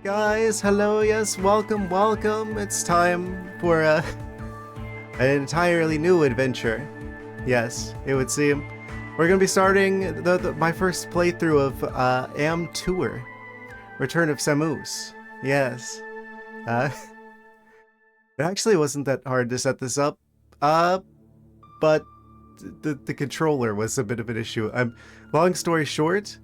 Guys, hello, yes, welcome. It's time for an entirely new adventure. Yes, it would seem. We're gonna be starting my first playthrough of AM2R, Return of Samus. Yes. Uh, it actually wasn't that hard to set this up, but the controller was a bit of an issue. Long story short.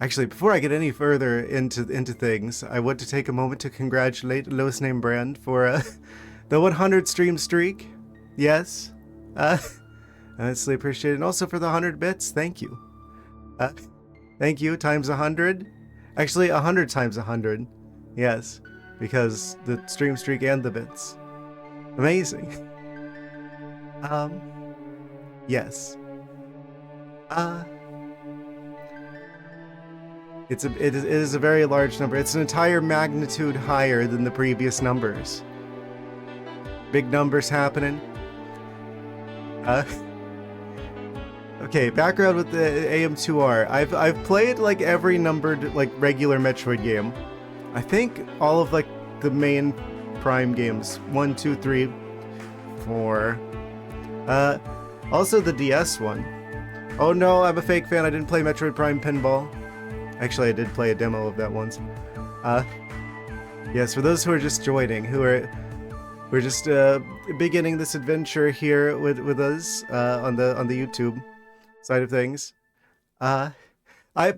Actually, before I get any further into things, I want to take a moment to congratulate Lowest Name Brand for the 100 stream streak. Yes, honestly appreciate it, and also for the 100 bits. Thank you. Thank you times 100. Actually, 100 times 100. Yes, because the stream streak and the bits. Amazing. Yes. It is a very large number. It's an entire magnitude higher than the previous numbers. Big numbers happening. Okay, background with the AM2R. I've played like every numbered like regular Metroid game. I think all of like the main Prime games. 1, 2, 3, 4. Also the DS one. Oh no, I'm a fake fan. I didn't play Metroid Prime Pinball. Actually, I did play a demo of that once. Yes, for those who are just joining, we're just beginning this adventure here with us on the YouTube side of things. I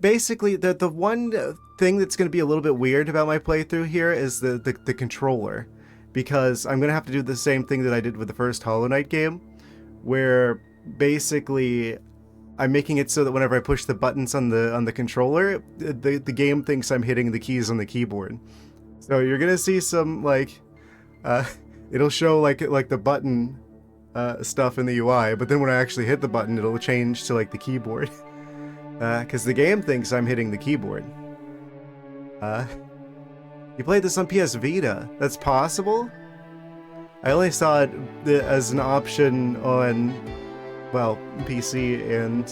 basically the one thing that's going to be a little bit weird about my playthrough here is the controller, because I'm going to have to do the same thing that I did with the first Hollow Knight game, where basically I'm making it so that whenever I push the buttons on the controller, the game thinks I'm hitting the keys on the keyboard. So you're gonna see some like, it'll show like the button stuff in the UI, but then when I actually hit the button, it'll change to like the keyboard, because the game thinks I'm hitting the keyboard. You played this on PS Vita? That's possible? I only saw it as an option on, well, PC, and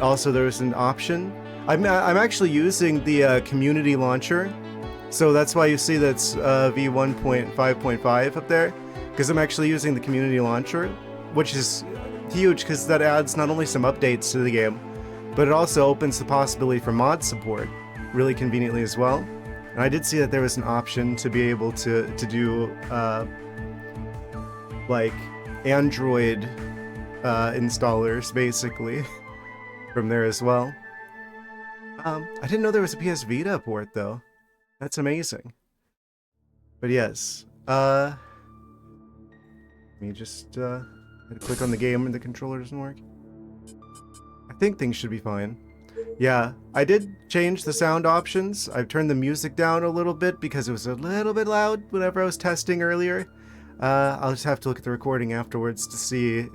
also there was an option. I'm actually using the community launcher, so that's why you see that's V1.5.5 up there, because I'm actually using the community launcher, which is huge because that adds not only some updates to the game, but it also opens the possibility for mod support really conveniently as well. And I did see that there was an option to be able to do like Android installers basically from there as well. I didn't know there was a PS Vita port though. That's amazing. But yes, let me just click on the game and the controller doesn't work. I think things should be fine. Yeah, I did change the sound options. I've turned the music down a little bit because it was a little bit loud whenever I was testing earlier. I'll just have to look at the recording afterwards to see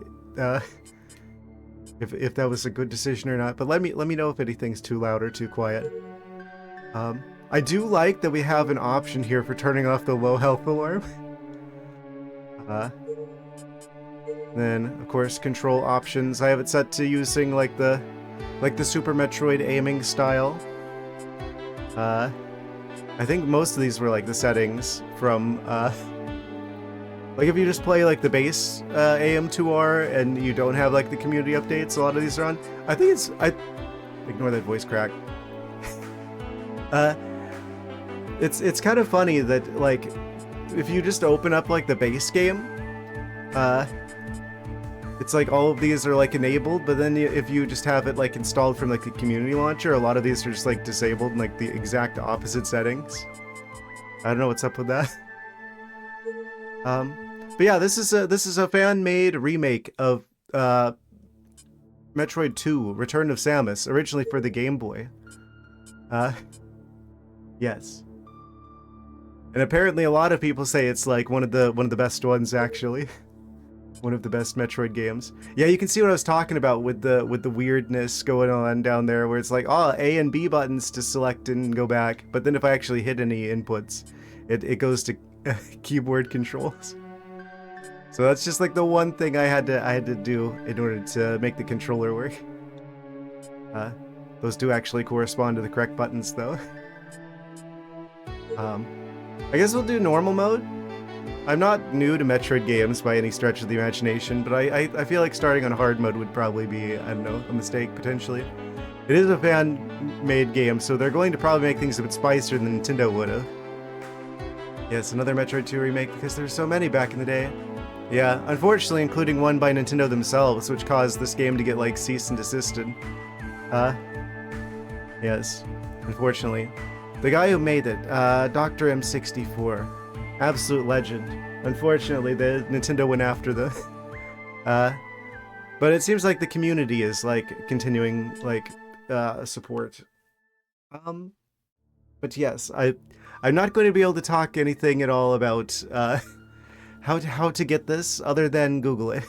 if that was a good decision or not. But let me know if anything's too loud or too quiet. I do like that we have an option here for turning off the low health alarm. Then of course control options. I have it set to using like the Super Metroid aiming style. I think most of these were like the settings from like if you just play like the base AM2R and you don't have like the community updates, a lot of these are on. I think ignore that voice crack. It's kind of funny that like if you just open up like the base game, it's like all of these are like enabled, but then if you just have it like installed from like the community launcher, a lot of these are just like disabled in like the exact opposite settings. I don't know what's up with that. But yeah, this is a fan-made remake of Metroid 2: Return of Samus, originally for the Game Boy. Yes. And apparently a lot of people say it's like one of the best ones actually. One of the best Metroid games. Yeah, you can see what I was talking about with the weirdness going on down there, where it's like, oh, A and B buttons to select and go back, but then if I actually hit any inputs, it goes to keyboard controls. So that's just like the one thing I had to do in order to make the controller work. Those do actually correspond to the correct buttons, though. I guess we'll do normal mode. I'm not new to Metroid games by any stretch of the imagination, but I feel like starting on hard mode would probably be, I don't know, a mistake, potentially. It is a fan-made game, so they're going to probably make things a bit spicier than Nintendo would've. Yes, another Metroid 2 remake, because there's so many back in the day. Yeah, unfortunately including one by Nintendo themselves, which caused this game to get, like, cease and desisted. Yes, unfortunately. The guy who made it, Dr. M64. Absolute legend. Unfortunately, the Nintendo went after the... but it seems like the community is, like, continuing, like, support. But yes, I'm not going to be able to talk anything at all about, how to get this, other than Google it.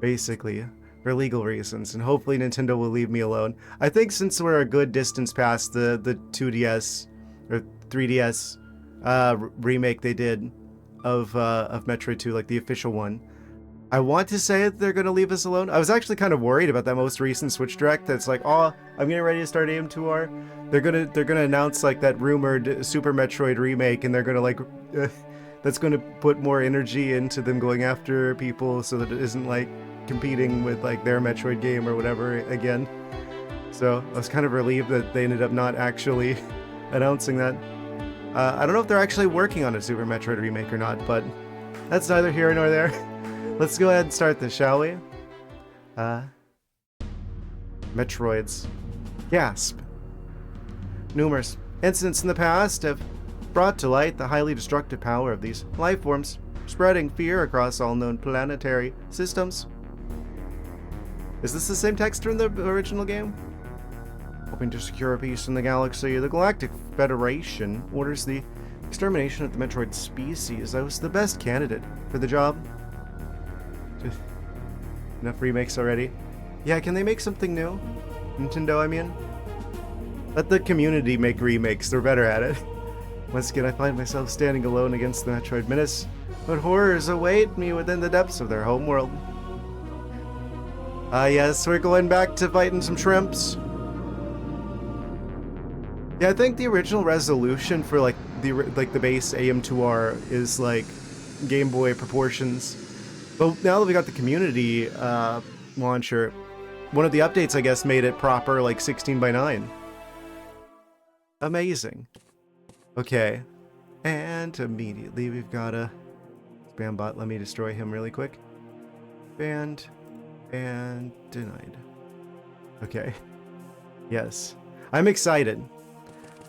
Basically. For legal reasons, and hopefully Nintendo will leave me alone. I think since we're a good distance past the 2DS, or 3DS, remake they did of Metroid 2, like the official one. I want to say that they're gonna leave us alone. I was actually kind of worried about that most recent Switch Direct. That's like, oh, I'm getting ready to start AM2R. They're gonna announce like that rumored Super Metroid remake, and they're gonna like, that's gonna put more energy into them going after people, so that it isn't like competing with like their Metroid game or whatever again. So I was kind of relieved that they ended up not actually announcing that. I don't know if they're actually working on a Super Metroid remake or not, but that's neither here nor there. Let's go ahead and start this, shall we? Metroids. Gasp. Numerous incidents in the past have brought to light the highly destructive power of these life forms, spreading fear across all known planetary systems. Is this the same text from the original game? Hoping to secure peace in the galaxy, the Galactic Federation orders the extermination of the Metroid species. I was the best candidate for the job. Enough remakes already. Yeah, can they make something new? Nintendo, I mean? Let the community make remakes, they're better at it. Once again, I find myself standing alone against the Metroid menace, but horrors await me within the depths of their homeworld. Yes, we're going back to fighting some shrimps. Yeah, I think the original resolution for like the base AM2R is like Game Boy proportions. But now that we got the community launcher, one of the updates I guess made it proper like 16:9. Amazing. Okay, and immediately we've got a spam bot. Let me destroy him really quick. Banned. And denied. Okay. Yes. I'm excited.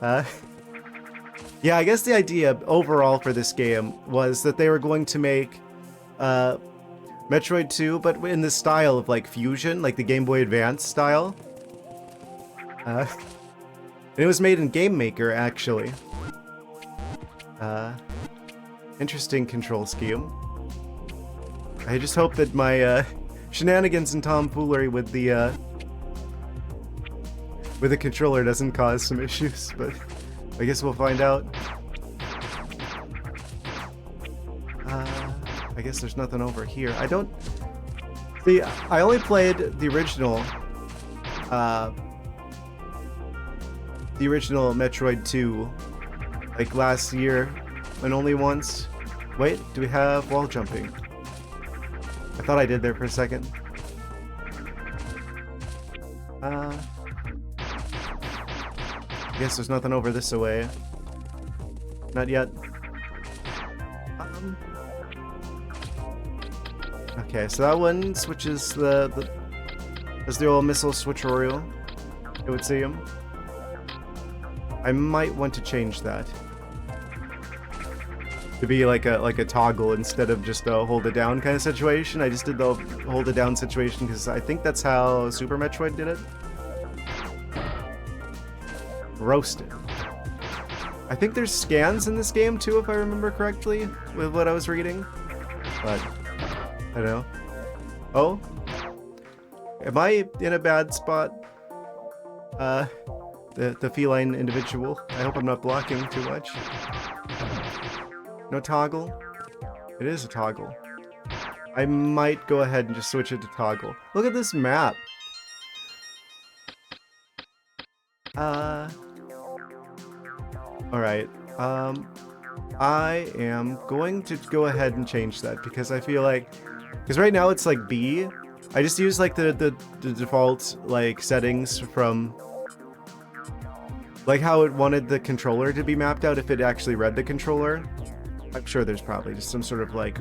Yeah, I guess the idea overall for this game was that they were going to make Metroid 2, but in the style of like Fusion, like the Game Boy Advance style. And it was made in Game Maker, actually. Interesting control scheme. I just hope that my shenanigans and tomfoolery with the controller doesn't cause some issues, but I guess we'll find out. I guess there's nothing over here. I don't... See, I only played the original Metroid 2, like last year, and only once. Wait, do we have wall jumping? I thought I did there for a second. I guess there's nothing over this way. Not yet. Okay, so that one switches as the old missile switcheroo, it would seem. I might want to change that to be like a toggle instead of just a hold it down kind of situation. I just did the hold it down situation because I think that's how Super Metroid did it. Roasted. I think there's scans in this game too, if I remember correctly, with what I was reading. But I don't know. Oh, am I in a bad spot? The feline individual. I hope I'm not blocking too much. No toggle? It is a toggle. I might go ahead and just switch it to toggle. Look at this map. Alright. I am going to go ahead and change that because I feel like, because right now it's like B. I just use like the default like settings from like how it wanted the controller to be mapped out if it actually read the controller. I'm sure there's probably just some sort of like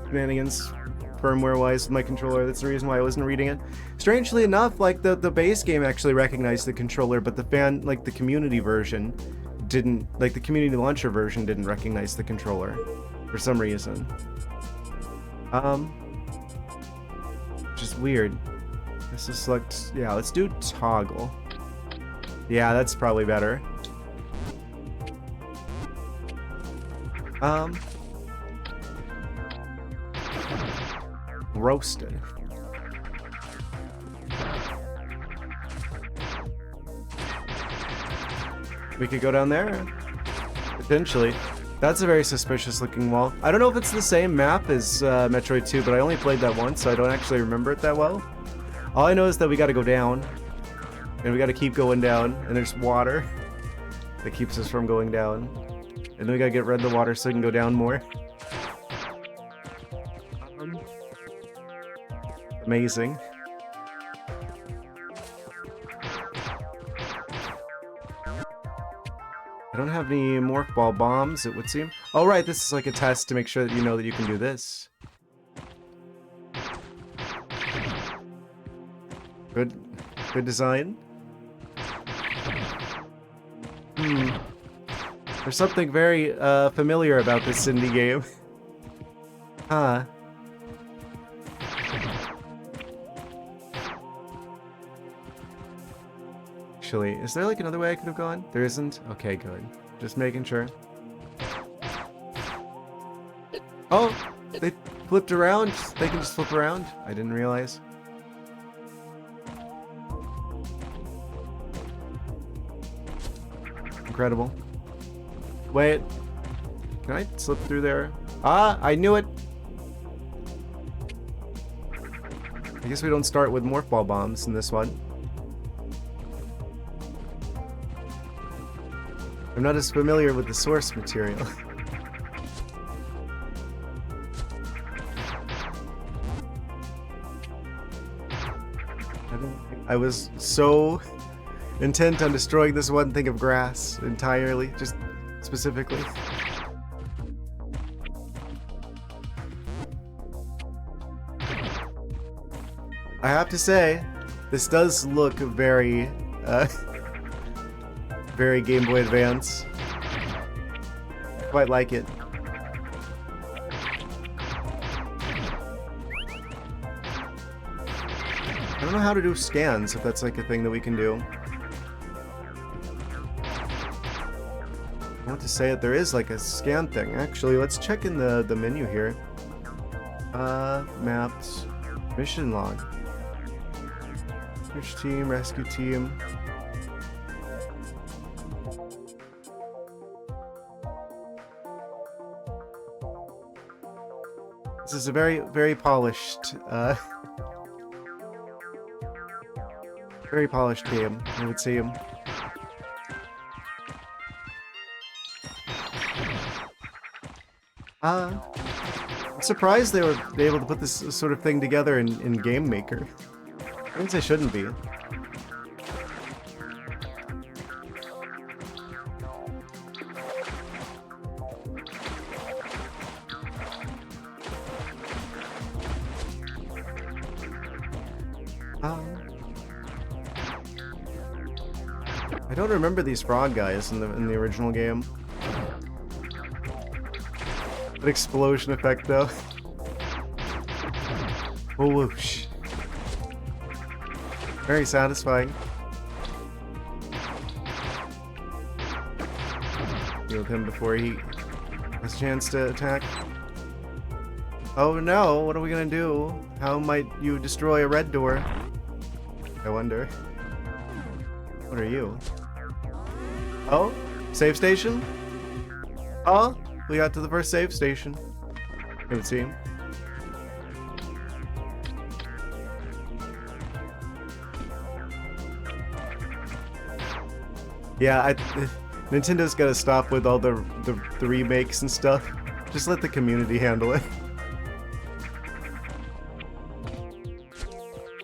shenanigans firmware-wise with my controller. That's the reason why I wasn't reading it. Strangely enough, like the base game actually recognized the controller, but the community version didn't, like the community launcher version didn't recognize the controller for some reason. Which is weird. Let's just select, yeah, let's do toggle. Yeah, that's probably better. Roasted. We could go down there, potentially. That's a very suspicious looking wall. I don't know if it's the same map as Metroid 2, but I only played that once, so I don't actually remember it that well. All I know is that we gotta go down, and we gotta keep going down, and there's water that keeps us from going down. And then we gotta get rid of the water so we can go down more. Amazing. I don't have any morph ball bombs, it would seem. Oh right, this is like a test to make sure that you know that you can do this. Good design. There's something very familiar about this indie game. Huh. Actually, is there like another way I could have gone? There isn't? Okay, good. Just making sure. Oh! They flipped around? They can just flip around? I didn't realize. Incredible. Wait. Can I slip through there? Ah! I knew it! I guess we don't start with morph ball bombs in this one. I'm not as familiar with the source material. I was so intent on destroying this one thing of grass entirely, just specifically. I have to say, this does look very, very Game Boy Advance. I quite like it. I don't know how to do scans, if that's like a thing that we can do. I want to say that there is like a scan thing. Actually, let's check in the menu here. Maps. Mission log. Search team, rescue team. This is a very, very polished, very polished game, I would seem. I'm surprised they were able to put this sort of thing together in Game Maker. I guess they shouldn't be. I don't remember these frog guys in the original game. An explosion effect though. Oh whoosh. Very satisfying. Deal with him before he has a chance to attack. Oh no, what are we gonna do? How might you destroy a red door? I wonder. What are you? Oh? Save station? Oh? We got to the first save station. It would seem. Yeah, Nintendo's gotta stop with all the remakes and stuff. Just let the community handle it.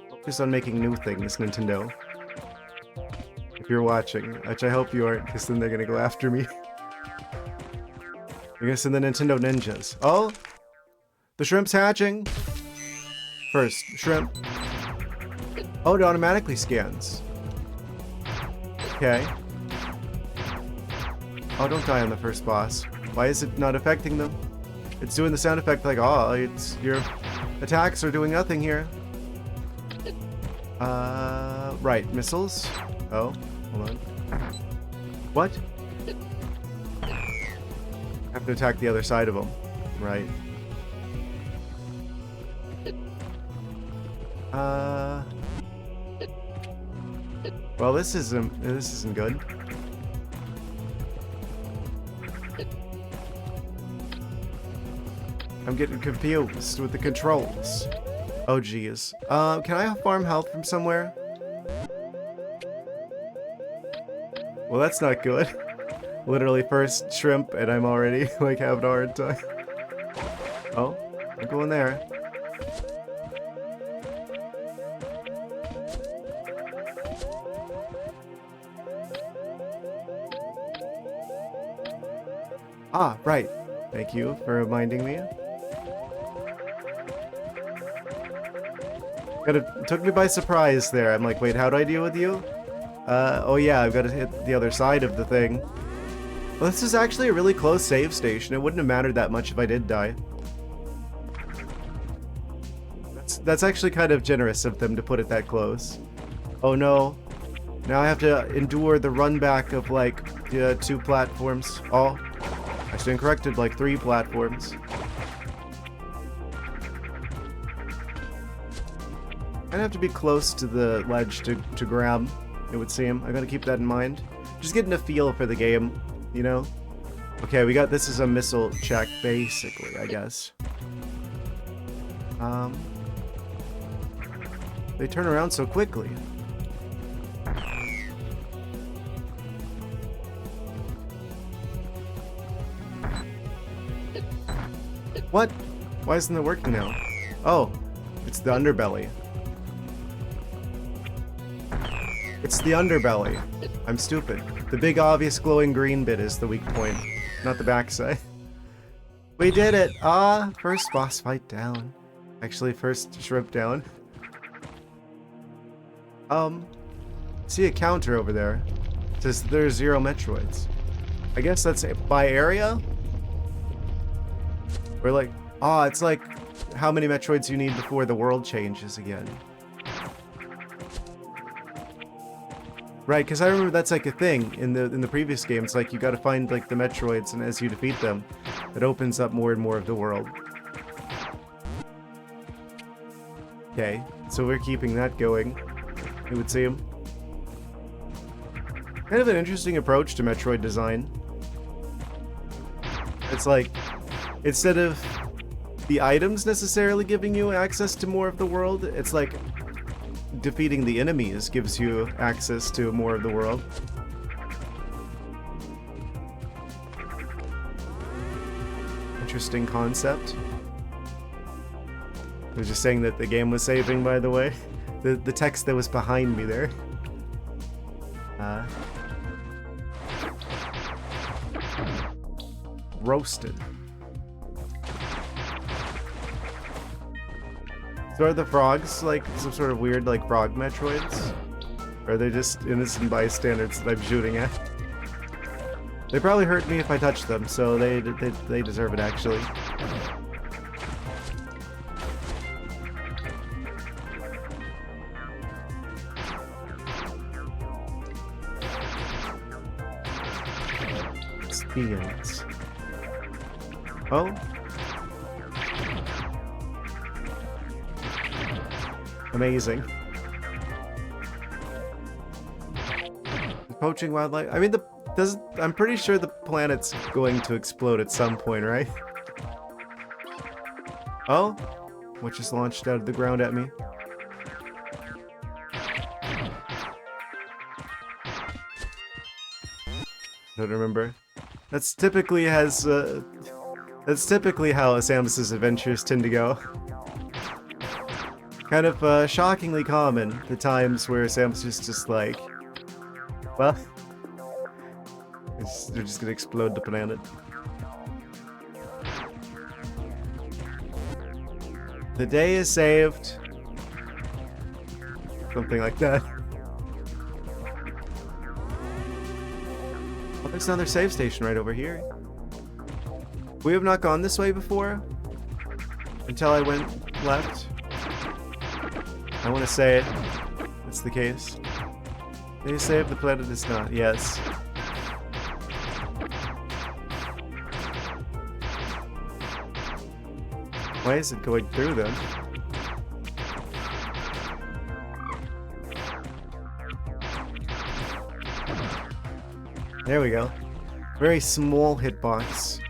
Focus on making new things, Nintendo. If you're watching, which I hope you aren't, because then they're gonna go after me. They're gonna send the Nintendo ninjas. Oh! The shrimp's hatching! First, shrimp. Oh, it automatically scans. Okay. Oh, don't die on the first boss. Why is it not affecting them? It's doing the sound effect like, oh, it's your attacks are doing nothing here. Right, missiles. Oh, hold on. What? I have to attack the other side of them. Right. Well, this isn't good. I'm getting confused with the controls. Oh, geez. Can I farm health from somewhere? Well, that's not good. Literally first shrimp, and I'm already, like, having a hard time. Oh, I'm going there. Ah, right. Thank you for reminding me. It took me by surprise there. I'm like, wait, how do I deal with you? Oh yeah, I've got to hit the other side of the thing. Well, this is actually a really close save station. It wouldn't have mattered that much if I did die. That's actually kind of generous of them to put it that close. Oh no. Now I have to endure the run back of like the 2 platforms. Oh, I stand corrected, like 3 platforms. I'd have to be close to the ledge to grab, it would seem. I gotta keep that in mind. Just getting a feel for the game, you know? Okay, we got, this is a missile check, basically, I guess. They turn around so quickly. What? Why isn't it working now? Oh, it's the underbelly. It's the underbelly. I'm stupid. The big obvious glowing green bit is the weak point, not the backside. We did it! Ah, first boss fight down. Actually, first shrimp down. See a counter over there. It says there's 0 Metroids. I guess that's by area? Or like, ah, it's like how many Metroids you need before the world changes again. Right, because I remember that's like a thing in the previous games. Like you got to find like the Metroids, and as you defeat them, it opens up more and more of the world. Okay, so we're keeping that going. It would seem. Kind of an interesting approach to Metroid design. It's like, instead of the items necessarily giving you access to more of the world, it's like defeating the enemies gives you access to more of the world. Interesting concept. I was just saying that the game was saving, by the way. The text that was behind me there. Roasted. So are the frogs like some sort of weird like frog Metroids? Or are they just innocent bystanders that I'm shooting at? They probably hurt me if I touch them, so they deserve it actually. Experience. Oh. Amazing. Poaching wildlife. I mean, I'm pretty sure the planet's going to explode at some point, right? Oh, what just launched out of the ground at me? Don't remember. That's typically how Samus's adventures tend to go. Kind of shockingly common, the times where Samus is just like, well, they're just gonna explode the planet. The day is saved. Something like that. Oh, there's another save station right over here. We have not gone this way before. Until I went left. I want to say it's the case. They say if the planet is not. Yes. Why is it going through them? There we go. Very small hitbox,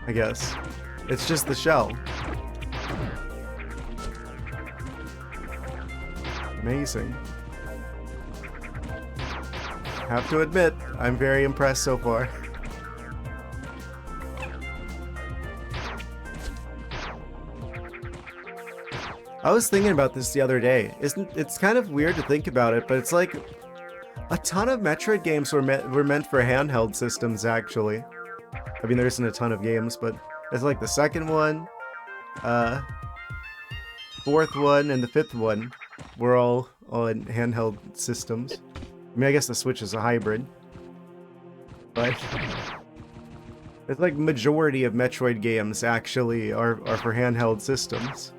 I guess. It's just the shell. Amazing. Have to admit, I'm very impressed so far. I was thinking about this the other day. It's kind of weird to think about it, but it's like a ton of Metroid games were meant for handheld systems, actually. I mean, there isn't a ton of games, but it's like the second one, fourth one, and the fifth one were all on handheld systems. I mean, I guess the Switch is a hybrid. But it's like majority of Metroid games actually are for handheld systems.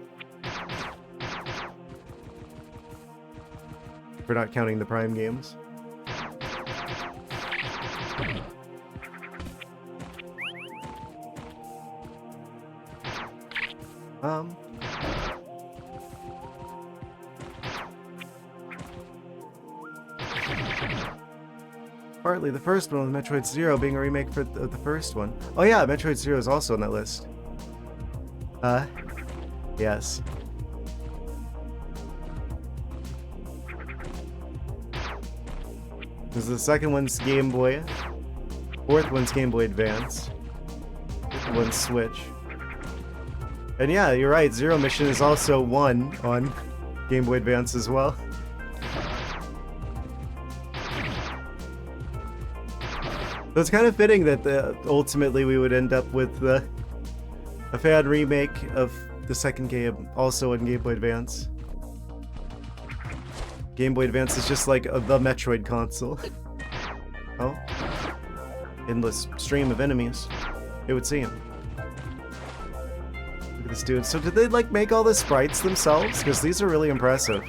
We're not counting the Prime games. Partly the first one with Metroid Zero being a remake for the first one. Oh yeah, Metroid Zero is also on that list. Yes. Because the second one's Game Boy, fourth one's Game Boy Advance, fifth one's Switch. And yeah, you're right, Zero Mission is also one on Game Boy Advance as well. So it's kind of fitting that ultimately we would end up with a fan remake of the second game also on Game Boy Advance. Game Boy Advance is just like the Metroid console. Oh. Endless stream of enemies. It would seem. Look at this dude. So did they like make all the sprites themselves? Because these are really impressive.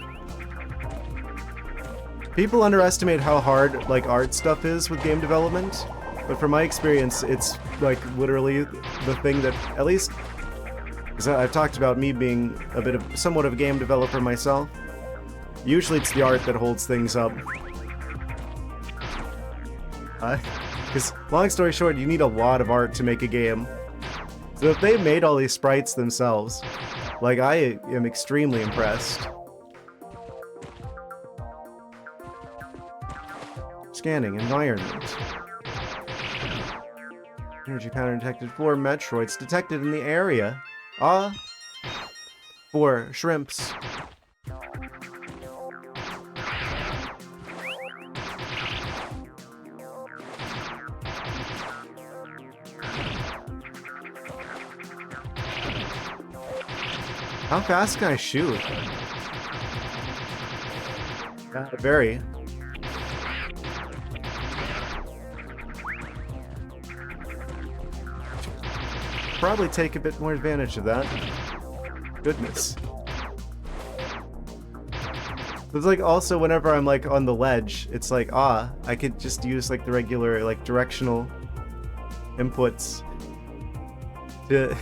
People underestimate how hard like art stuff is with game development. But from my experience, it's like literally the thing that, at least, because I've talked about me being somewhat of a game developer myself. Usually it's the art that holds things up. Because, long story short, you need a lot of art to make a game. So if they made all these sprites themselves, like, I am extremely impressed. Scanning environment. Energy pattern detected. 4 Metroids detected in the area. 4 shrimps. How fast can I shoot? Very. Probably take a bit more advantage of that. Goodness. It's like also whenever I'm like on the ledge, it's like, I could just use like the regular like directional inputs to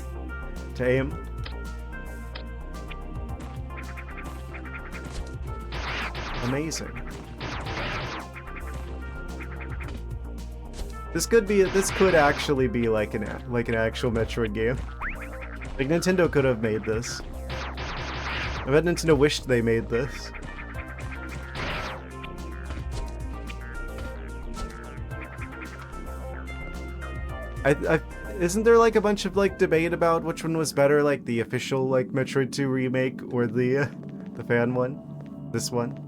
aim. Amazing. This could actually be like an actual Metroid game. Like Nintendo could have made this. I bet Nintendo wished they made this. Isn't there like a bunch of like debate about which one was better, like the official like Metroid 2 remake or the fan one? This one?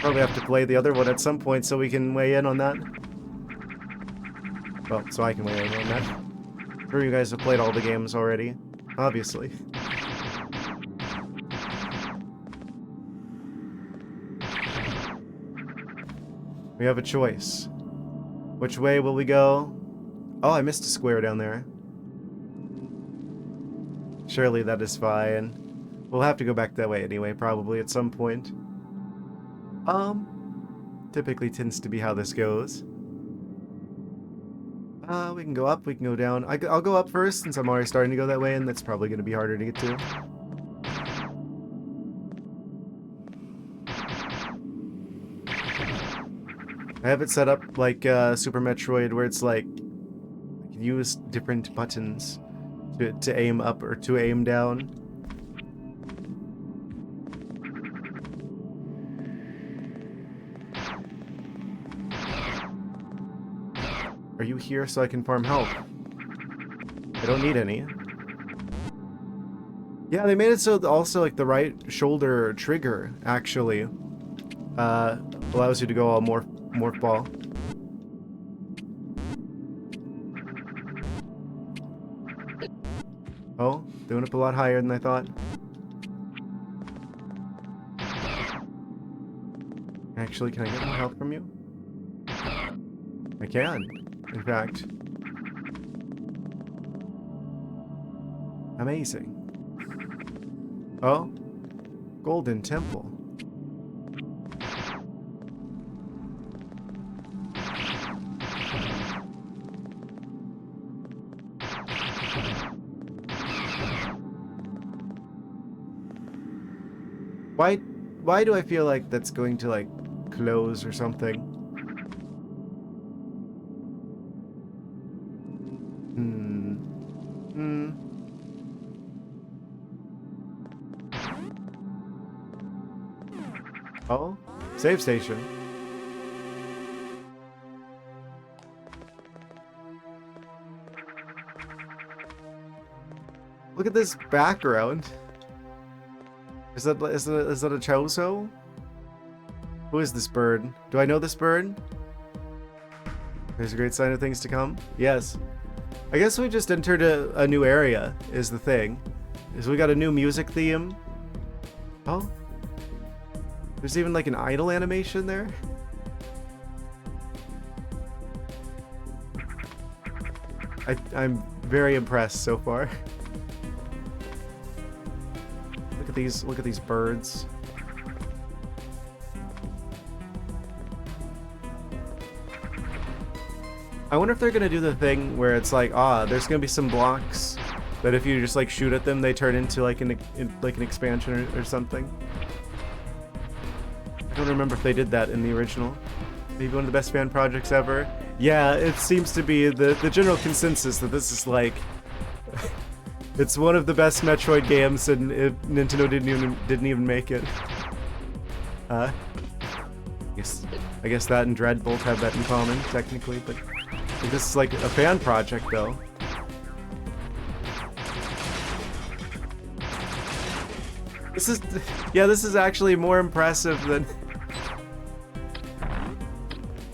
Probably have to play the other one at some point so we can weigh in on that. Well, so I can weigh in on that. I'm sure you guys have played all the games already, obviously. We have a choice. Which way will we go? Oh, I missed a square down there. Surely that is fine. We'll have to go back that way anyway, probably at some point. Typically tends to be how this goes. We can go up, we can go down. I'll go up first since I'm already starting to go that way, and that's probably going to be harder to get to. I have it set up like Super Metroid, where it's like I can use different buttons to aim up or to aim down. Are you here so I can farm health? I don't need any. Yeah, they made it so also like the right shoulder trigger actually allows you to go all morph ball. Oh, doing up a lot higher than I thought. Actually, can I get more health from you? I can, in fact. Amazing. Oh, Golden Temple. Why do I feel like that's going to like close or something? Oh, save station. Look at this background. Is that a Chozo? Who is this bird? Do I know this bird? There's a great sign of things to come. Yes. I guess we just entered a new area, is the thing. Is we got a new music theme. Oh. There's even like an idle animation there. I'm very impressed so far. Look at these birds. I wonder if they're gonna do the thing where it's like, there's gonna be some blocks that if you just like shoot at them, they turn into like an expansion or something. I don't remember if they did that in the original. Maybe one of the best fan projects ever. Yeah, it seems to be the general consensus that this is like it's one of the best Metroid games, and Nintendo didn't even make it. I guess that and Dread both have that in common, technically, but this is like a fan project, though. This is actually more impressive than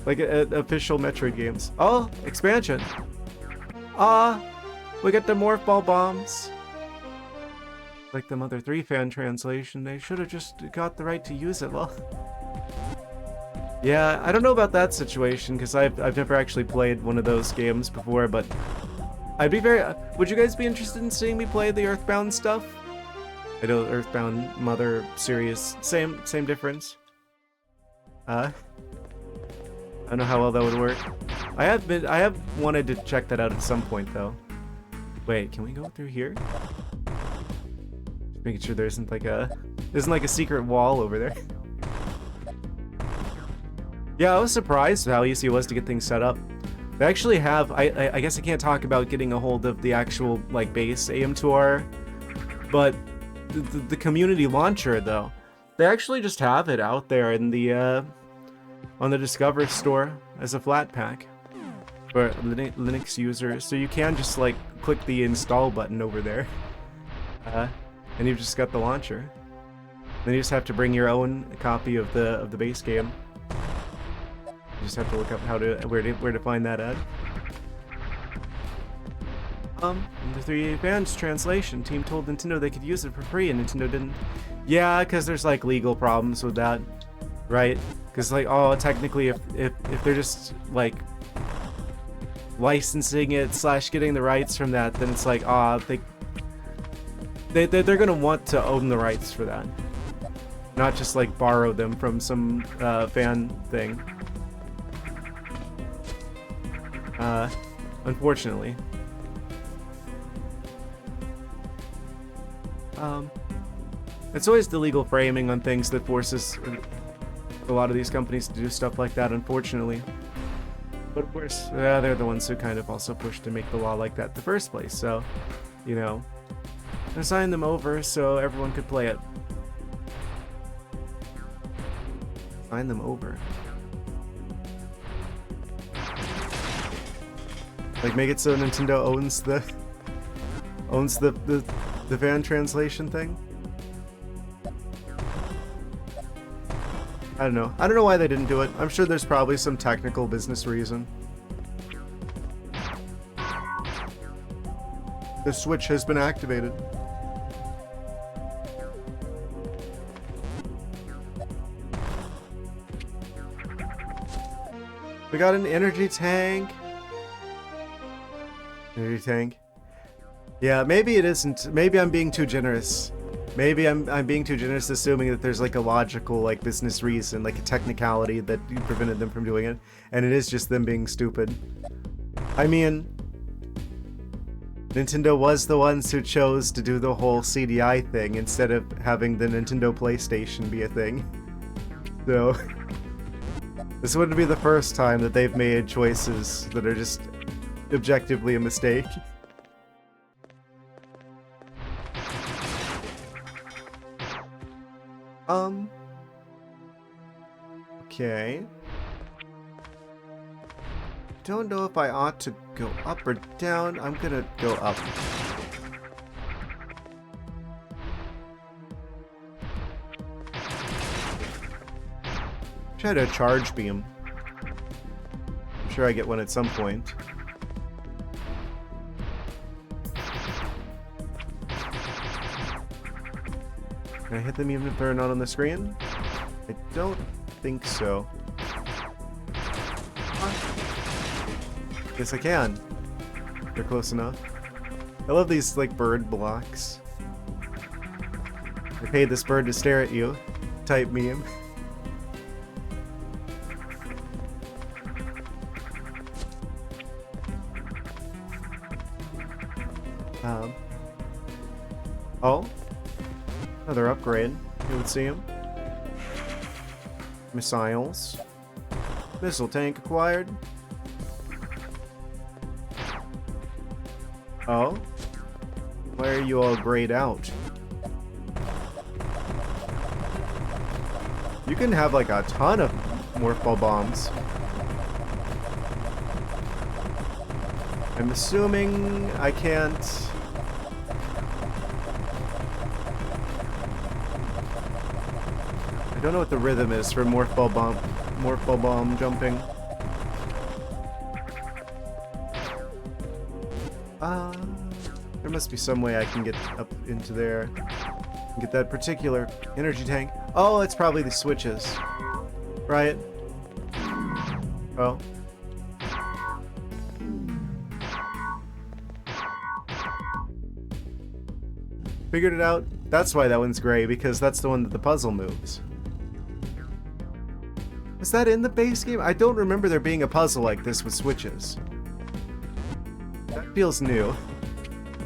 like official Metroid games. Oh, expansion. We got the Morph Ball bombs. Like the Mother 3 fan translation, they should have just got the right to use it. Well, yeah, I don't know about that situation because I've never actually played one of those games before, but I'd be would you guys be interested in seeing me play the Earthbound stuff? I know Earthbound Mother series, same difference. I don't know how well that would work. I have wanted to check that out at some point though. Wait, can we go through here? Just making sure there isn't like a secret wall over there. Yeah, I was surprised how easy it was to get things set up. They actually have, I guess I can't talk about getting a hold of the actual like base AM2R, but the community launcher though, they actually just have it out there in the on the Discover store as a flat pack for Linux users. So you can just like click the install button over there, and you've just got the launcher. Then you just have to bring your own copy of the base game. You just have to look up where to find that at. The 3 fans translation team told Nintendo they could use it for free, and Nintendo didn't. Yeah, because there's like legal problems with that, right? Because like, oh, technically, if they're just like licensing it / getting the rights from that, then it's like, they're gonna want to own the rights for that, not just like borrow them from some fan thing. Unfortunately. It's always the legal framing on things that forces a lot of these companies to do stuff like that, unfortunately. But of course, they're the ones who kind of also push to make the law like that in the first place, so, you know, assign them over so everyone could play it. Sign them over. Like, make it so Nintendo owns the fan translation thing? I don't know. I don't know why they didn't do it. I'm sure there's probably some technical business reason. The Switch has been activated. We got an energy tank. Energy tank. Yeah, maybe it isn't. Maybe I'm being too generous. Maybe I'm being too generous, assuming that there's like a logical like business reason, like a technicality that prevented them from doing it, and it is just them being stupid. I mean, Nintendo was the ones who chose to do the whole CDI thing instead of having the Nintendo PlayStation be a thing. So this wouldn't be the first time that they've made choices that are just objectively a mistake. Okay. Don't know if I ought to go up or down. I'm gonna go up. Try to charge beam. I'm sure I get one at some point. Can I hit them even if they're not on the screen? I don't think so. Yes, I can. They're close enough. I love these, like, bird blocks. I paid this bird to stare at you. Type meme. Oh. Another upgrade. You would see him. Missiles. Missile tank acquired. Oh? Why are you all grayed out? You can have like a ton of morpho bombs. I'm assuming I can't... I don't know what the rhythm is for morpho bomb jumping. There must be some way I can get up into there and get that particular energy tank. Oh, it's probably the switches, right? Oh. Figured it out. That's why that one's gray, because that's the one that the puzzle moves. Was that in the base game? I don't remember there being a puzzle like this with switches. That feels new.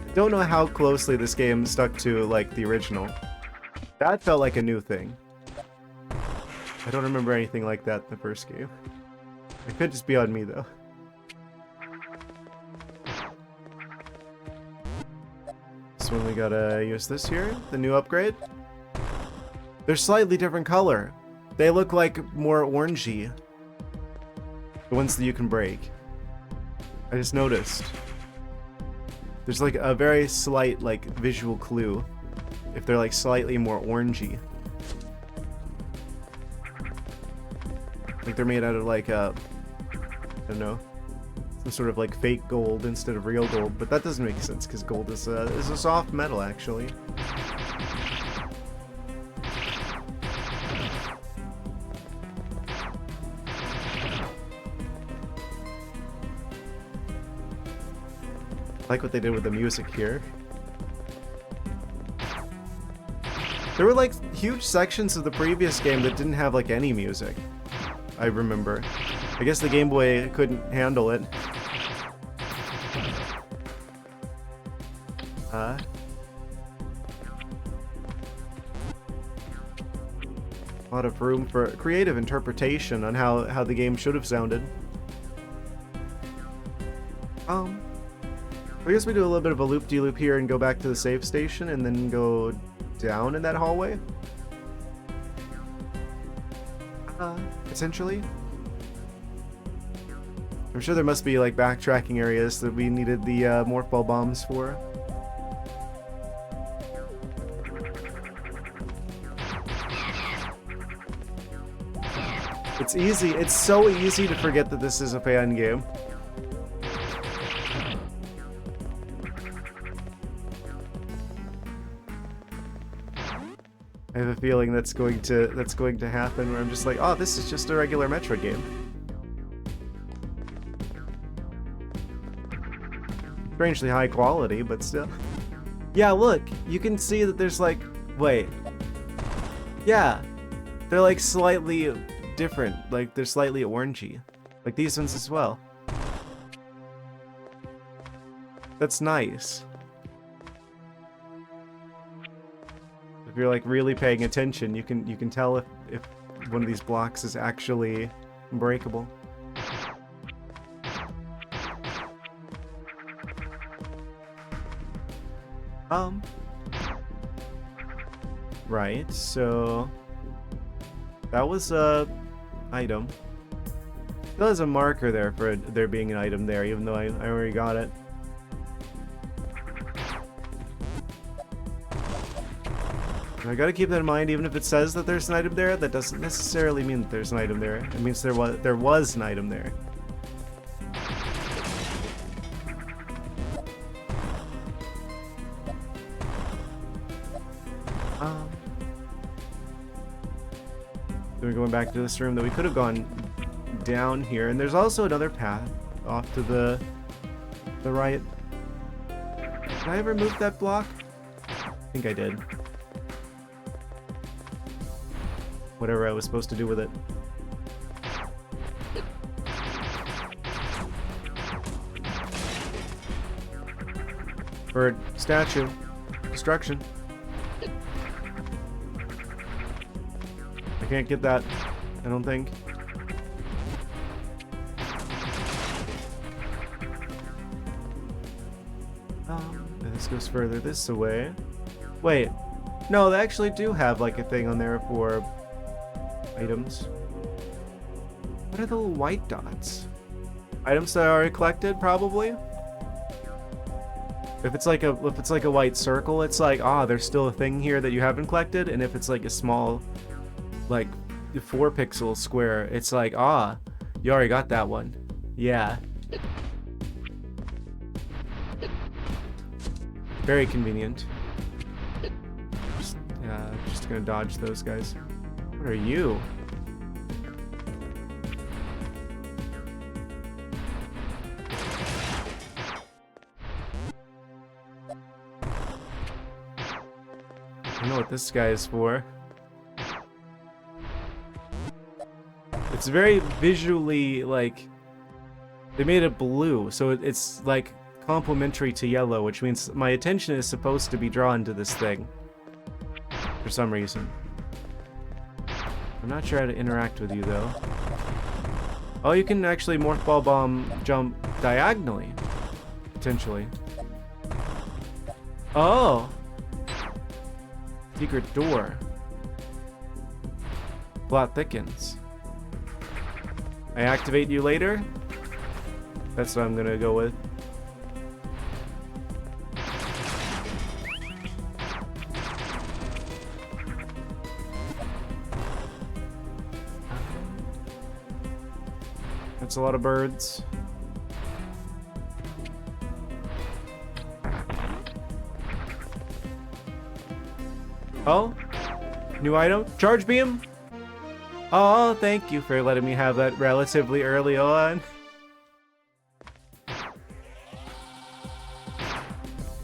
I don't know how closely this game stuck to, like, the original. That felt like a new thing. I don't remember anything like that in the first game. It could just be on me, though. This one we gotta use this here, the new upgrade. They're slightly different color. They look like more orangey The ones that you can break. I just noticed. There's like a very slight like visual clue if they're like slightly more orangey. Like they're made out of like I don't know, some sort of like fake gold instead of real gold, but that doesn't make sense because gold is a soft metal actually. I like what they did with the music here. There were like huge sections of the previous game that didn't have like any music. I remember. I guess the Game Boy couldn't handle it. A lot of room for creative interpretation on how the game should have sounded. I guess we do a little bit of a loop-de-loop here and go back to the save station and then go down in that hallway. Essentially. I'm sure there must be like backtracking areas that we needed the morph ball bombs for. It's easy. It's so easy to forget that this is a fan game. I have a feeling that's going to happen where I'm just like, oh, this is just a regular Metroid game. Strangely high quality, but still. Yeah, look, you can see that there's like, wait. Yeah, they're like slightly different. Like they're slightly orangey, like these ones as well. That's nice. If you're like really paying attention, you can tell if one of these blocks is actually breakable. Right, so that was a item. There's a marker there for there being an item there, even though I already got it. I gotta keep that in mind, even if it says that there's an item there, that doesn't necessarily mean that there's an item there. It means there was an item there. So we're going back to this room that we could have gone down here, and there's also another path off to the right. Did I ever move that block? I think I did. Whatever I was supposed to do with it. Bird, statue, destruction. I can't get that, I don't think. And this goes further this way. Wait, no, they actually do have like a thing on there for items. What are the little white dots? Items that I already collected, probably. If it's like a white circle, it's like, ah, there's still a thing here that you haven't collected. And if it's like a small, like 4 pixel square, it's like, ah, you already got that one. Yeah. Very convenient. Just gonna dodge those guys. What are you? I don't know what this guy is for. It's very visually, like, they made it blue, so it's like complementary to yellow, which means my attention is supposed to be drawn to this thing for some reason. I'm not sure how to interact with you though. Oh, you can actually morph ball bomb jump diagonally, potentially. Oh, secret door. Plot thickens. I activate you later. That's what I'm gonna go with. That's a lot of birds. Oh, new item, charge beam. Oh, thank you for letting me have that relatively early on.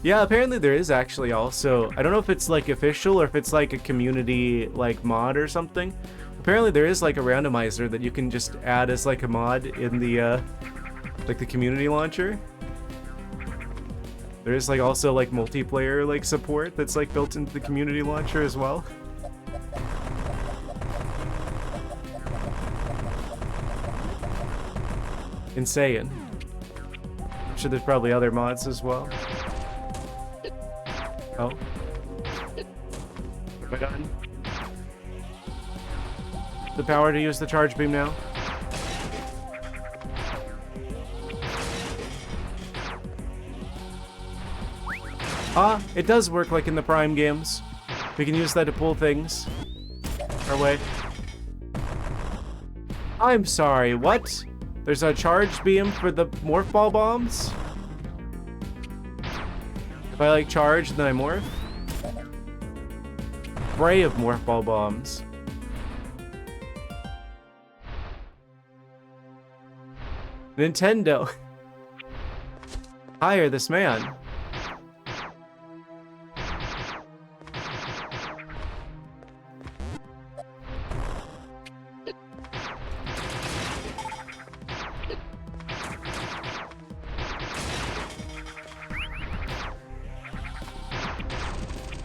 Yeah, apparently there is actually also, I don't know if it's like official or if it's like a community like mod or something. Apparently there is like a randomizer that you can just add as like a mod in the like the community launcher. There is like also like multiplayer like support that's like built into the community launcher as well. Insane. I'm sure there's probably other mods as well. Oh. What have I done? The power to use the charge beam now. Ah, it does work like in the Prime games. We can use that to pull things our way. I'm sorry, what? There's a charge beam for the morph ball bombs? If I like charge, then I morph? Spray of morph ball bombs. Nintendo. Hire this man.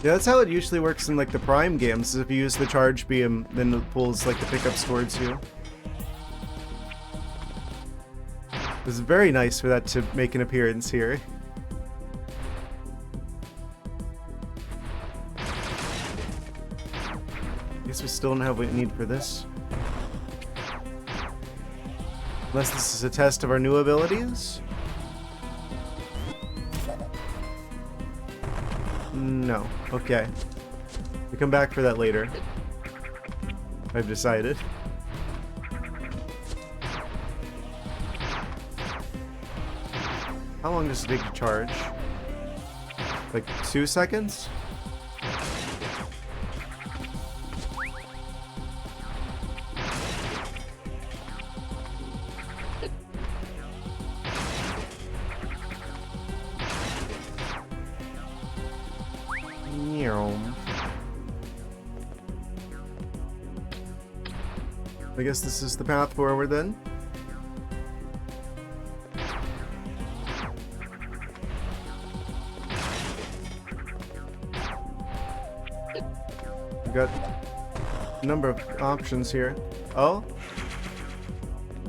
Yeah, that's how it usually works in like the Prime games. Is if you use the charge beam, then it pulls like the pickups towards you. This is very nice for that to make an appearance here. Guess we still don't have what we need for this. Unless this is a test of our new abilities? No. Okay. We come back for that later. I've decided. How long does it take to charge? Like 2 seconds? I guess this is the path forward then. We've got a number of options here. Oh?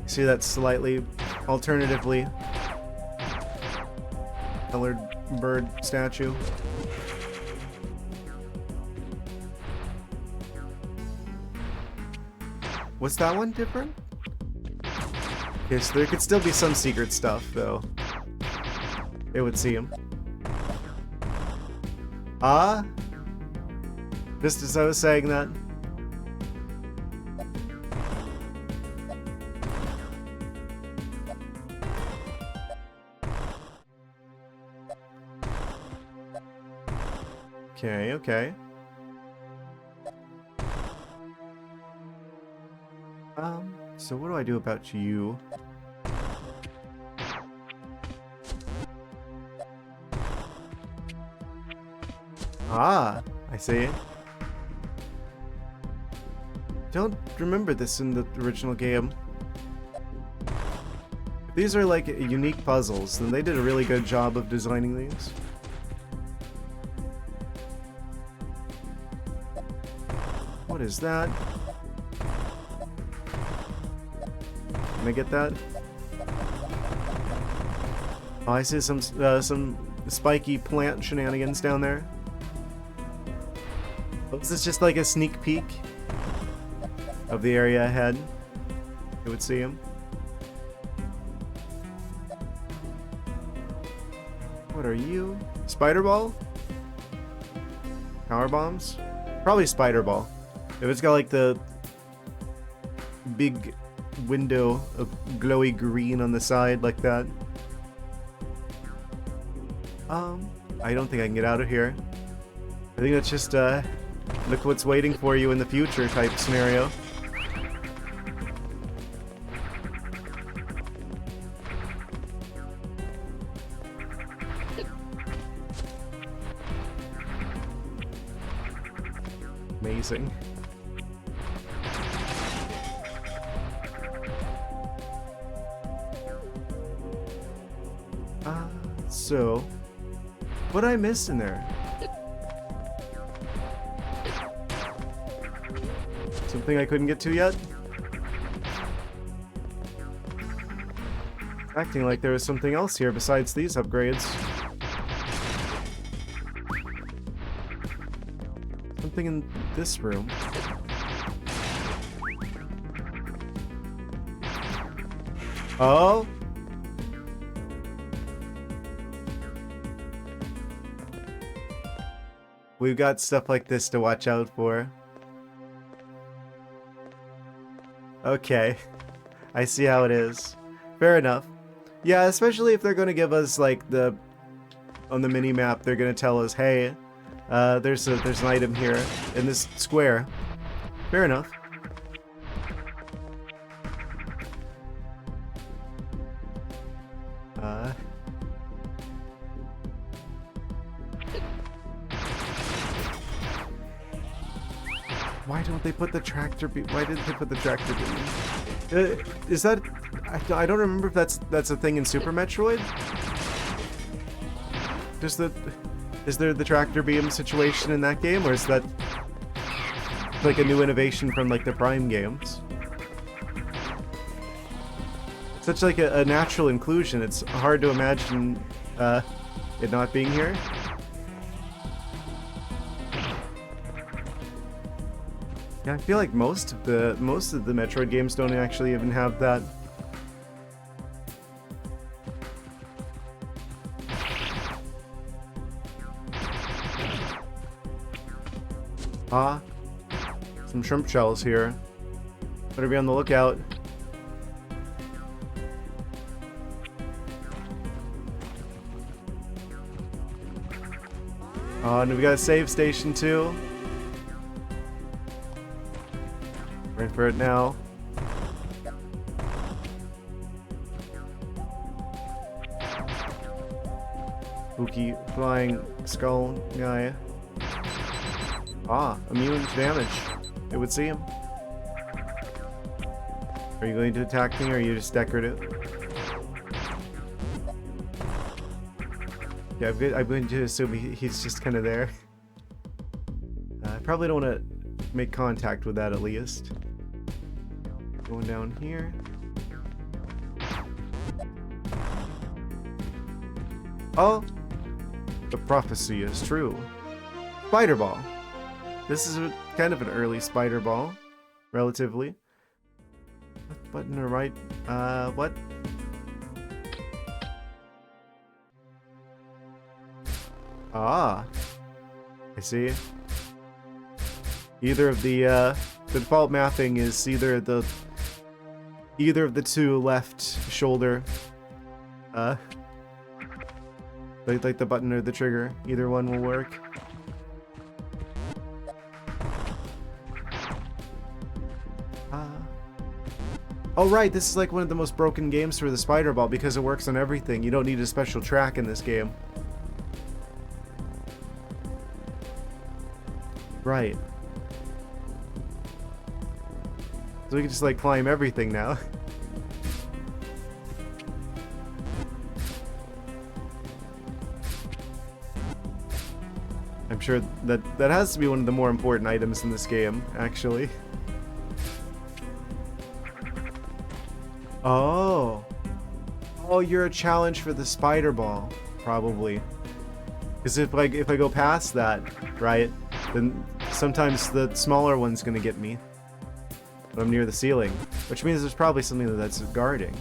See that slightly alternatively colored bird statue. Was that one different? Okay, so there could still be some secret stuff, though. It would seem. Ah? Just as I was saying that. Okay, okay. So what do I do about you? Ah, I see. Don't remember this in the original game. If these are like unique puzzles, then they did a really good job of designing these. What is that? Can I get that? Oh, I see some spiky plant shenanigans down there. Oh, is this just like a sneak peek of the area ahead? It would see him. What are you? Spider ball? Power bombs? Probably spider ball. If it's got like the big window of glowy green on the side like that. I don't think I can get out of here. I think that's just look what's waiting for you in the future type scenario. Amazing. So, what I missed in there? Something I couldn't get to yet? Acting like there was something else here besides these upgrades. Something in this room. Oh? We've got stuff like this to watch out for. Okay. I see how it is. Fair enough. Yeah, especially if they're going to give us, like, the... On the mini-map, they're going to tell us, hey, there's an item here in this square. Fair enough. Why don't they put the tractor beam? Why didn't they put the tractor beam? Is that... I don't remember if that's a thing in Super Metroid? Is there the tractor beam situation in that game, or is that like a new innovation from like the Prime games? Such like a natural inclusion, it's hard to imagine it not being here. Yeah, I feel like most of the Metroid games don't actually even have that. Some shrimp shells here. Better be on the lookout. And we got a save station too. Right for it now. Spooky flying skull guy. Immune to damage. It would seem. Are you going to attack me, or are you just decorative? Yeah, I'm going to assume he's just kind of there. I probably don't want to make contact with that at least. Going down here. Oh! The prophecy is true. Spider ball. This is kind of an early spider ball, relatively. Left button or right? What? I see. Either of the default mapping is either of the two left shoulder, like the button or the trigger. Either one will work. Oh right, this is like one of the most broken games for the spider ball because it works on everything. You don't need a special track in this game. Right. So we can just like climb everything now. I'm sure that has to be one of the more important items in this game, actually. Oh. Oh, you're a challenge for the spider ball, probably. Because if I go past that, right, then sometimes the smaller one's gonna get me. But I'm near the ceiling, which means there's probably something that's guarding.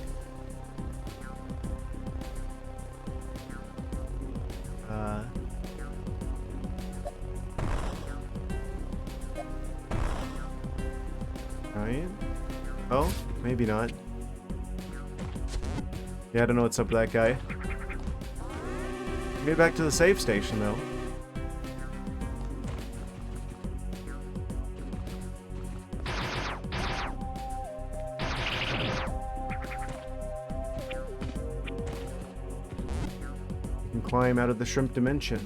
maybe not. Yeah, I don't know what's up with that guy. Get back to the save station, though. You can climb out of the shrimp dimension.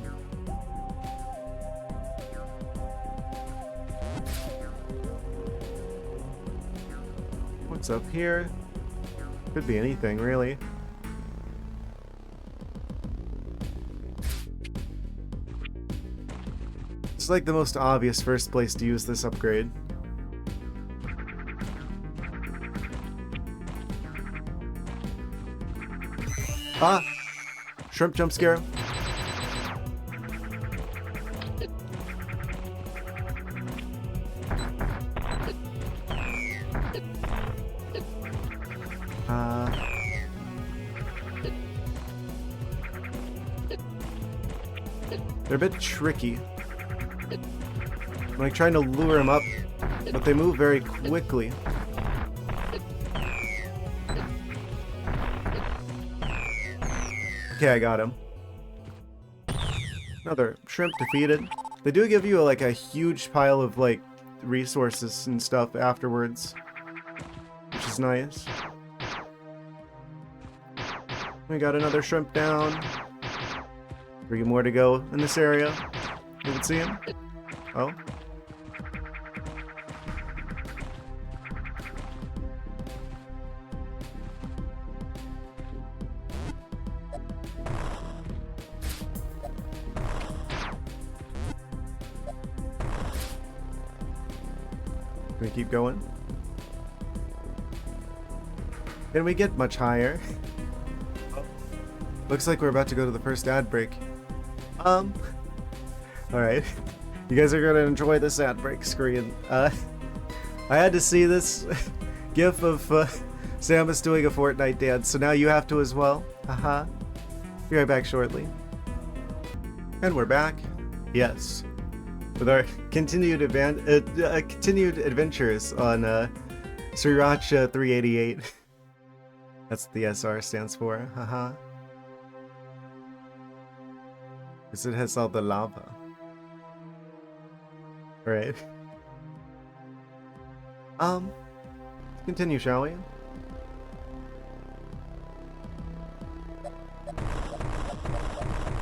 What's up here? Could be anything, really. It's like the most obvious first place to use this upgrade. Ah! Shrimp jump scare. They're a bit tricky. I'm like trying to lure them up, but they move very quickly. Okay, I got him. Another shrimp defeated. They do give you like a huge pile of like resources and stuff afterwards, which is nice. We got another shrimp down. 3 more to go in this area. You can see him. Oh. Can we keep going? Can we get much higher? Looks like we're about to go to the first ad break. Alright. You guys are gonna enjoy this ad break screen. I had to see this gif of Samus doing a Fortnite dance, so now you have to as well. Haha. Be right back shortly. And we're back. Yes. With our continued adventures on Sriracha 388. That's what the SR stands for. Haha. Because it has all the lava. Right. Continue, shall we?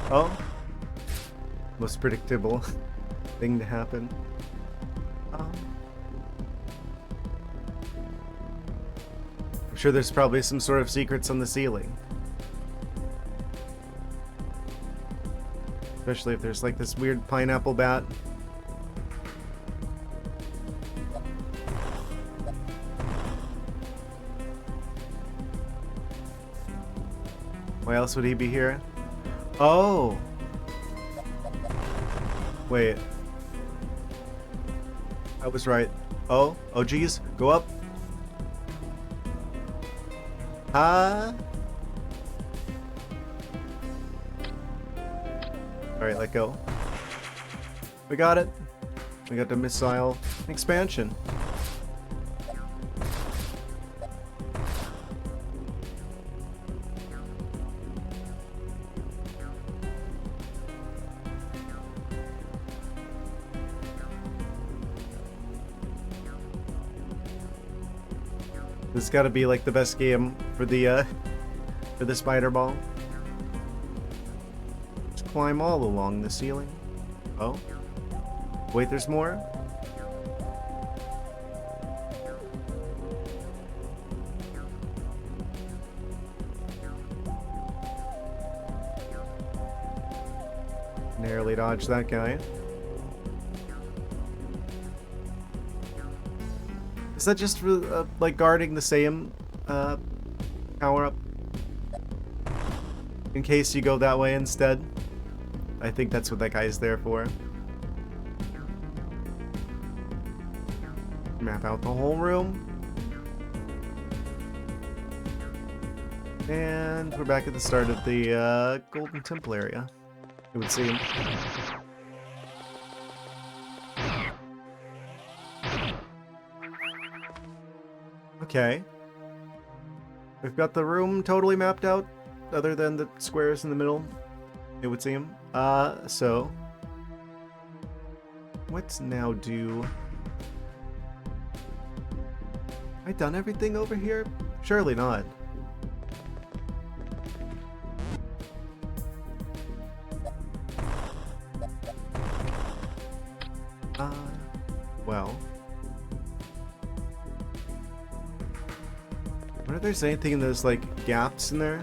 Oh. Most predictable thing to happen. I'm sure there's probably some sort of secrets on the ceiling. Especially if there's like this weird pineapple bat. Why else would he be here? Oh! Wait. I was right. Oh? Oh geez. Go up. Huh? Alright, let go. We got it. We got the missile expansion. This has got to be like the best game for the spider ball. Let's climb all along the ceiling. Oh, wait, there's more. Narrowly dodged that guy. Is that just for, like, guarding the same power-up? In case you go that way instead? I think that's what that guy is there for. Map out the whole room. And we're back at the start of the Golden Temple area, it would seem. Okay. We've got the room totally mapped out, other than the squares in the middle, it would seem. So let's now do... I done everything over here? Surely not. Well. I wonder if there's anything in those, like, gaps in there.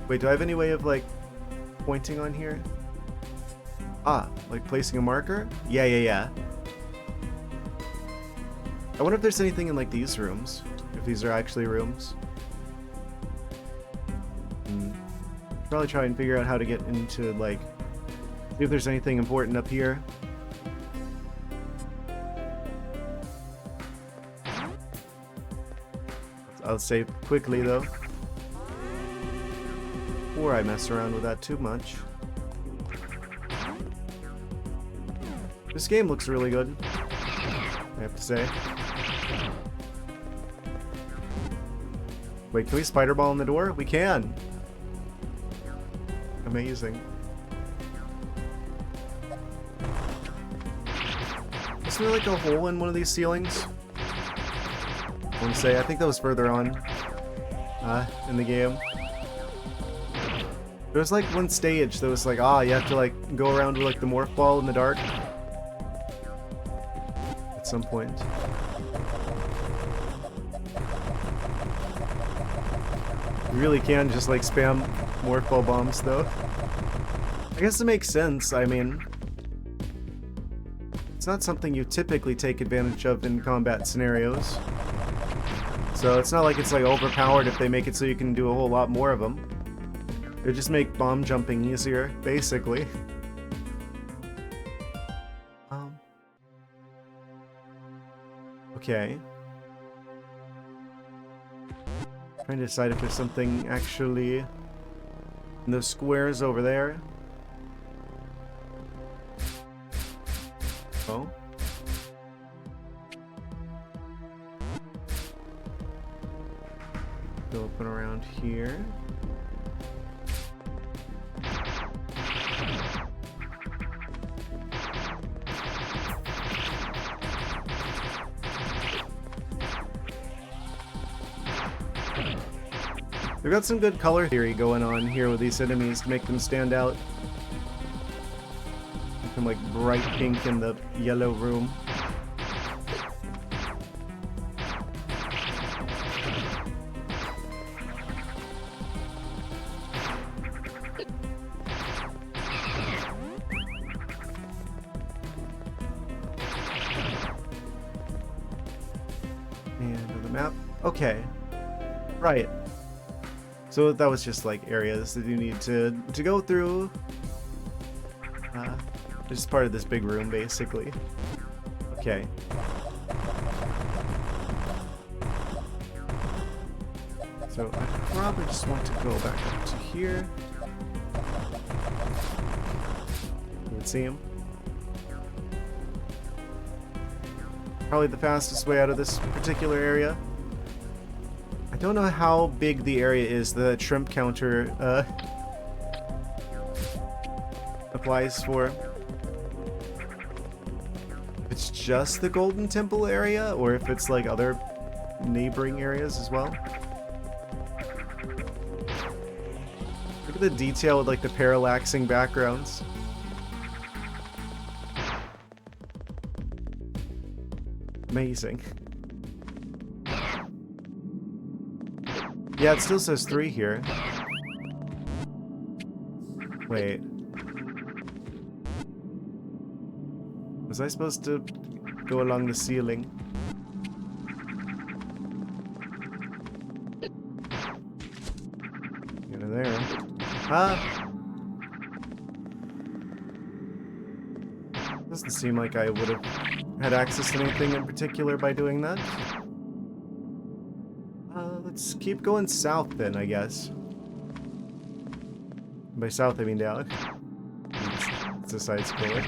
Wait, do I have any way of, like, pointing on here? Ah, like placing a marker? Yeah. I wonder if there's anything in, like, these rooms. If these are actually rooms. Probably try and figure out how to get into, like, see if there's anything important up here. I'll save quickly, though. Before I mess around with that too much. This game looks really good, I have to say. Wait, can we spider ball in the door? We can! Amazing. Isn't there like a hole in one of these ceilings? I want to say, I think that was further on in the game. There was like one stage that was like, you have to like go around with like the morph ball in the dark. At some point. You really can just like spam morph ball bombs though. I guess it makes sense, I mean... It's not something you typically take advantage of in combat scenarios. So it's not like it's like overpowered if they make it so you can do a whole lot more of them. They just make bomb jumping easier, basically. Okay. Trying to decide if there's something actually in those squares over there. Oh. Go up and around here. We've got some good color theory going on here with these enemies to make them stand out. Make them like bright pink in the yellow room. And on the map. Okay. Right. So that was just like areas that you need to go through. Just part of this big room, basically. Okay. So I probably just want to go back up to here. Let's see him. Probably the fastest way out of this particular area. I don't know how big the area is the shrimp counter applies for. If it's just the Golden Temple area, or if it's like other neighboring areas as well. Look at the detail with like the parallaxing backgrounds. Amazing. Yeah, it still says 3 here. Wait. Was I supposed to go along the ceiling? Get in there. Ah! Doesn't seem like I would have had access to anything in particular by doing that. Let's keep going south then, I guess. By south, I mean down. It's a side scroller.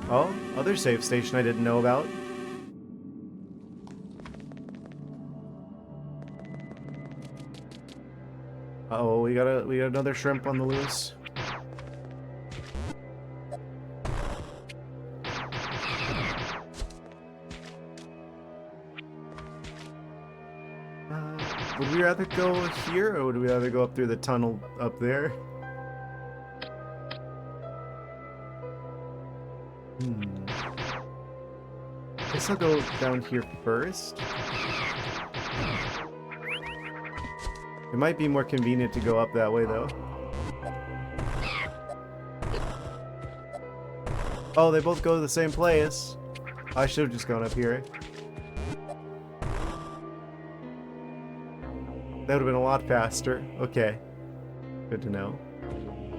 Oh, other save station I didn't know about. Uh-oh, we got another shrimp on the loose. Would we rather go here, or would we rather go up through the tunnel up there? Guess I'll go down here first. It might be more convenient to go up that way, though. Oh, they both go to the same place. I should have just gone up here. That would have been a lot faster. Okay. Good to know.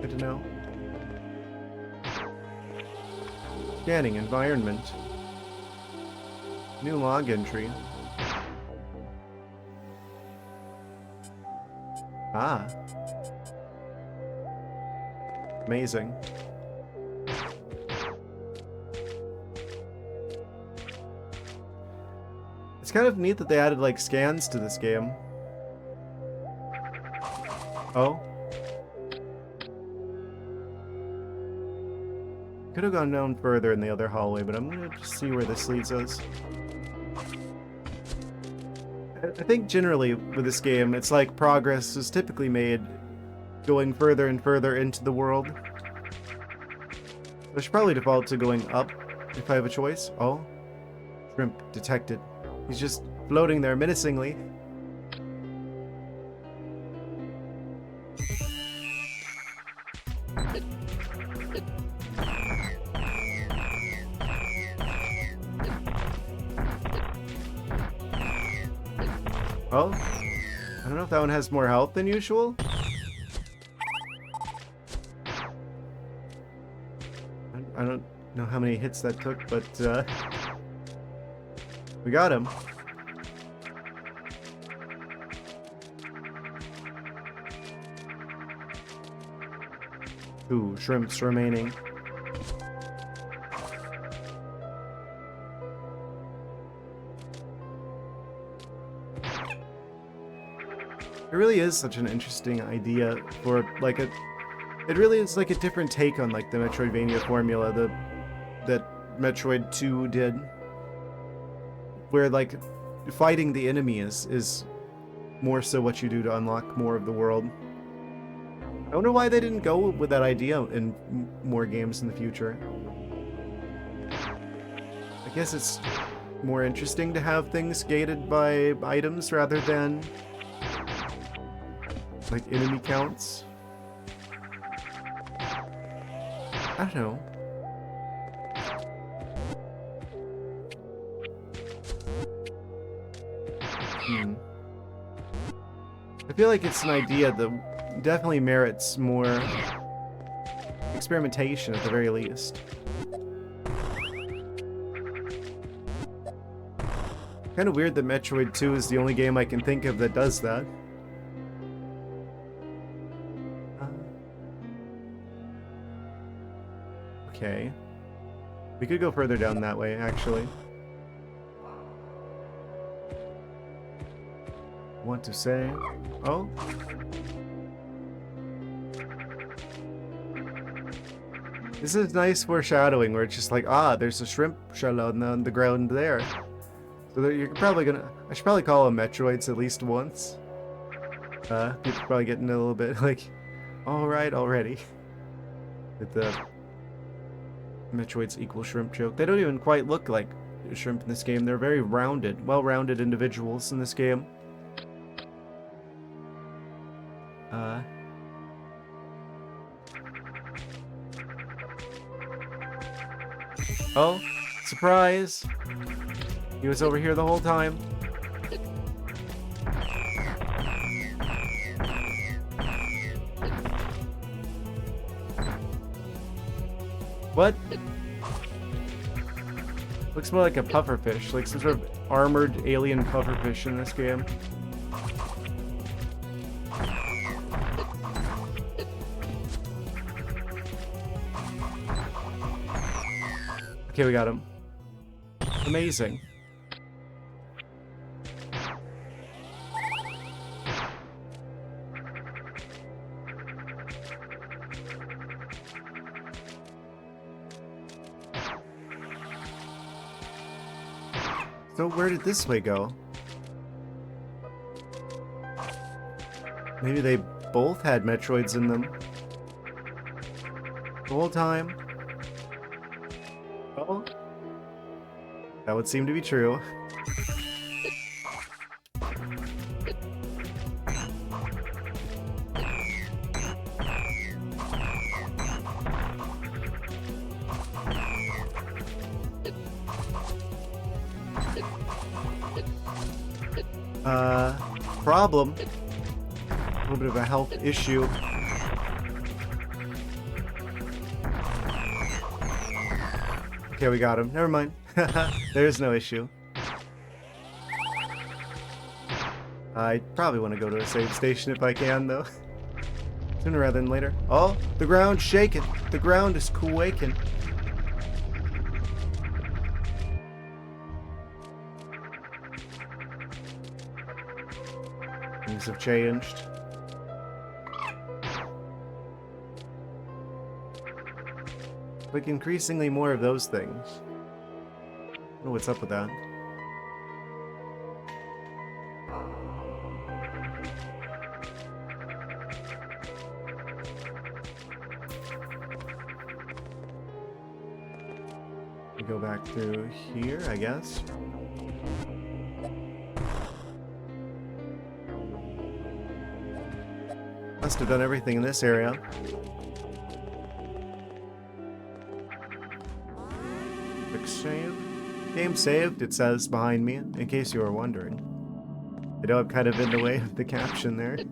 Good to know. Scanning environment. New log entry. Ah. Amazing. It's kind of neat that they added like scans to this game. Oh. Could have gone down further in the other hallway, but I'm gonna just see where this leads us. I think generally with this game, it's like progress is typically made going further and further into the world. I should probably default to going up if I have a choice. Oh. Shrimp detected. He's just floating there menacingly. Oh, I don't know if that one has more health than usual. I don't know how many hits that took, but we got him. Ooh, shrimps remaining. It really is such an interesting idea for like it really is like a different take on like the Metroidvania formula that Metroid 2 did, where like fighting the enemy is more so what you do to unlock more of the world. I wonder why they didn't go with that idea in more games in the future. I guess it's more interesting to have things gated by items rather than like enemy counts. I don't know. I feel like it's an idea that definitely merits more experimentation at the very least. Kind of weird that Metroid 2 is the only game I can think of that does that. Okay. We could go further down that way, actually. Want to say... Oh? This is nice foreshadowing where it's just like, ah, there's a shrimp shell on the ground there. So you're probably gonna... I should probably call them Metroids at least once. People probably getting a little bit like, alright already. With the Metroids equal shrimp joke. They don't even quite look like shrimp in this game. They're very rounded, well-rounded individuals in this game. Oh, surprise! He was over here the whole time. What? Looks more like a pufferfish, like some sort of armored alien pufferfish in this game. Okay, we got him. Amazing. So where did this way go? Maybe they both had Metroids in them the whole time. Oh, that would seem to be true. Problem. A little bit of a health issue. Okay, we got him. Never mind. There's no issue. I probably want to go to a save station if I can, though. Sooner rather than later. Oh, the ground's shaking. The ground is quaking. Things have changed. Like increasingly more of those things. I don't know what's up with that. We go back to here, I guess. Must have done everything in this area. Quick save. Game saved, it says behind me, in case you were wondering. I know I'm kind of in the way of the caption there. Do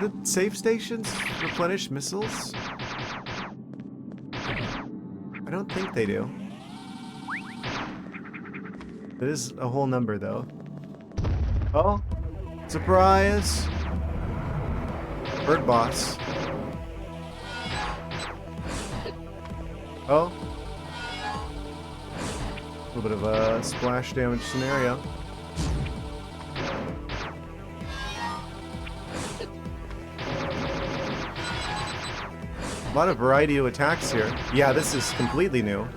the save stations replenish missiles? I don't think they do. It is a whole number, though. Oh! Surprise! Bird boss. Oh! A little bit of a splash damage scenario. A lot of variety of attacks here. Yeah, this is completely new.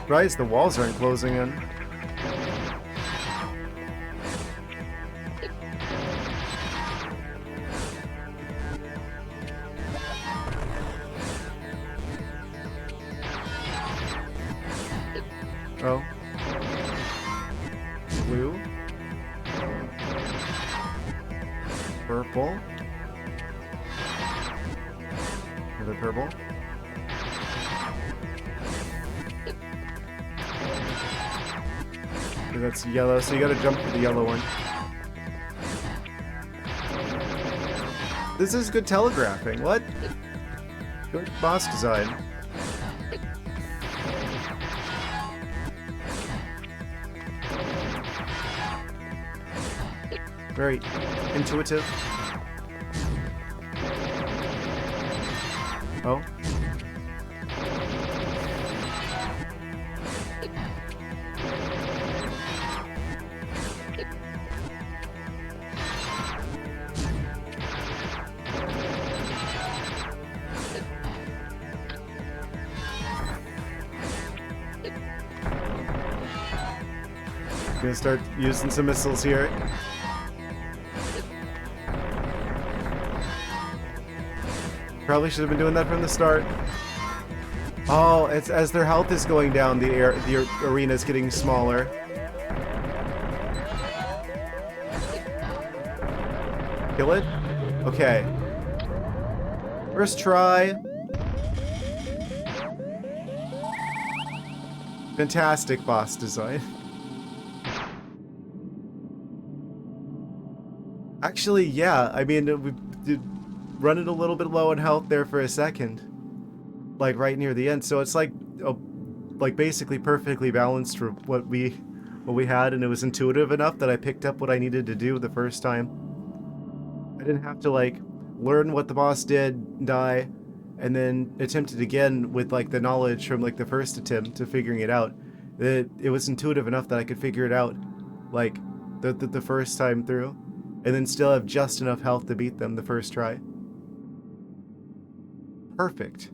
Surprised the walls aren't closing in. Oh. Blue. Purple. Another purple. Okay, that's yellow, so you gotta jump for the yellow one. This is good telegraphing. What? Good boss design. Very intuitive. Oh. Gonna start using some missiles here. Probably should have been doing that from the start. Oh, it's as their health is going down, the arena is getting smaller. Kill it? Okay. First try. Fantastic boss design. Actually, yeah. I mean, we did running a little bit low on health there for a second, like right near the end. So it's like basically perfectly balanced for what we had, and it was intuitive enough that I picked up what I needed to do the first time. I didn't have to like learn what the boss did, die, and then attempt it again with like the knowledge from like the first attempt to figuring it out. It was intuitive enough that I could figure it out like the first time through, and then still have just enough health to beat them the first try. Perfect.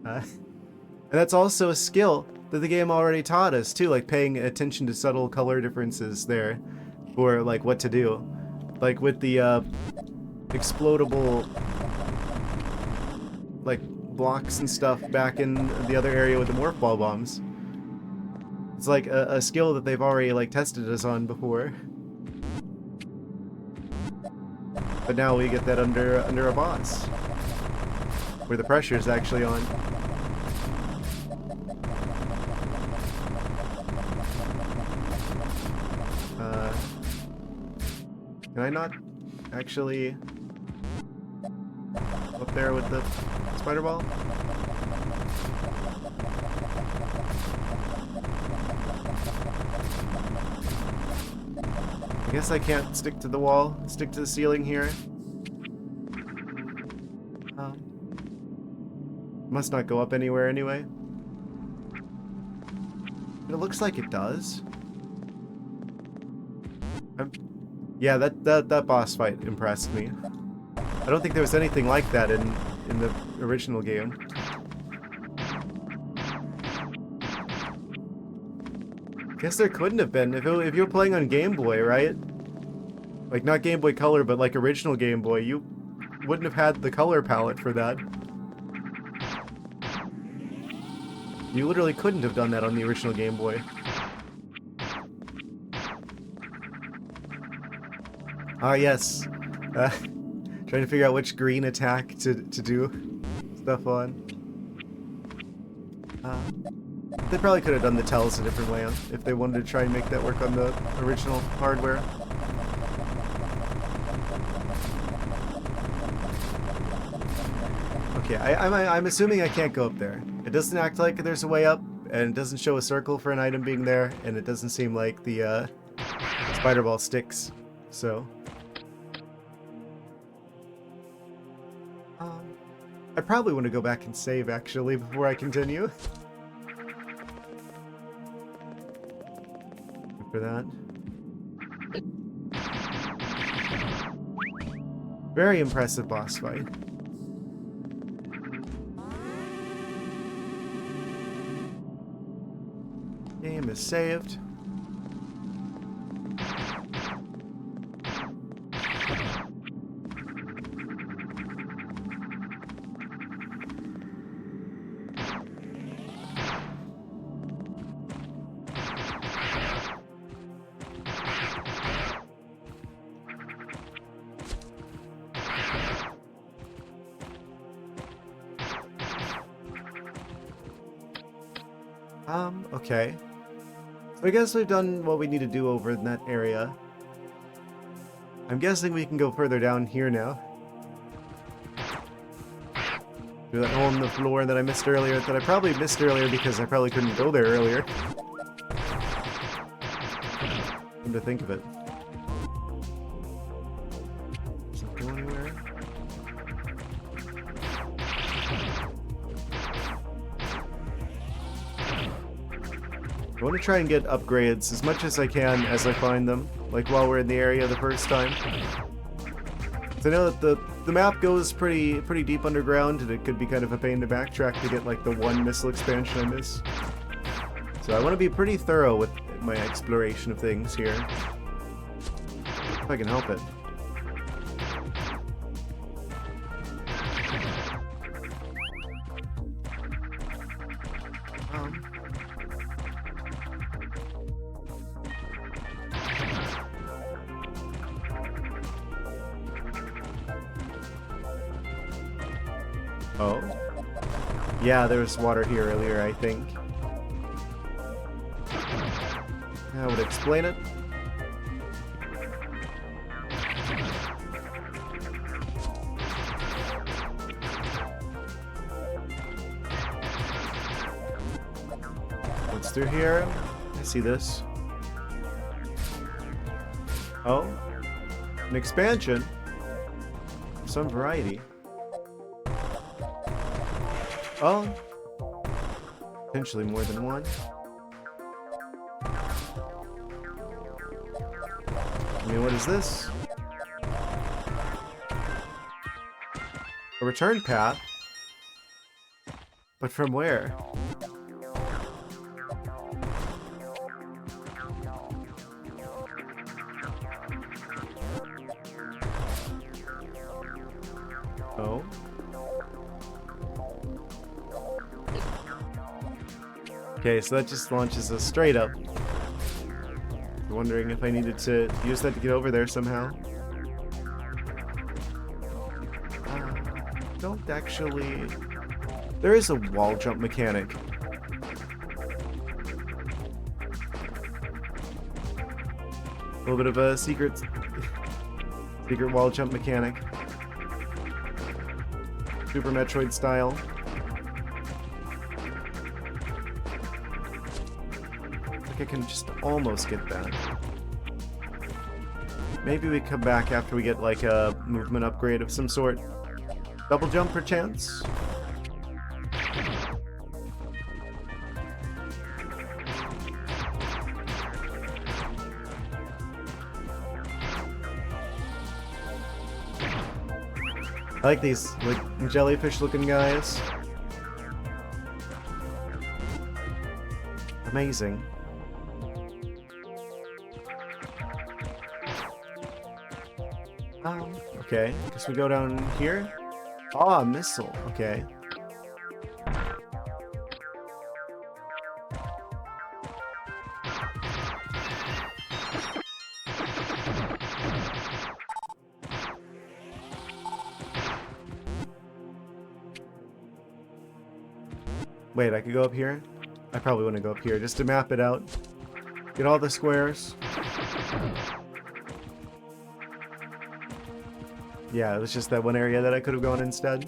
And that's also a skill that the game already taught us too, like paying attention to subtle color differences there, for like what to do, like with the explodable like blocks and stuff back in the other area with the morph ball bombs. It's like a skill that they've already like tested us on before, but now we get that under a boss where the pressure is actually on. Can I not actually up there with the spider ball? I guess I can't stick to the wall, stick to the ceiling here. Must not go up anywhere anyway. But it looks like it does. Yeah, that boss fight impressed me. I don't think there was anything like that in the original game. Guess there couldn't have been if you were playing on Game Boy, right? Like not Game Boy Color, but like original Game Boy, you wouldn't have had the color palette for that. You literally couldn't have done that on the original Game Boy. Ah, yes. Trying to figure out which green attack to do stuff on. They probably could have done the tells a different way if they wanted to try and make that work on the original hardware. Okay, I'm assuming I can't go up there. It doesn't act like there's a way up, and it doesn't show a circle for an item being there, and it doesn't seem like the spider ball sticks, so... I probably want to go back and save, actually, before I continue. For that. Very impressive boss fight. Game is saved. Okay. So I guess we've done what we need to do over in that area. I'm guessing we can go further down here now. Through that hole in the floor that I missed earlier, that I probably missed earlier because I probably couldn't go there earlier. Come to think of it. Does it go anywhere? I want to try and get upgrades as much as I can as I find them, like while we're in the area the first time. So I know that the map goes pretty deep underground, and it could be kind of a pain to backtrack to get like the one missile expansion I miss. So I want to be pretty thorough with my exploration of things here, if I can help it. Oh. Yeah, there was water here earlier, I think. That would explain it. What's through here? I see this. Oh. An expansion of some variety. Oh, Potentially more than one. I mean, what is this? A return path? But from where? Oh. Okay, so that just launches us straight up. I'm wondering if I needed to use that to get over there somehow. Don't actually... There is a wall jump mechanic. A little bit of a secret wall jump mechanic. Super Metroid style. I can just almost get that. Maybe we come back after we get like a movement upgrade of some sort. Double jump perchance? I like these like jellyfish looking guys. Amazing. Okay, guess we go down here. Ah, missile. Okay. Wait, I could go up here? I probably want to go up here just to map it out. Get all the squares. Yeah, it was just that one area that I could have gone instead.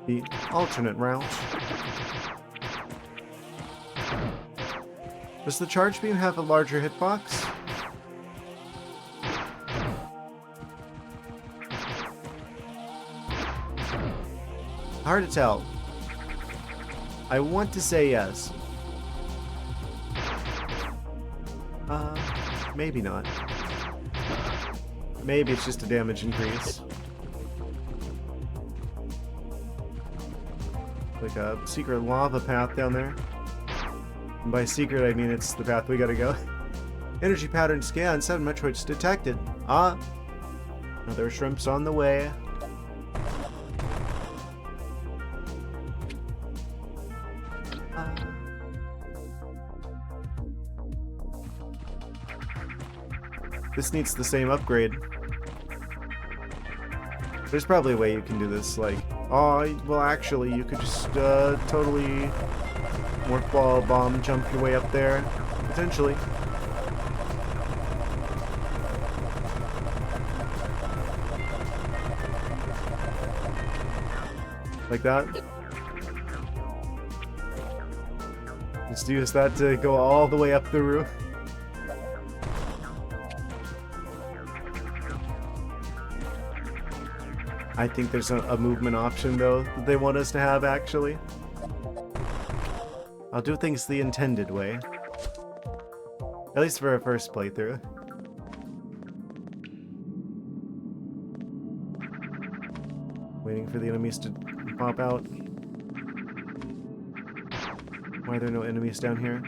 The alternate route. Does the charge beam have a larger hitbox? Hard to tell. I want to say yes. Maybe not. Maybe it's just a damage increase. Like a secret lava path down there. And by secret, I mean it's the path we gotta go. Energy pattern scan, 7 Metroids detected. Ah! Another shrimps on the way. This needs the same upgrade. There's probably a way you can do this, like... Oh, well actually, you could just totally... Morph ball bomb jump your way up there. Potentially. Like that. Just use that to go all the way up the roof. I think there's a movement option, though, that they want us to have, actually. I'll do things the intended way. At least for a first playthrough. Waiting for the enemies to pop out. Why are there no enemies down here?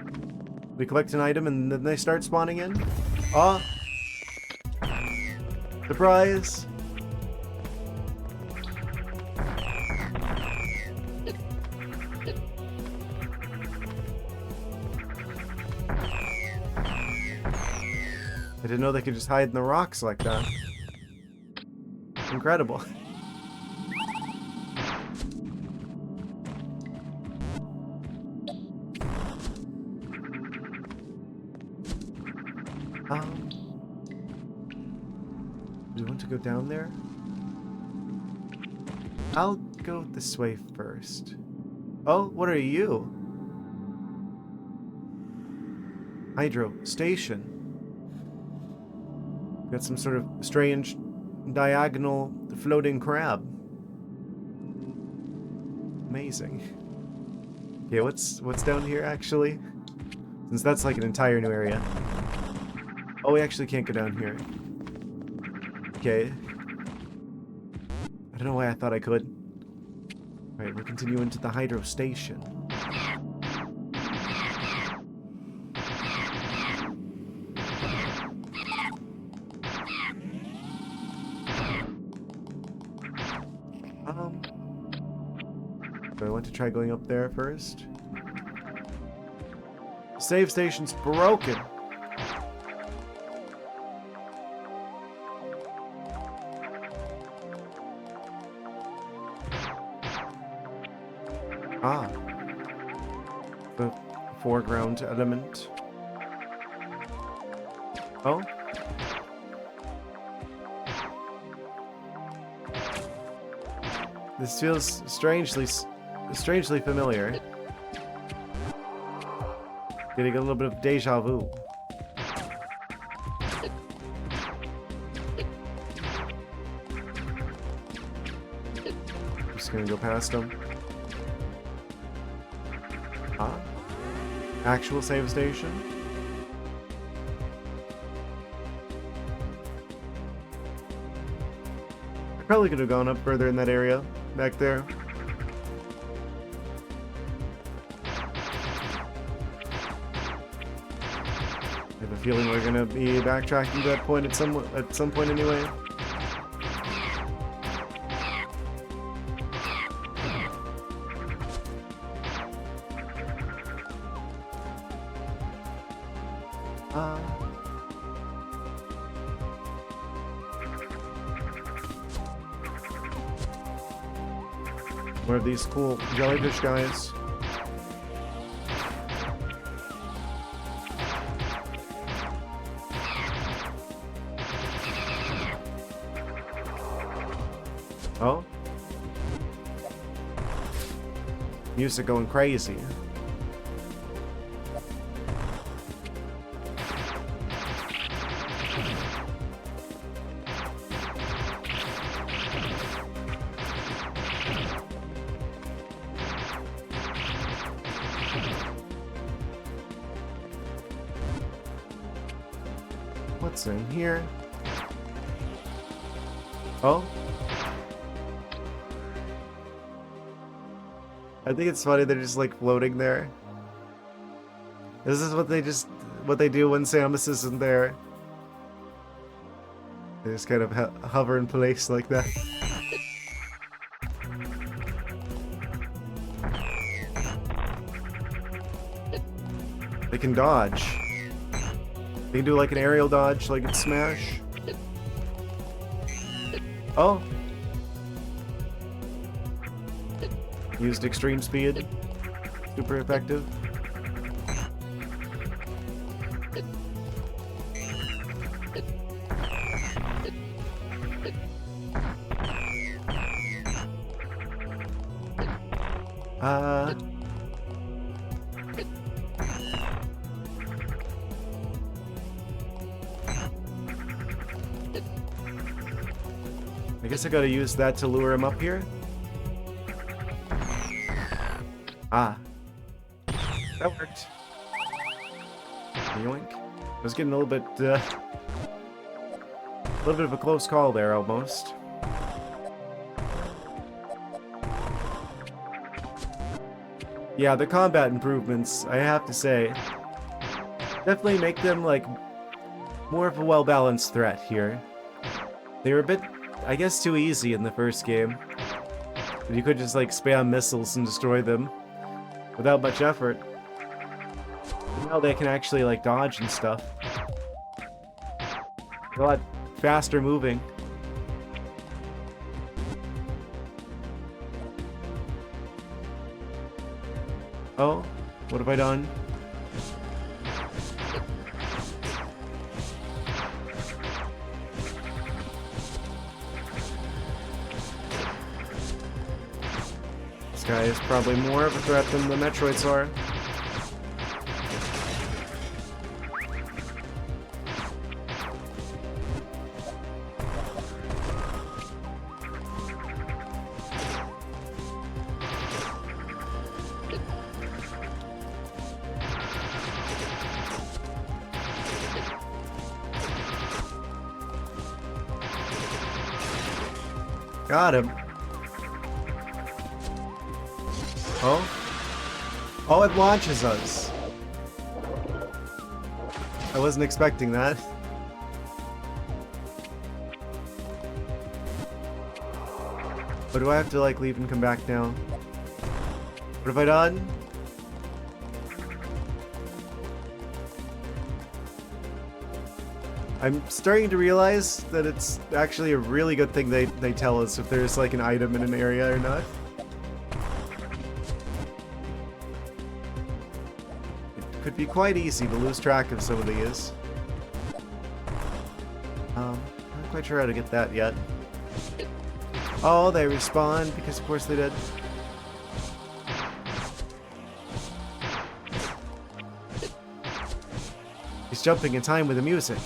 We collect an item and then they start spawning in? Ah! Surprise! I didn't know they could just hide in the rocks like that. Incredible. Do you want to go down there? I'll go this way first. Oh, what are you? Hydro Station. Got some sort of strange diagonal floating crab. Amazing. Okay, what's down here actually? Since that's like an entire new area. Oh, we actually can't go down here. Okay. I don't know why I thought I could. Alright, we'll continue into the hydro station. Do I want to try going up there first? Save station's broken. Ah. The foreground element. Oh? This feels strangely familiar. Getting a little bit of deja vu. I'm just gonna go past them. Ah. Actual save station? I probably could have gone up further in that area. Back there. I have a feeling we're gonna be backtracking to that point at some point anyway. More of these cool jellyfish guys. Oh? Music going crazy. What's in here? Oh? I think it's funny they're just like floating there. This is what they do when Samus isn't there. They just kind of hover in place like that. They can dodge. They can do like an aerial dodge, like in Smash. Oh! Used extreme speed. Super effective. I guess I gotta use that to lure him up here. Ah. That worked. Yoink. I was getting a little bit of a close call there, almost. Yeah, the combat improvements, I have to say, definitely make them, like, more of a well-balanced threat here. They were a bit, I guess, too easy in the first game. You could just, like, spam missiles and destroy them without much effort. Now they can actually, like, dodge and stuff. They're a lot faster moving. Oh, what have I done? This guy is probably more of a threat than the Metroids are. Got him. Oh? Oh, it launches us. I wasn't expecting that. But do I have to, like, leave and come back now? What have I done? I'm starting to realize that it's actually a really good thing they tell us if there's, like, an item in an area or not. It could be quite easy to lose track of some of these. Not quite sure how to get that yet. Oh, they respawn, because of course they did. He's jumping in time with the music.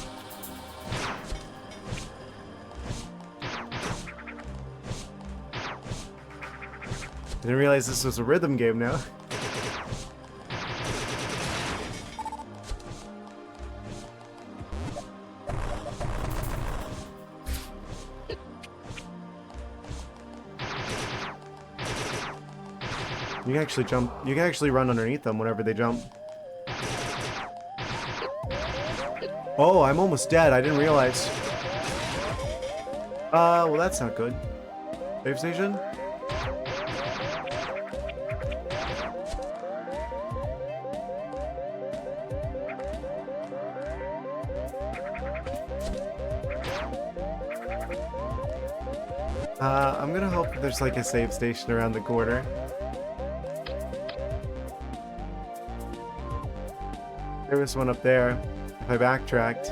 I didn't realize this was a rhythm game now. You can actually jump. You can actually run underneath them whenever they jump. Oh, I'm almost dead. I didn't realize. Well, that's not good. Save station? I'm gonna hope there's like a save station around the corner. There was one up there. If I backtracked.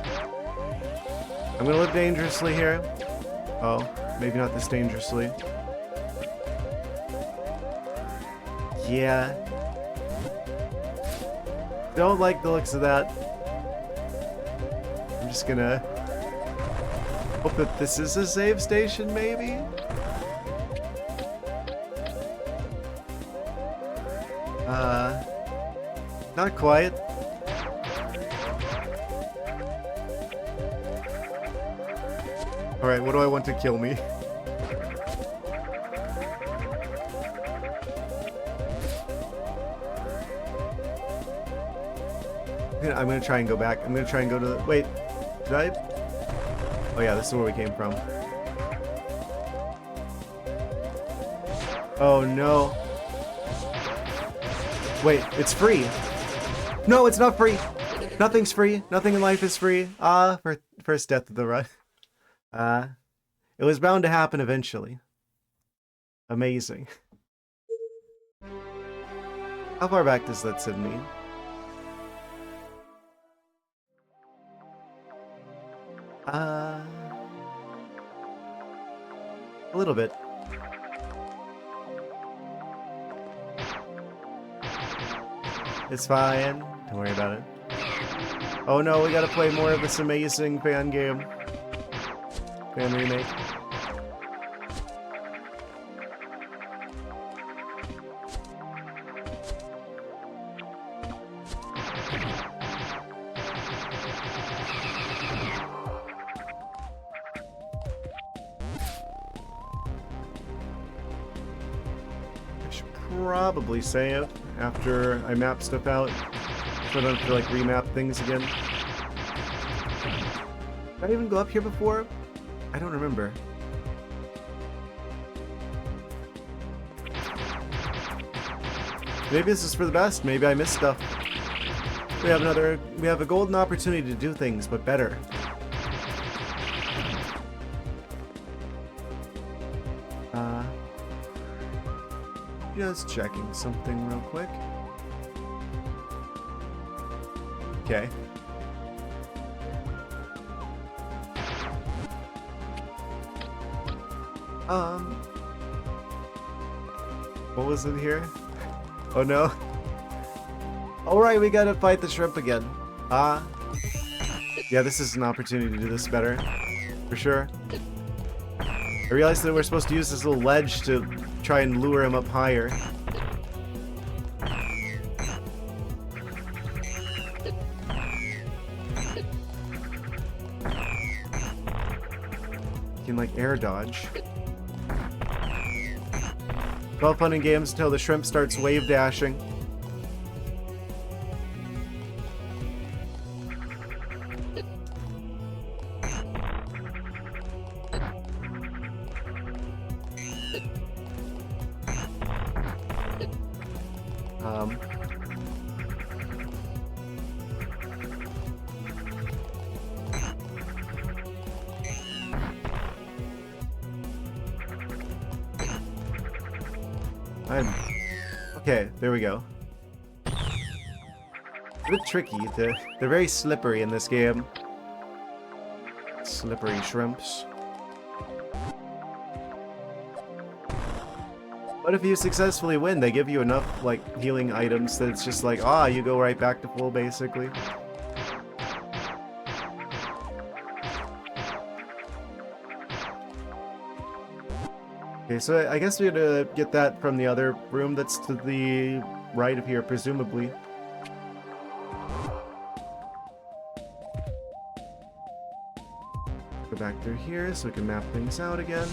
I'm gonna live dangerously here. Oh, maybe not this dangerously. Yeah. Don't like the looks of that. I'm just gonna hope that this is a save station, maybe? Not quite. Alright, what do I want to kill me? I'm gonna try and go back. I'm gonna try and go to the... Wait, did I? Oh yeah, this is where we came from. Oh no. Wait, it's free. No, it's not free. Nothing's free. Nothing in life is free. First death of the run. It was bound to happen eventually. Amazing. How far back does that send me? A little bit. It's fine. Don't worry about it. Oh no, we gotta play more of this amazing fan game. Fan remake. I should probably save after I map stuff out. So I don't have to like remap things again. Did I even go up here before? I don't remember. Maybe this is for the best. Maybe I missed stuff. We have a golden opportunity to do things, but better. Just checking something real quick. Okay. What was in here? Oh no. Alright, we gotta fight the shrimp again. Yeah, this is an opportunity to do this better. For sure. I realized that we're supposed to use this little ledge to try and lure him up higher. You can like air dodge. 12 fun and games until the shrimp starts wave dashing. Okay, there we go. It's a bit tricky. They're very slippery in this game. Slippery shrimps. But if you successfully win, they give you enough, like, healing items that it's just like, ah, you go right back to full, basically. Okay, so I guess we had to get that from the other room that's to the right of here, presumably. Go back through here so we can map things out again.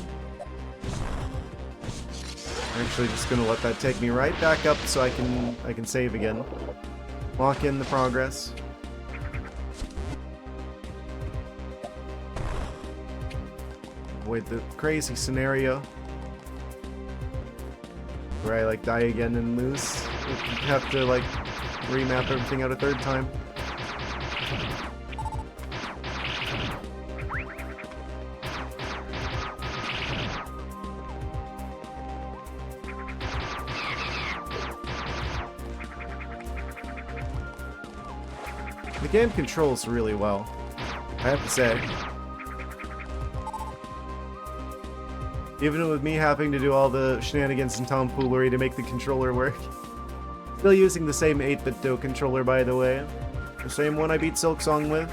I'm actually just gonna let that take me right back up so I can save again. Lock in the progress. Avoid the crazy scenario where I like die again and lose. You have to like remap everything out a third time. The game controls really well, I have to say. Even with me having to do all the shenanigans and tomfoolery to make the controller work. Still using the same 8-bit Do controller, by the way. The same one I beat Silksong with.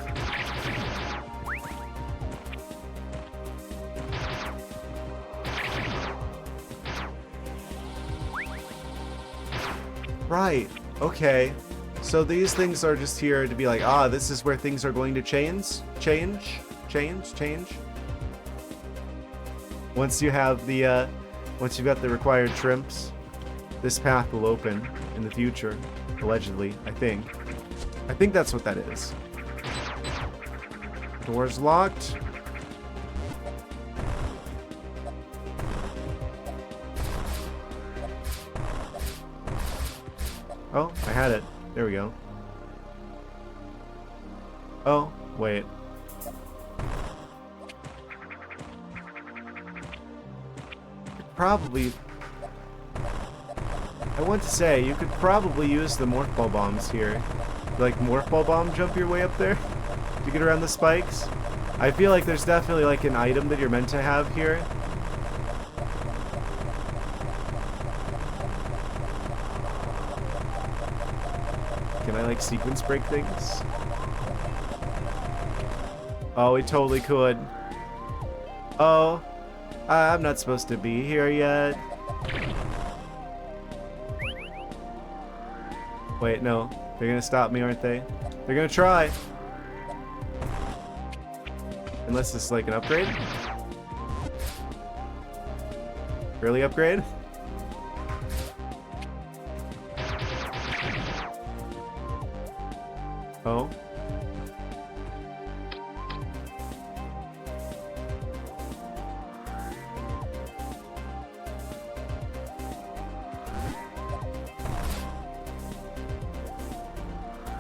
Right, okay. So these things are just here to be like, ah, this is where things are going to change. Once you have the, once you've got the required shrimps, this path will open in the future, allegedly, I think. I think that's what that is. Door's locked. Oh, I had it. There we go. Oh, wait. Probably... I want to say, you could probably use the morph ball bombs here. Like, morph ball bomb jump your way up there to get around the spikes. I feel like there's definitely like an item that you're meant to have here. Can I like sequence break things? Oh, we totally could. Oh, I'm not supposed to be here yet. Wait, no. They're gonna stop me, aren't they? They're gonna try. Unless it's like an upgrade? Early upgrade? Oh.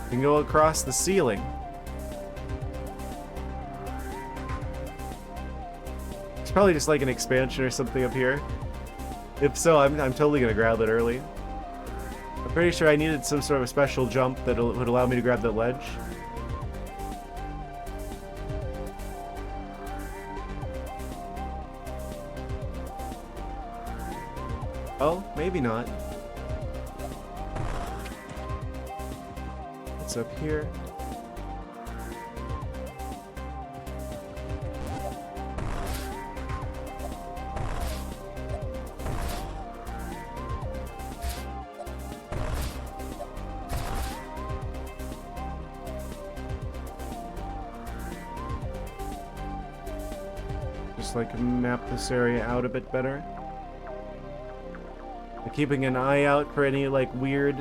You can go across the ceiling. It's probably just like an expansion or something up here. If so, I'm totally gonna grab it early. I'm pretty sure I needed some sort of a special jump that would allow me to grab that ledge. Oh, maybe not. What's up here? Just like map this area out a bit better. Keeping an eye out for any, like, weird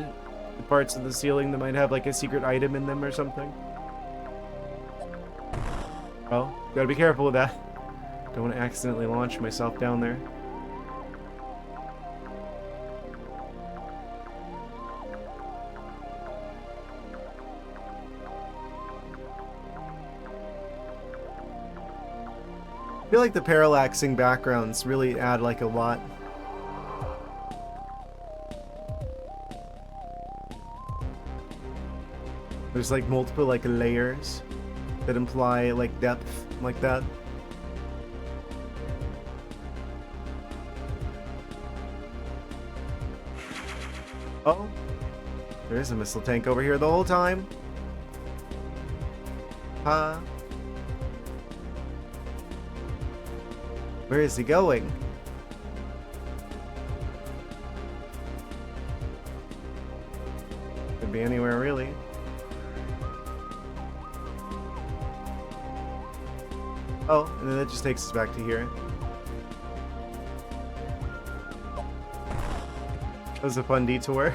parts of the ceiling that might have, like, a secret item in them or something. Oh, gotta be careful with that. Don't want to accidentally launch myself down there. I feel like the parallaxing backgrounds really add, like, a lot. There's, like, multiple, like, layers that imply, like, depth, like that. Oh, there's a missile tank over here the whole time. Huh? Where is he going? Could be anywhere, really. Oh, and then that just takes us back to here. That was a fun detour.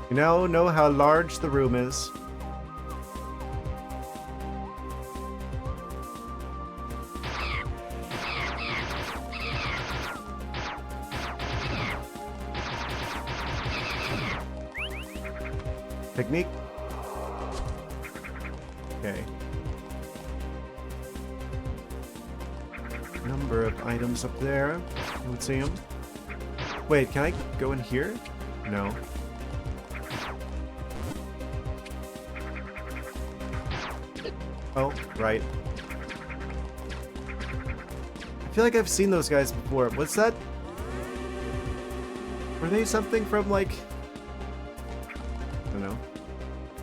You now know how large the room is. Technique. Okay. Number of items up there. Let's see them. Wait, can I go in here? No. Oh, right. I feel like I've seen those guys before. What's that? Were they something from, like... I don't know.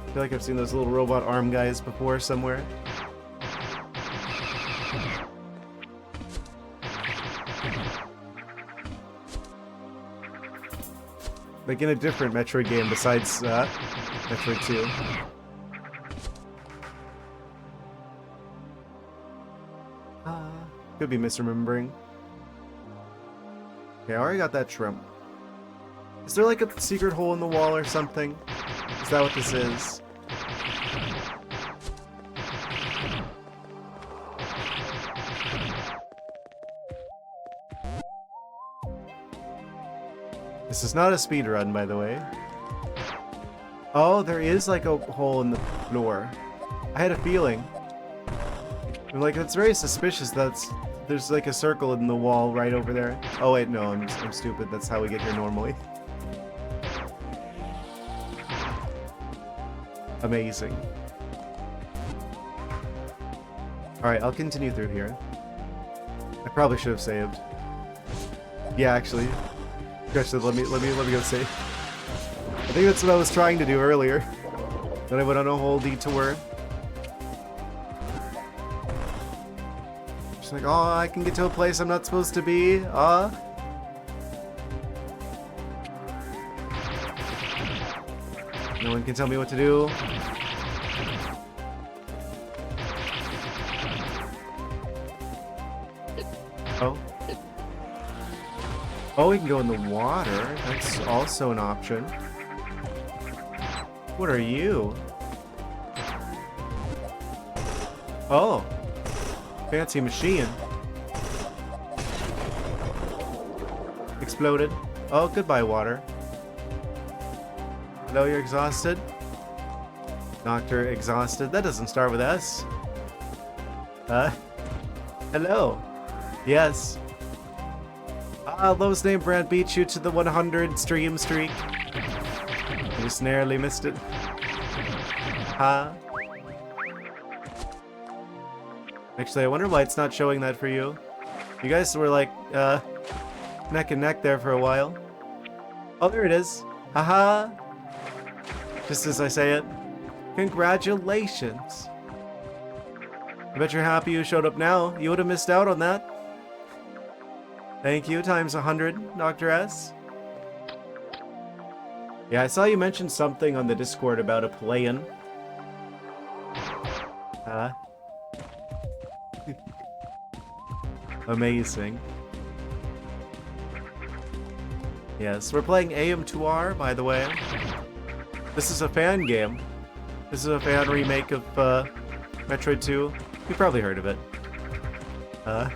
I feel like I've seen those little robot arm guys before somewhere. Like in a different Metroid game besides Metroid 2. Could be misremembering. Okay, I already got that shrimp. Is there like a secret hole in the wall or something? Is that what this is? This is not a speed run, by the way. Oh, there is like a hole in the floor. I had a feeling. I'm like, that's very suspicious. There's like a circle in the wall right over there. Oh wait, no, I'm stupid. That's how we get here normally. Amazing. Alright, I'll continue through here. I probably should have saved. Yeah, actually. Gosh, let me go save. I think that's what I was trying to do earlier. Then I went on a whole detour. Just like, oh, I can get to a place I'm not supposed to be. No one can tell me what to do. Oh. Oh, we can go in the water. That's also an option. What are you? Oh. Fancy machine. Exploded. Oh, goodbye, water. Hello, you're exhausted? Doctor exhausted. That doesn't start with S. Hello. Yes. Lowest name brand beat you to the 100 stream streak. I just narrowly missed it. Huh? Actually, I wonder why it's not showing that for you. You guys were like, neck and neck there for a while. Oh, there it is. Haha. Just as I say it. Congratulations. I bet you're happy you showed up now. You would have missed out on that. Thank you, times 100, Dr. S. Yeah, I saw you mention something on the Discord about a play-in. Amazing. Yes, we're playing AM2R, by the way. This is a fan game. This is a fan remake of Metroid 2. You've probably heard of it. I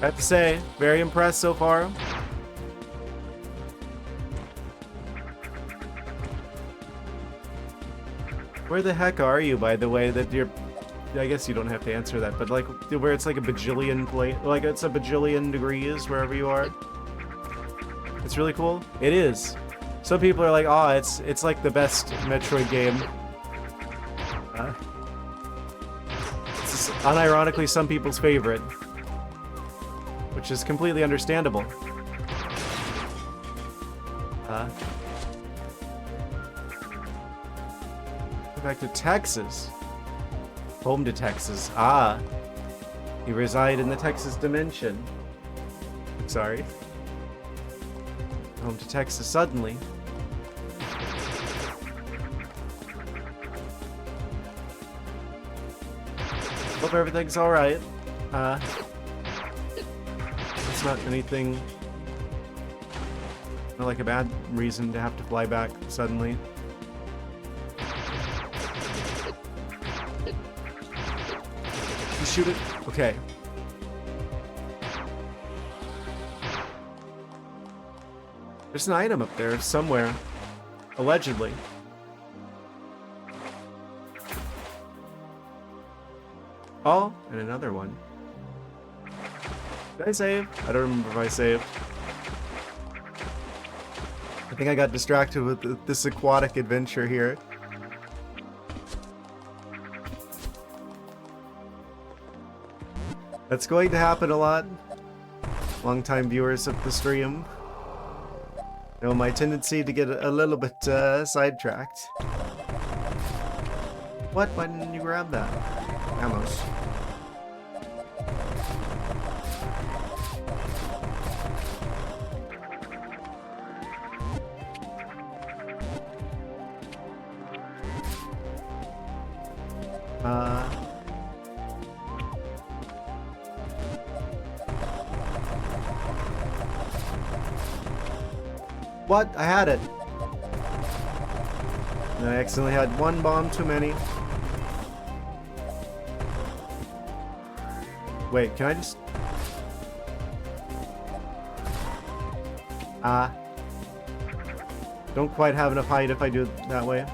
have to say, very impressed so far. Where the heck are you, by the way, that you're... I guess you don't have to answer that, but like, where it's like a bajillion like it's a bajillion degrees wherever you are. It's really cool. It is. Some people are like, oh, it's like the best Metroid game. It's unironically some people's favorite, which is completely understandable. Go back to Texas. Home to Texas. Ah. You reside in the Texas dimension. Sorry. Home to Texas suddenly. Hope everything's alright. It's not anything... not like a bad reason to have to fly back suddenly. Shoot it? Okay. There's an item up there somewhere. Allegedly. Oh, and another one. Did I save? I don't remember if I saved. I think I got distracted with this aquatic adventure here. That's going to happen a lot. Longtime viewers of the stream know my tendency to get a little bit sidetracked. What? Why didn't you grab that? Amos. What? I had it. And I accidentally had one bomb too many. Wait, can I just... Don't quite have enough height if I do it that way.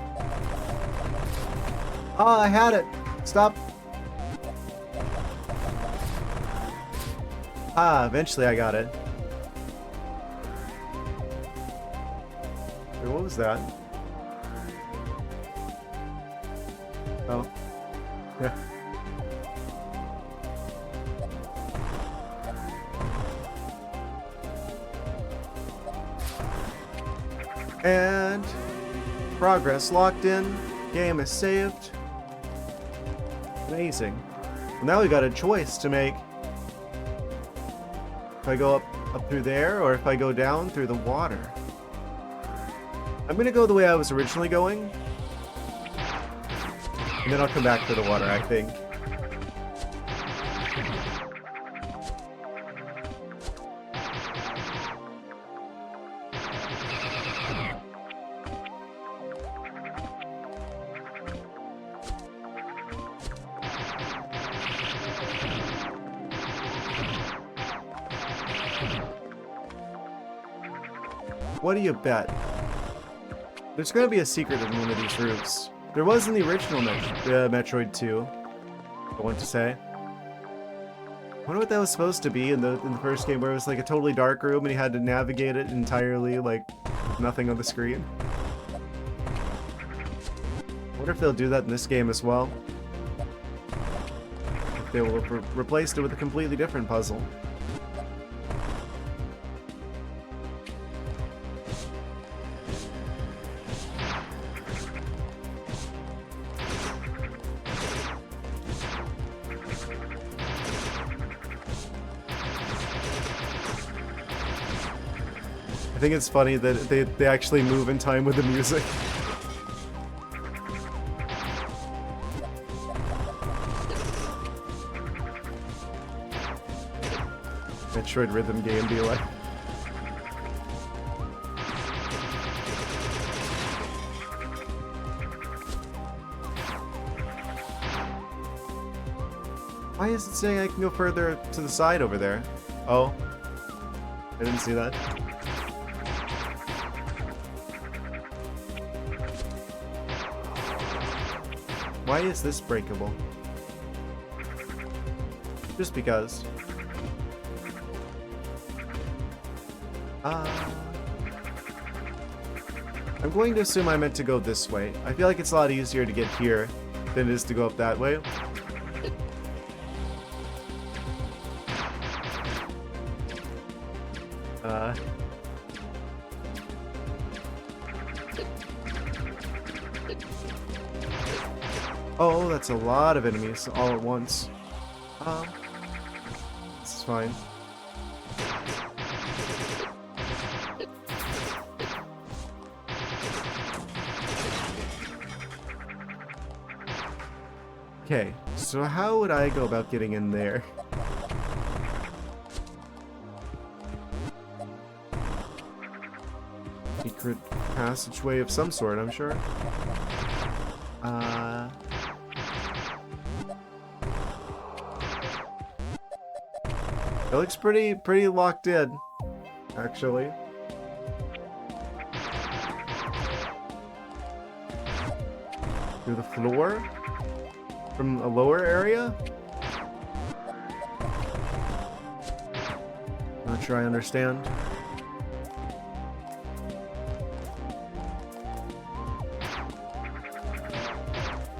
Oh, I had it! Stop! Eventually I got it. Wait, what was that? Oh. Yeah. And progress locked in. Game is saved. Amazing. Well, now we got a choice to make. If I go up through there, or if I go down through the water. I'm gonna go the way I was originally going. And then I'll come back to the water, I think. What do you bet? There's going to be a secret in one of these roofs. There was in the original Metroid 2, I want to say. I wonder what that was supposed to be in the first game, where it was like a totally dark room and you had to navigate it entirely, like, with nothing on the screen. I wonder if they'll do that in this game as well. If they will have replaced it with a completely different puzzle. I think it's funny that they actually move in time with the music. Metroid rhythm game be like? Why is it saying I can go further to the side over there? Oh. I didn't see that. Why is this breakable? Just because. I'm going to assume I meant to go this way. I feel like it's a lot easier to get here than it is to go up that way. Oh, that's a lot of enemies all at once. This is fine. Okay, so how would I go about getting in there? Secret passageway of some sort, I'm sure. It looks pretty locked in, actually. Through the floor? From a lower area? Not sure I understand.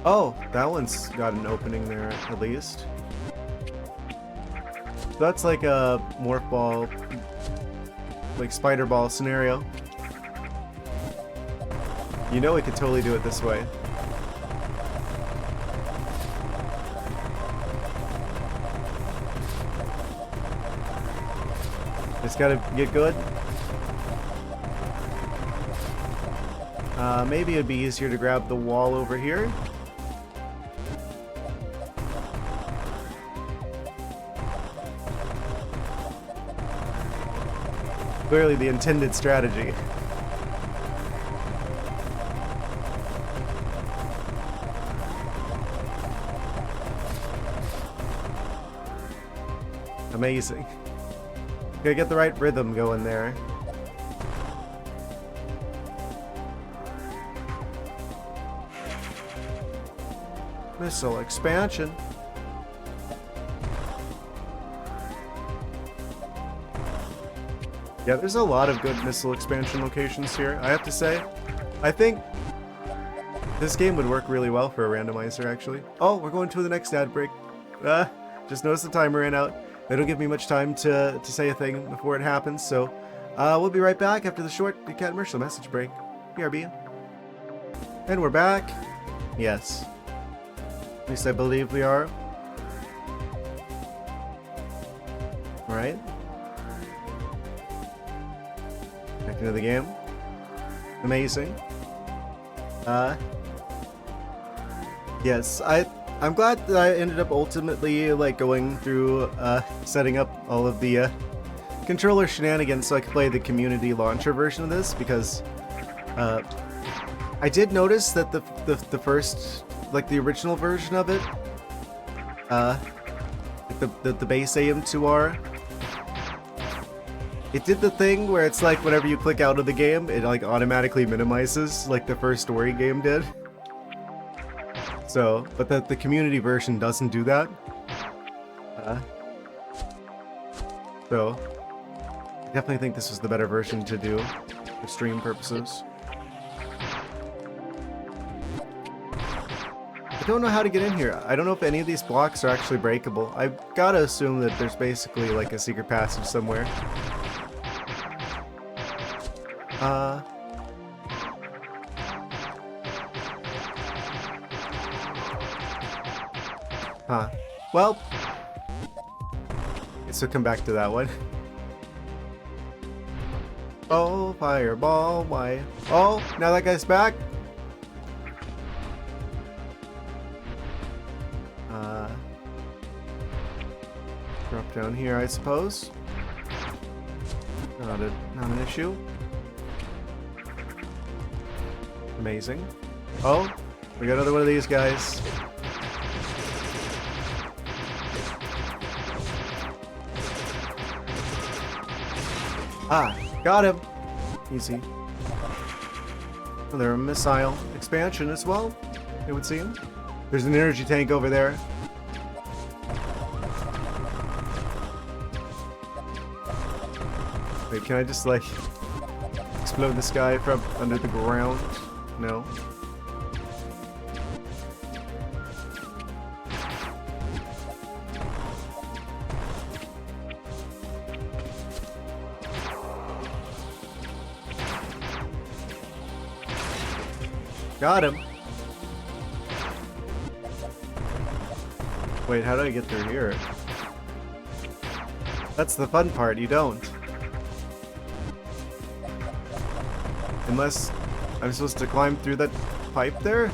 Oh, that one's got an opening there at least. That's like a morph ball, like spider ball scenario. You know we could totally do it this way. Just gotta get good. Maybe it'd be easier to grab the wall over here. Clearly the intended strategy. Amazing. Gotta get the right rhythm going there. Missile expansion. Yeah, there's a lot of good missile expansion locations here, I have to say. I think this game would work really well for a randomizer, actually. Oh, we're going to the next ad break. Just noticed the timer ran out. They don't give me much time to say a thing before it happens, so we'll be right back after the short commercial message break. BRB. And we're back. Yes. At least I believe we are. Alright. Back into the game. Amazing. Yes, I'm glad that I ended up ultimately like going through setting up all of the controller shenanigans so I could play the community launcher version of this, because I did notice that the first, like the original version of it, the base AM2R, it did the thing where it's like whenever you click out of the game, it like automatically minimizes like the first story game did. So, but the community version doesn't do that. So, I definitely think this was the better version to do for stream purposes. I don't know how to get in here. I don't know if any of these blocks are actually breakable. I've got to assume that there's basically like a secret passage somewhere. Well, guess we'll come back to that one. Oh, fireball, why? Oh, now that guy's back? Drop down here, I suppose. not an issue. Amazing. Oh, we got another one of these guys. Ah, got him. Easy. Another missile expansion as well, it would seem. There's an energy tank over there. Wait, can I just, like, explode this guy from under the ground? No. Got him. Wait, how do I get through here? That's the fun part, you don't. Unless I'm supposed to climb through that pipe there?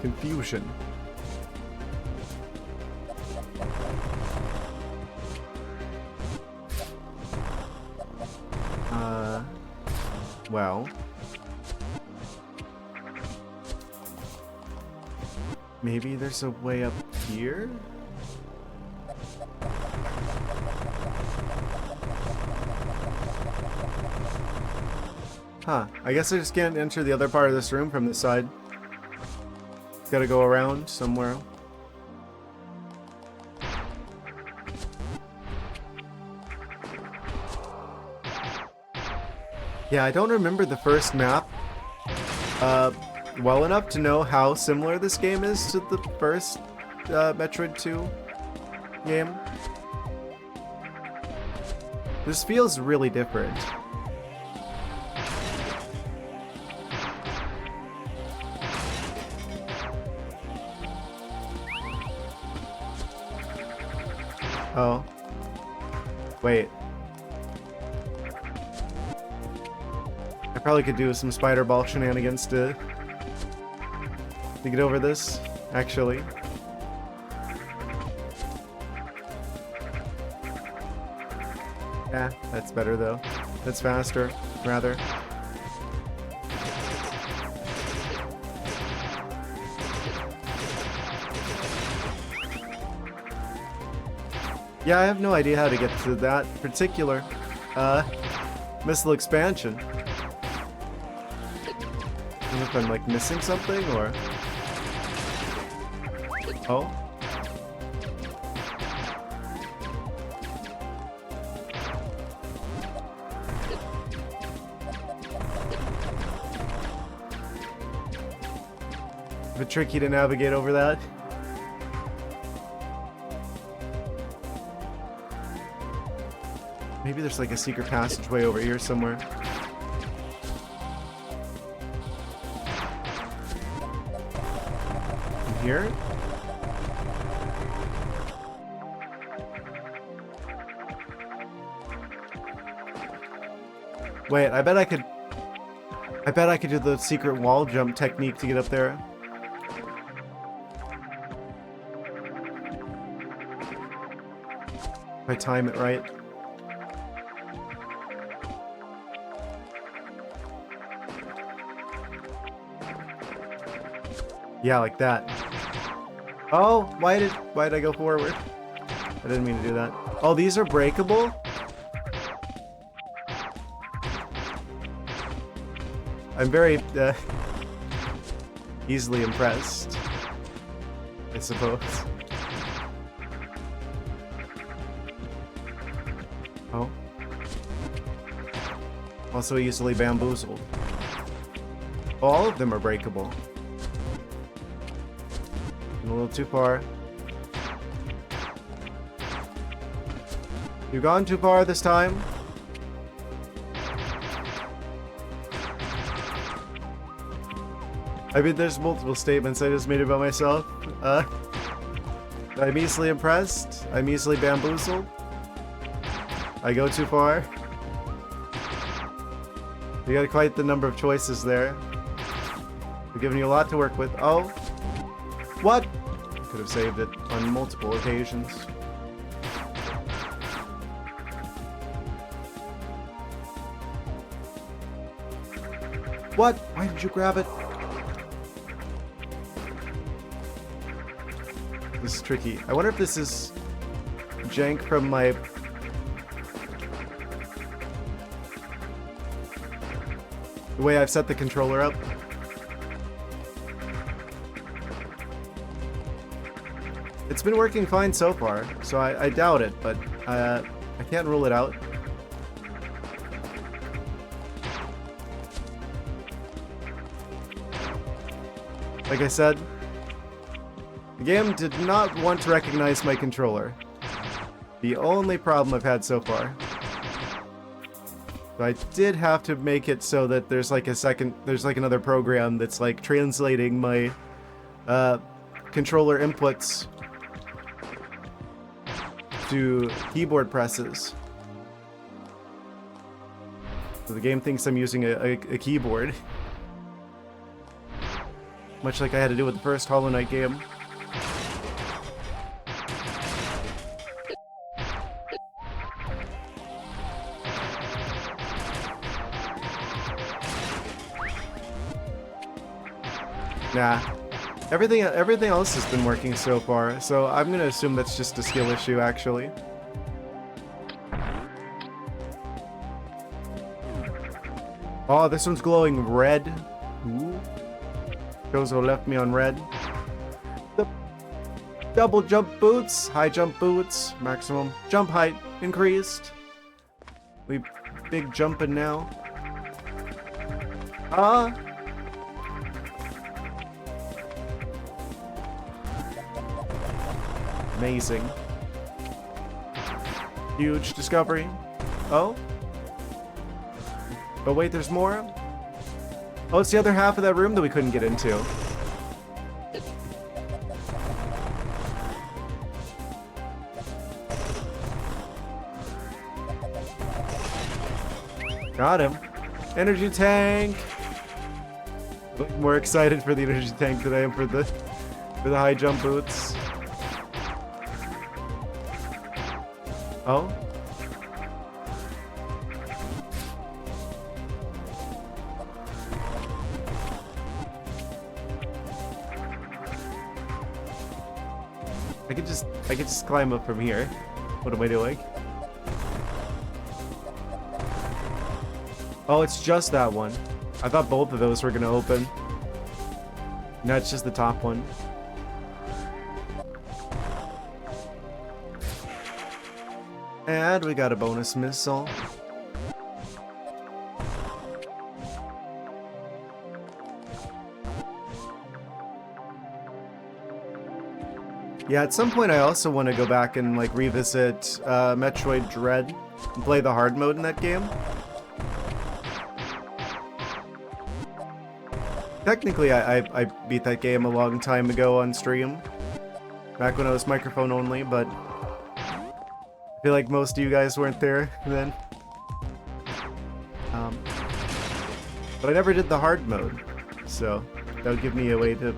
Confusion. Well. Maybe there's a way up here? Huh. I guess I just can't enter the other part of this room from this side. Gotta go around somewhere. Yeah, I don't remember the first map well enough to know how similar this game is to the first Metroid 2 game. This feels really different. Oh. Wait. I probably could do some spider ball shenanigans to get over this, actually. Yeah, that's better though. That's faster, rather. Yeah, I have no idea how to get to that particular missile expansion. I don't know if I'm like missing something or... Oh. A bit tricky to navigate over that. Maybe there's like a secret passageway over here somewhere. In here? Wait, I bet I could do the secret wall jump technique to get up there. If I time it right. Yeah, like that. Oh, why did I go forward? I didn't mean to do that. Oh, these are breakable? I'm very easily impressed, I suppose. Oh. Also easily bamboozled. All of them are breakable. A little too far. You've gone too far this time. I mean, there's multiple statements I just made about myself. I'm easily impressed. I'm easily bamboozled. I go too far. You got quite the number of choices there. We're giving you a lot to work with. Oh. What? could have saved it on multiple occasions. What? Why did you grab it? This is tricky. I wonder if this is jank from my... the way I've set the controller up. It's been working fine so far, so I doubt it, but I can't rule it out. Like I said, the game did not want to recognize my controller. The only problem I've had so far. So I did have to make it so that there's like another program that's like translating my controller inputs to keyboard presses. So the game thinks I'm using a keyboard. Much like I had to do with the first Hollow Knight game. Nah. Everything else has been working so far, so I'm gonna assume that's just a skill issue, actually. Oh, this one's glowing red. Ooh. Gozo left me on red. The double jump boots, high jump boots, maximum jump height increased. We big jumping now. Amazing. Huge discovery. Oh? Oh wait, there's more? Oh, it's the other half of that room that we couldn't get into. Got him. Energy tank! I'm more excited for the energy tank than I am for the high jump boots. Oh? I could just climb up from here. What am I doing? Oh, it's just that one. I thought both of those were gonna open. No, it's just the top one. And we got a bonus missile. Yeah, at some point I also want to go back and like revisit Metroid Dread and play the hard mode in that game. Technically, I beat that game a long time ago on stream, back when I was microphone only, but I feel like most of you guys weren't there then. But I never did the hard mode, so that would give me a way to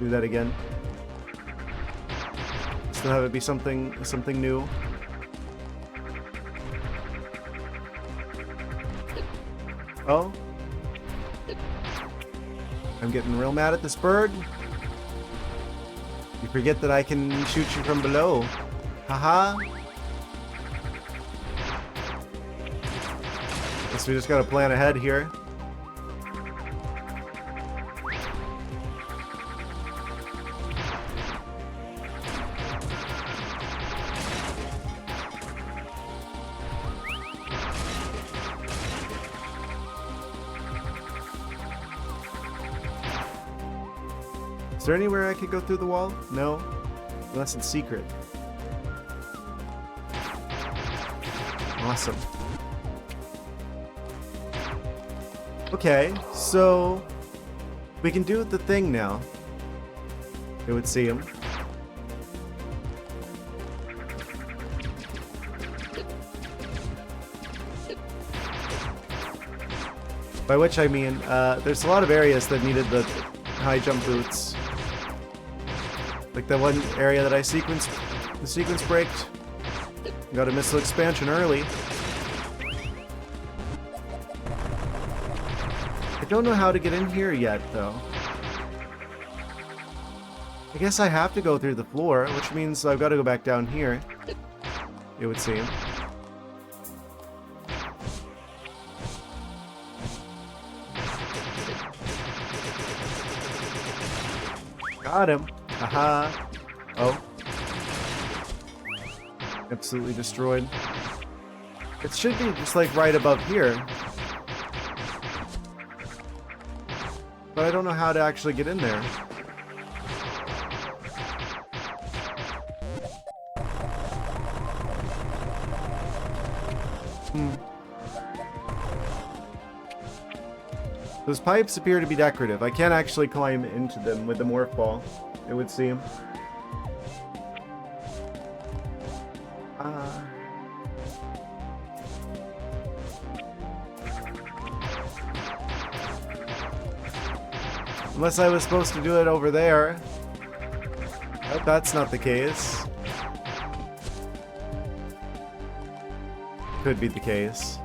do that again. Still have it be something new. Oh. I'm getting real mad at this bird. You forget that I can shoot you from below. Haha. Guess we just gotta plan ahead here. Is there anywhere I could go through the wall? No? Unless it's secret. Awesome. Okay, so we can do the thing now. It would seem. By which I mean, there's a lot of areas that needed the high jump boots. Like the one area that I sequence braked. Got a missile expansion early. I don't know how to get in here yet, though. I guess I have to go through the floor, which means I've got to go back down here. It would seem. Got him. Aha. Oh. Absolutely destroyed. It should be just like right above here. But I don't know how to actually get in there. Those pipes appear to be decorative. I can't actually climb into them with the morph ball, it would seem. Unless I was supposed to do it over there. But that's not the case. Could be the case.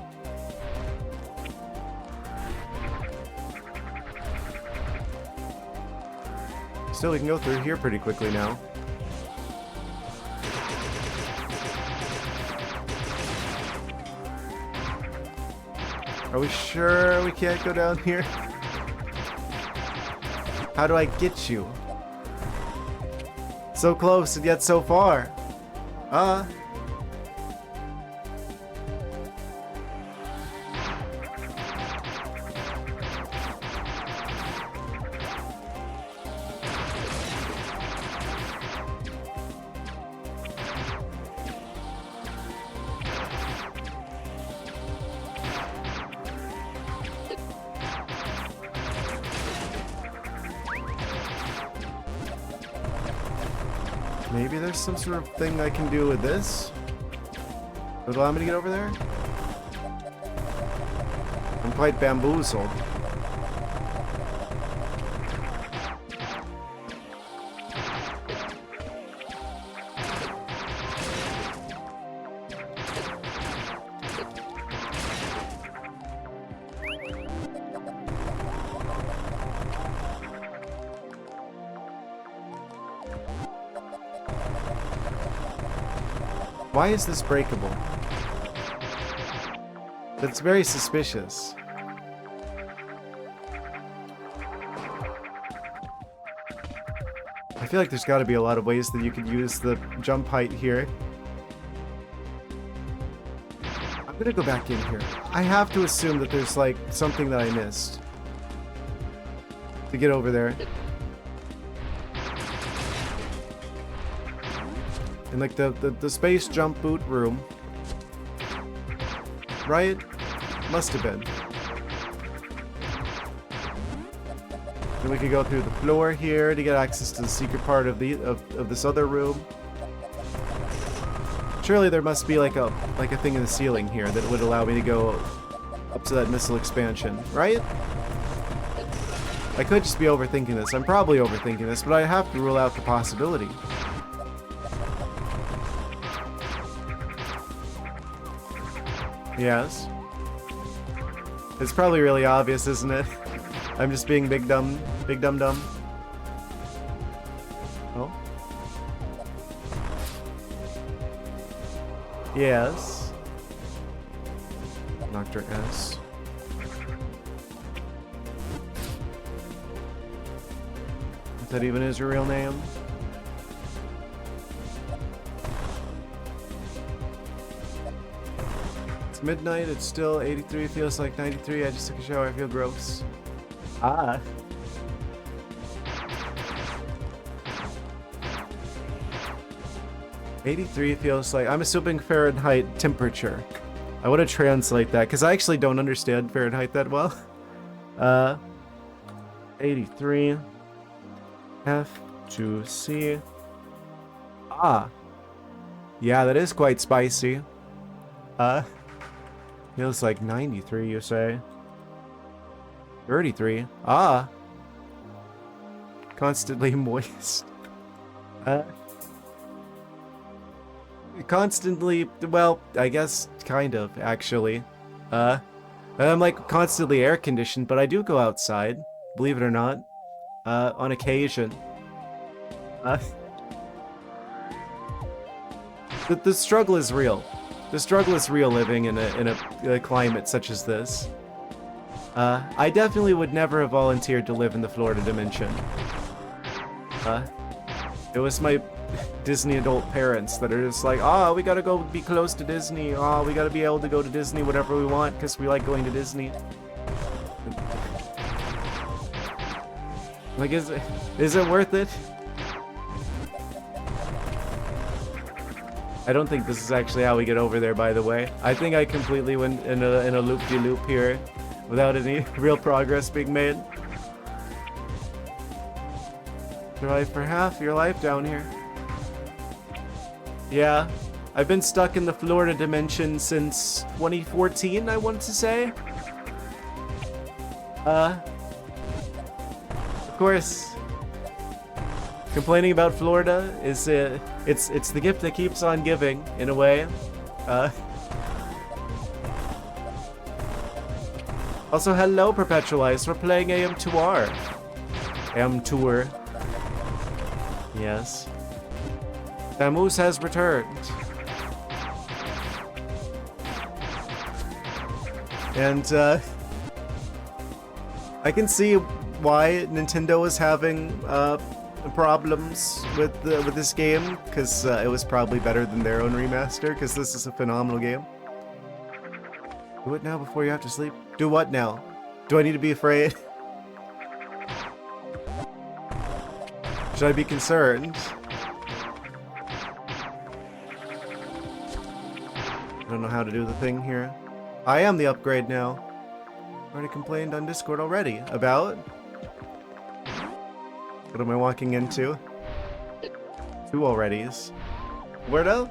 Still, we can go through here pretty quickly now. Are we sure we can't go down here? How do I get you? So close and yet so far. Maybe there's some sort of thing I can do with this. Would allow me to get over there? I'm quite bamboozled. Why is this breakable? That's very suspicious. I feel like there's got to be a lot of ways that you could use the jump height here. I'm gonna go back in here. I have to assume that there's like something that I missed to get over there. In like the space jump boot room. Right? Must have been. Then we could go through the floor here to get access to the secret part of this other room. Surely there must be like a thing in the ceiling here that would allow me to go up to that missile expansion, right? I could just be overthinking this. I'm probably overthinking this, but I have to rule out the possibility. Yes. It's probably really obvious, isn't it? I'm just being big dumb dumb. Oh. Yes. Dr. S. If that even is your real name. Midnight, it's still 83, feels like 93. I just took a shower, I feel gross. Ah. '83 feels like, I'm assuming Fahrenheit temperature. I want to translate that, because I actually don't understand Fahrenheit that well. 83. F to C. Ah. Yeah, that is quite spicy. Feels like 93, you say? 33. Ah. Constantly moist. Uh, constantly, well, I guess kind of, actually. I'm like constantly air conditioned, but I do go outside, believe it or not, on occasion. Uh, the struggle is real. The struggle is real living in a climate such as this. I definitely would never have volunteered to live in the Florida dimension. It was my Disney adult parents that are just like, oh, we gotta go be close to Disney. Oh, we gotta be able to go to Disney whatever we want because we like going to Disney. Like, is it worth it? I don't think this is actually how we get over there, by the way. I think I completely went in a loop-de-loop here without any real progress being made. Survive for half your life down here. Yeah, I've been stuck in the Florida dimension since 2014, I want to say. Of course, complaining about Florida is it's the gift that keeps on giving, in a way. Also, hello, Perpetualized. We're playing AM2R. AM2R. Yes. Samus has returned. And, I can see why Nintendo is having, problems with this game, because it was probably better than their own remaster, because this is a phenomenal game. Do it now before you have to sleep. Do what now? Do I need to be afraid? Should I be concerned? I don't know how to do the thing here. I am the upgrade now. Already complained on Discord already about... What am I walking into? 2 alreadys. Weirdo?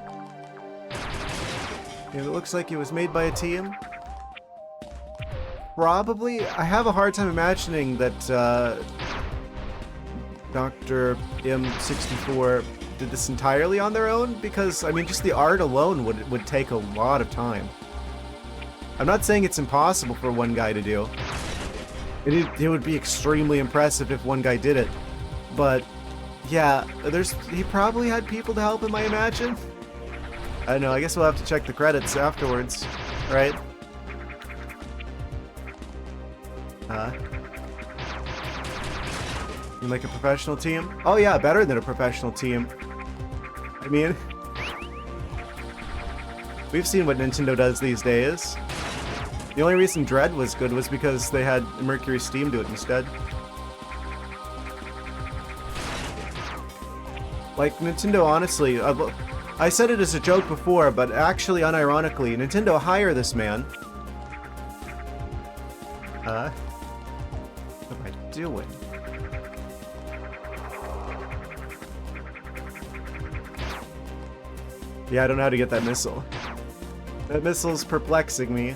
Yeah, it looks like it was made by a team. Probably. I have a hard time imagining that Dr. M64 did this entirely on their own, because, I mean, just the art alone would take a lot of time. I'm not saying it's impossible for one guy to do. It would be extremely impressive if one guy did it. But, yeah, he probably had people to help him, I imagine. I don't know, I guess we'll have to check the credits afterwards, right? You like a professional team? Oh yeah, better than a professional team. I mean, we've seen what Nintendo does these days. The only reason Dread was good was because they had Mercury Steam do it instead. Like, Nintendo, honestly, I said it as a joke before, but actually, unironically, Nintendo, hire this man. What am I doing? Yeah, I don't know how to get that missile. That missile's perplexing me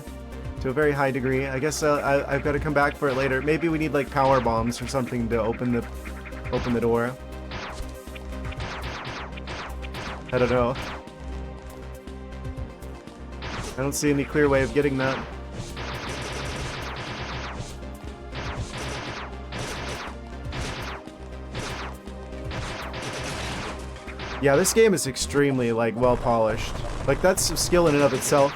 to a very high degree. I guess I've got to come back for it later. Maybe we need, like, power bombs or something to open the door. I don't know. I don't see any clear way of getting that. Yeah, this game is extremely, like, well polished. Like, that's a skill in and of itself.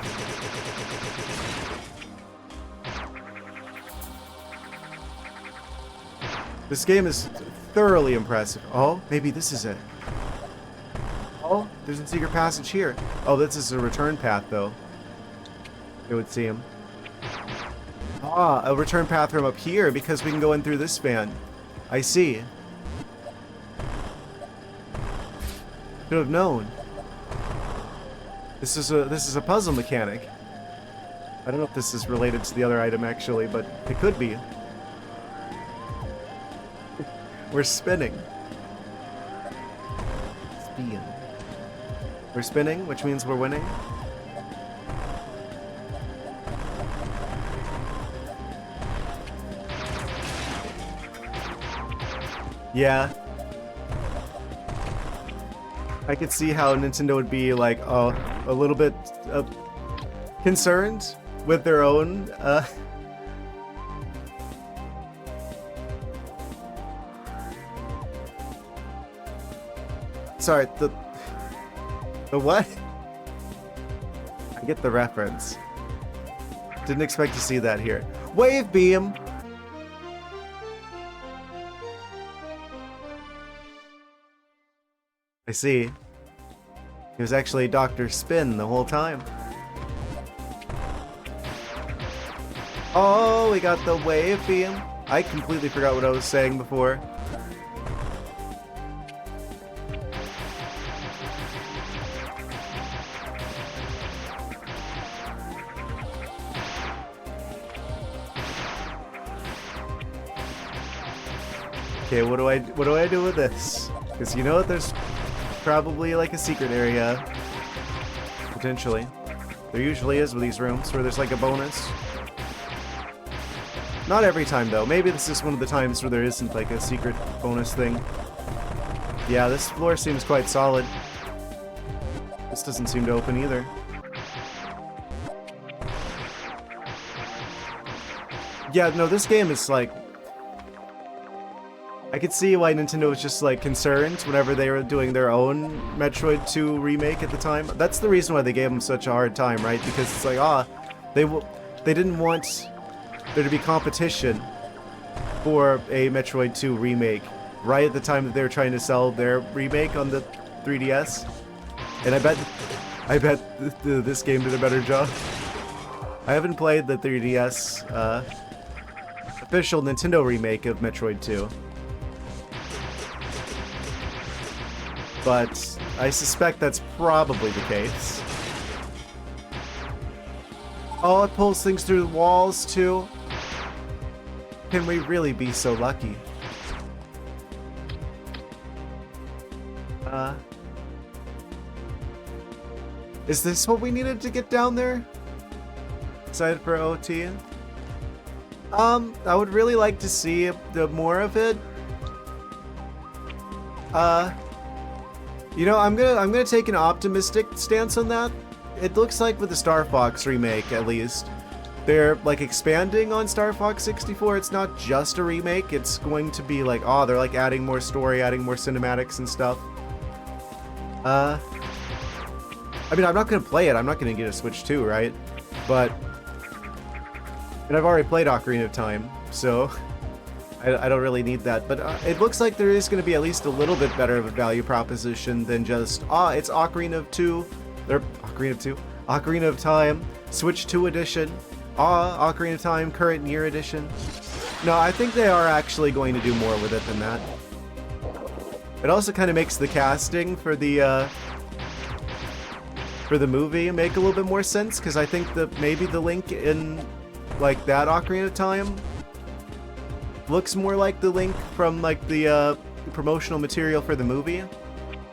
This game is thoroughly impressive. Oh, maybe this is it. Oh, there's a secret passage here. Oh, this is a return path, though. It would seem. Ah, a return path from up here because we can go in through this fan. I see. Should have known. This is a puzzle mechanic. I don't know if this is related to the other item actually, but it could be. We're spinning. Spin. We're spinning, which means we're winning. Yeah. I could see how Nintendo would be like, a little bit concerned with their own. Sorry, the what? I get the reference. Didn't expect to see that here. Wave beam. I see. He was actually Dr. Spin the whole time. Oh, we got the wave beam. I completely forgot what I was saying before. Okay, what do I do with this? Because you know there's probably like a secret area. Potentially. There usually is with these rooms where there's like a bonus. Not every time though. Maybe this is one of the times where there isn't like a secret bonus thing. Yeah, this floor seems quite solid. This doesn't seem to open either. Yeah, no, this game is like... I could see why Nintendo was just like concerned whenever they were doing their own Metroid 2 remake at the time. That's the reason why they gave them such a hard time, right? Because it's like, they didn't want there to be competition for a Metroid 2 remake right at the time that they were trying to sell their remake on the 3DS. And I bet this game did a better job. I haven't played the 3DS official Nintendo remake of Metroid 2. But I suspect that's probably the case. Oh, it pulls things through the walls too. Can we really be so lucky? Is this what we needed to get down there? Excited for OT? I would really like to see more of it. You know, I'm gonna take an optimistic stance on that. It looks like with the Star Fox remake, at least, they're like expanding on Star Fox 64. It's not just a remake. It's going to be like, they're like adding more story, adding more cinematics and stuff. I mean, I'm not gonna play it. I'm not gonna get a Switch 2, right? But, and I've already played Ocarina of Time, so I don't really need that, but it looks like there is going to be at least a little bit better of a value proposition than just, it's Ocarina of Time, Switch 2 edition, Ocarina of Time, current year edition. No, I think they are actually going to do more with it than that. It also kind of makes the casting for the movie make a little bit more sense, because I think that maybe the Link in, like, that Ocarina of Time looks more like the Link from like the promotional material for the movie,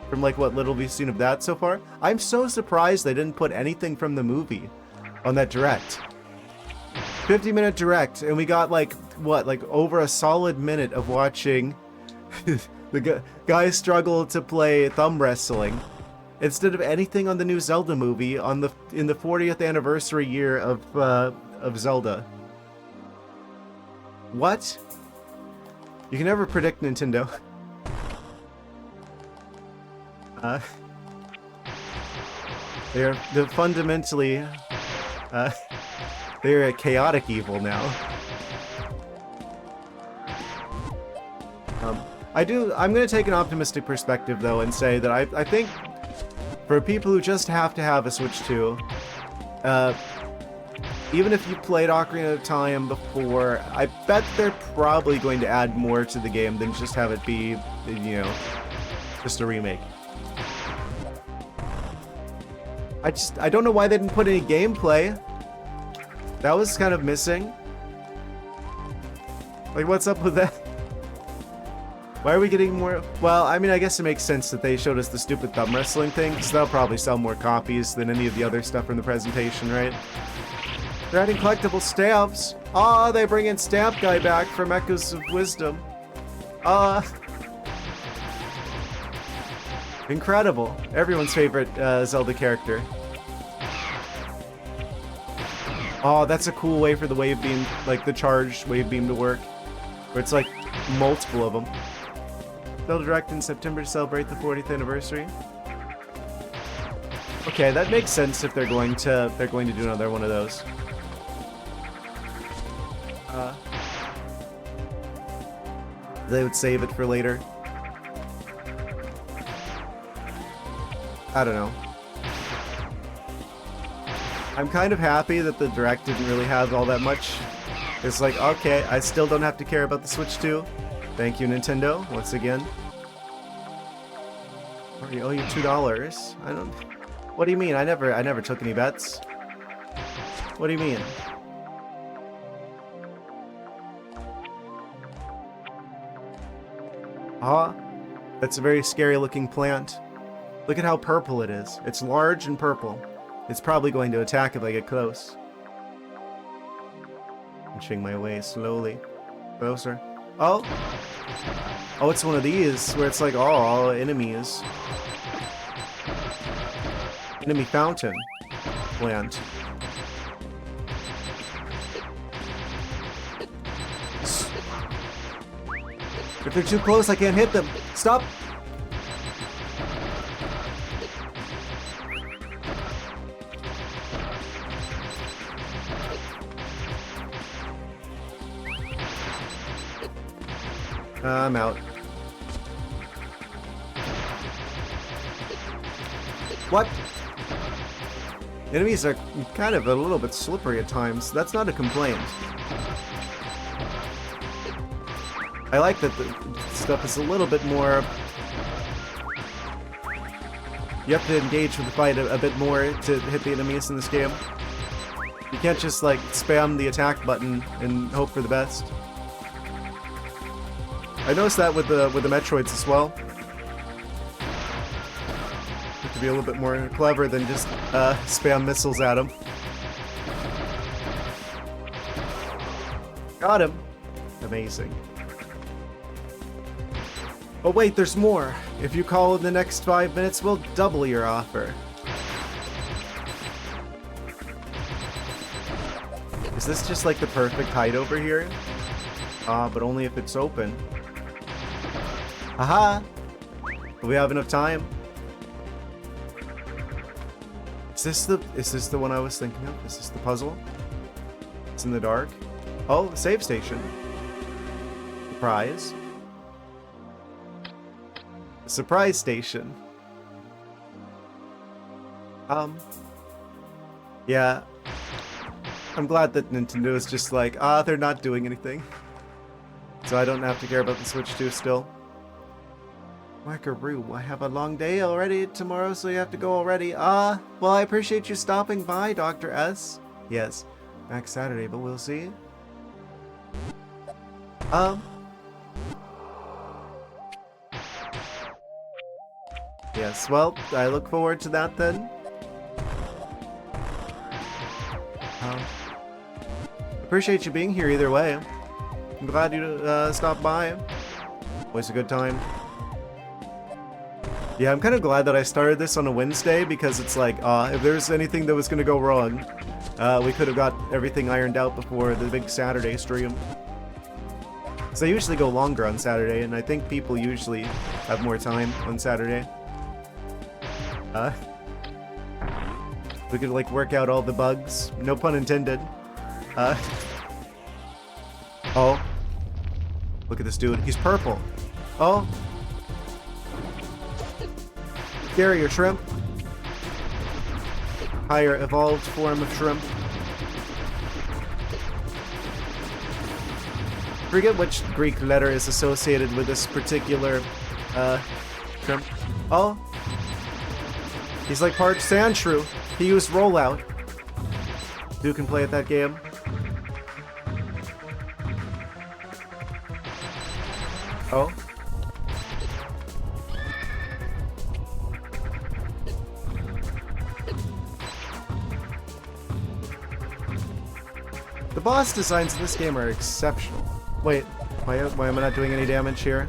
from like what little we've seen of that so far. I'm so surprised they didn't put anything from the movie on that direct. 50-minute direct, and we got like what, like over a solid minute of watching the guy struggle to play thumb wrestling instead of anything on the new Zelda movie in the 40th anniversary year of Zelda. What? You can never predict Nintendo. They're fundamentally, they're a chaotic evil now. I'm gonna take an optimistic perspective though and say that I think for people who just have to have a Switch 2, even if you played Ocarina of Time before, I bet they're probably going to add more to the game than just have it be, you know, just a remake. I don't know why they didn't put any gameplay. That was kind of missing. Like, what's up with that? Why are we getting more? Well, I mean, I guess it makes sense that they showed us the stupid thumb wrestling thing, because that'll probably sell more copies than any of the other stuff from the presentation, right? They're adding collectible stamps. They bring in Stamp Guy back from Echoes of Wisdom. Incredible. Everyone's favorite Zelda character. Oh, that's a cool way for the wave beam, like the charged wave beam to work. Where it's like multiple of them. Zelda Direct in September to celebrate the 40th anniversary. Okay, that makes sense if they're going to do another one of those. They would save it for later. I don't know. I'm kind of happy that the Direct didn't really have all that much. It's like, okay, I still don't have to care about the Switch 2. Thank you, Nintendo, once again. I owe you $2. I don't... What do you mean? I never took any bets. What do you mean? Ah, that's a very scary looking plant. Look at how purple it is. It's large and purple. It's probably going to attack if I get close. Inching my way slowly. Closer. Oh! Oh, it's one of these where it's like, oh, all enemies. Enemy fountain plant. If they're too close, I can't hit them. Stop! I'm out. What? Enemies are kind of a little bit slippery at times. That's not a complaint. I like that the stuff is a little bit more... You have to engage with the fight a bit more to hit the enemies in this game. You can't just like spam the attack button and hope for the best. I noticed that with the Metroids as well. You have to be a little bit more clever than just spam missiles at them. Got him. Amazing. Oh wait, there's more. If you call in the next 5 minutes, we'll double your offer. Is this just like the perfect hide over here? But only if it's open. Haha! Do we have enough time? Is this the one I was thinking of? Is this the puzzle? It's in the dark. Oh, save station. Surprise. Surprise station. Yeah. I'm glad that Nintendo is just like, they're not doing anything. So I don't have to care about the Switch 2 still. Wackaroo, I have a long day already tomorrow, so you have to go already. Well, I appreciate you stopping by, Dr. S. Yes, back Saturday, but we'll see. Yes, well, I look forward to that then. Appreciate you being here either way. I'm glad you stopped by. Always a good time. Yeah, I'm kind of glad that I started this on a Wednesday because it's like, if there's anything that was going to go wrong, we could have got everything ironed out before the big Saturday stream. So I usually go longer on Saturday, and I think people usually have more time on Saturday. We could like work out all the bugs. No pun intended. Oh. Look at this dude. He's purple. Oh. Scarier shrimp. Higher evolved form of shrimp. Forget which Greek letter is associated with this particular shrimp. Oh. He's like part sand shrew. He used rollout. Who can play at that game? Oh. The boss designs in this game are exceptional. Wait, why am I not doing any damage here?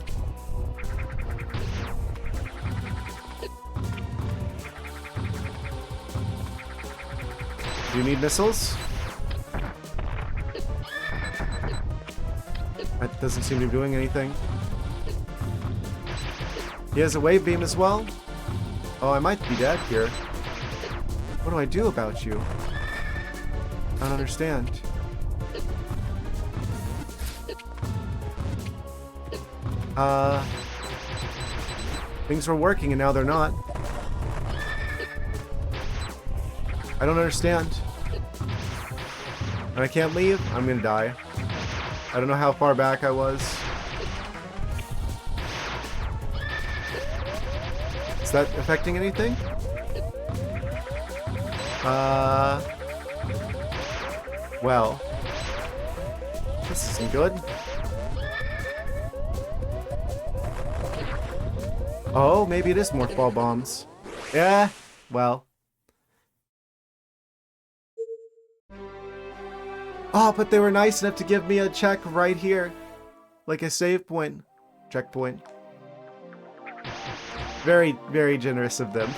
Do you need missiles? That doesn't seem to be doing anything. He has a wave beam as well? Oh, I might be dead here. What do I do about you? I don't understand. Things were working and now they're not. I don't understand. And I can't leave? I'm gonna die. I don't know how far back I was. Is that affecting anything? Well. This isn't good. Oh, maybe it is morph ball bombs. Yeah, well. Oh, but they were nice enough to give me a check right here. Like a save point. Checkpoint. Very, very generous of them.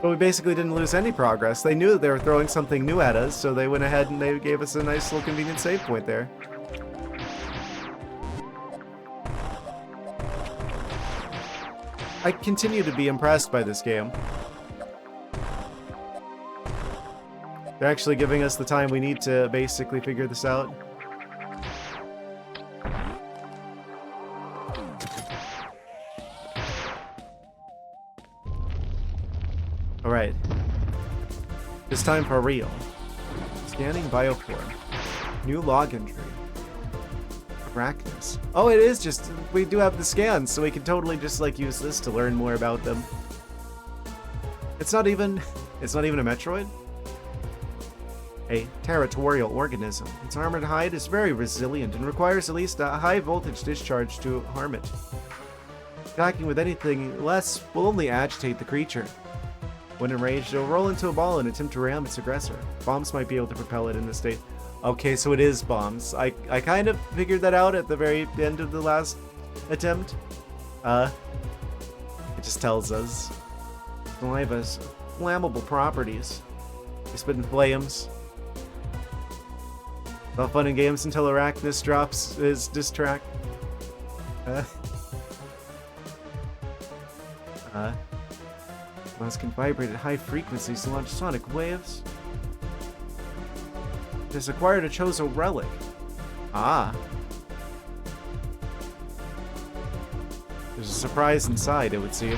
But we basically didn't lose any progress. They knew that they were throwing something new at us, so they went ahead and they gave us a nice little convenient save point there. I continue to be impressed by this game. They're actually giving us the time we need to basically figure this out. Alright. It's time for real. Scanning bioform. New log entry. Arachnis. Oh, it is just... we do have the scans, so we can totally just, like, use this to learn more about them. It's not even... it's not even a Metroid? A territorial organism. Its armored hide is very resilient and requires at least a high voltage discharge to harm it. Attacking with anything less will only agitate the creature. When enraged, it will roll into a ball and attempt to ram its aggressor. Bombs might be able to propel it in this state. Okay, so it is bombs. I kind of figured that out at the very end of the last attempt. It just tells us. Alive has flammable properties. They spit in flames. All fun and games until Arachnis drops his diss track. Mouse can vibrate at high frequencies to launch sonic waves. It has acquired a chosen relic. Ah. There's a surprise inside, it would seem.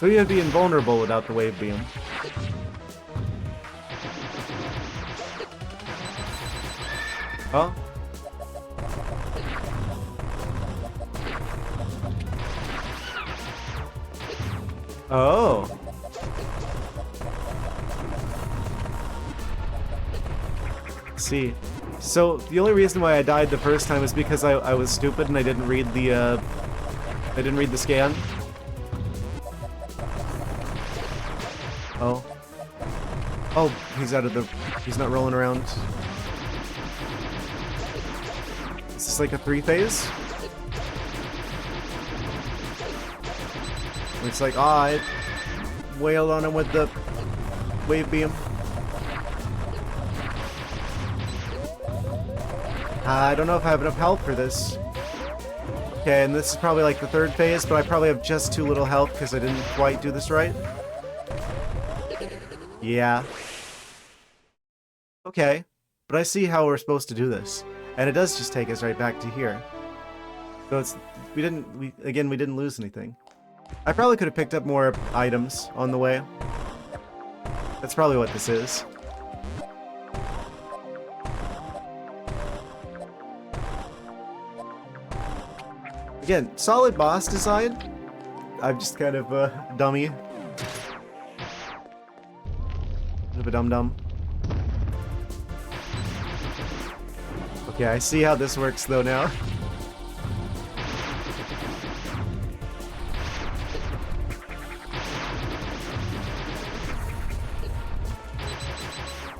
So you'd be invulnerable without the wave beam. Oh? Oh. See. So the only reason why I died the first time is because I was stupid and I didn't read the scan. Oh. Oh, he's out of the... he's not rolling around. Is this like a 3-phase? It's like, ah, it wailed on him with the wave beam. I don't know if I have enough health for this. Okay, and this is probably like the 3rd phase, but I probably have just too little health because I didn't quite do this right. Yeah. Okay, but I see how we're supposed to do this. And it does just take us right back to here. So it's... we didn't lose anything. I probably could have picked up more items on the way. That's probably what this is. Again, solid boss design. I'm just kind of a dummy. Bit of a dum-dum. Okay, I see how this works though now.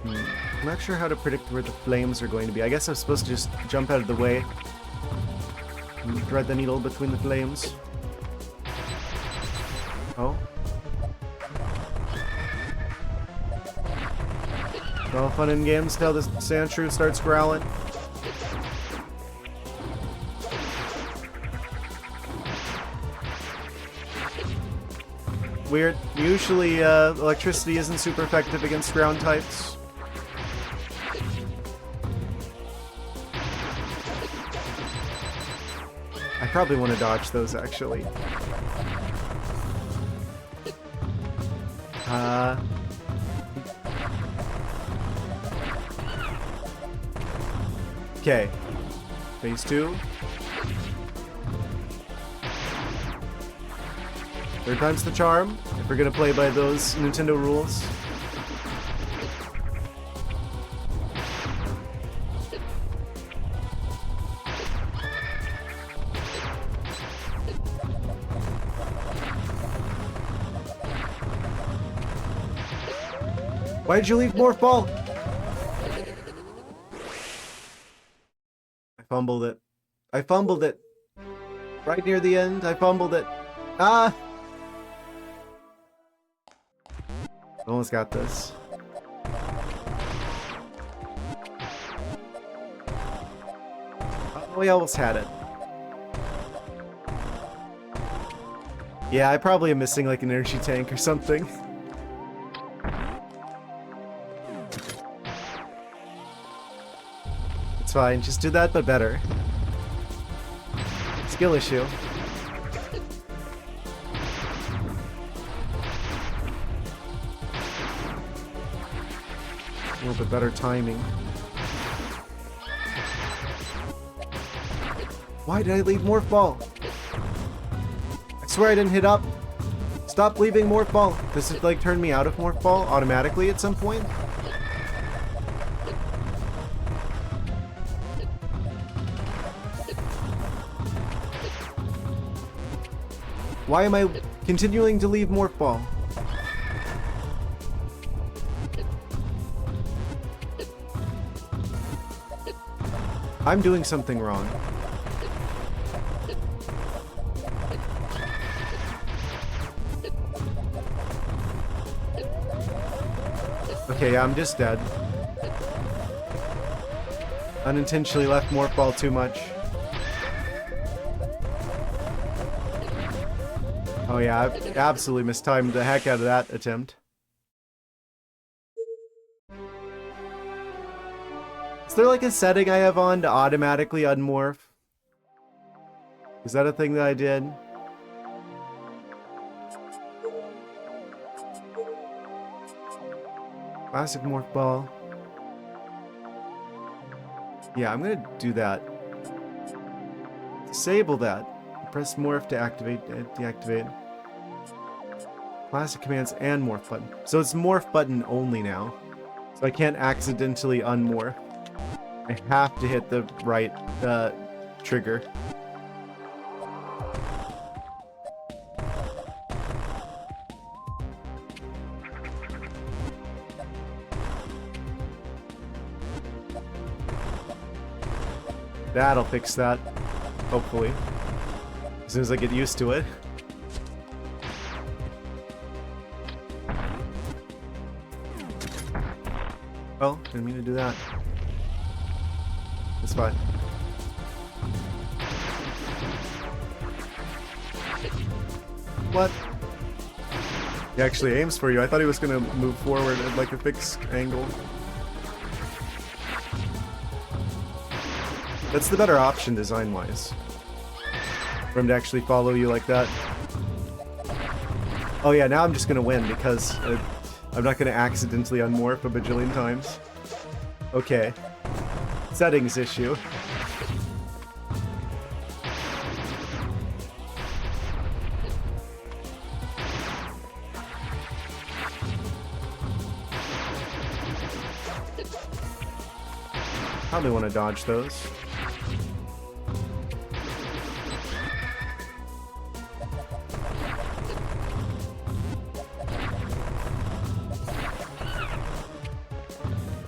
I'm not sure how to predict where the flames are going to be. I guess I'm supposed to just jump out of the way and thread the needle between the flames. Oh. All fun and games till the sand shrew starts growling. Weird. Usually, electricity isn't super effective against ground types. I probably want to dodge those, actually. Okay. Phase 2. Third time's the charm, if we're gonna play by those Nintendo rules. Why did you leave more fall? I fumbled it. I fumbled it. Right near the end, I fumbled it. Ah! Almost got this. Oh, we almost had it. Yeah, I probably am missing like an energy tank or something. It's fine, just do that but better. Skill issue. A little bit better timing. Why did I leave Morph Ball? I swear I didn't hit up. Stop leaving Morph Ball. Does it like turn me out of Morph Ball automatically at some point? Why am I continuing to leave Morph Ball? I'm doing something wrong. Okay, yeah, I'm just dead. Unintentionally left Morph Ball too much. Oh yeah, I've absolutely mistimed the heck out of that attempt. Is there like a setting I have on to automatically unmorph? Is that a thing that I did? Classic Morph Ball. Yeah, I'm gonna do that. Disable that. Press Morph to activate, deactivate. Classic commands and Morph button. So it's Morph button only now. So I can't accidentally unmorph. I have to hit the right trigger. That'll fix that, hopefully. As soon as I get used to it. Oh, didn't mean to do that. It's fine. What? He actually aims for you. I thought he was gonna move forward at like a fixed angle. That's the better option design-wise. For him to actually follow you like that. Oh yeah, now I'm just gonna win because I'm not gonna accidentally unmorph a bajillion times. Okay. Settings issue. Probably want to dodge those.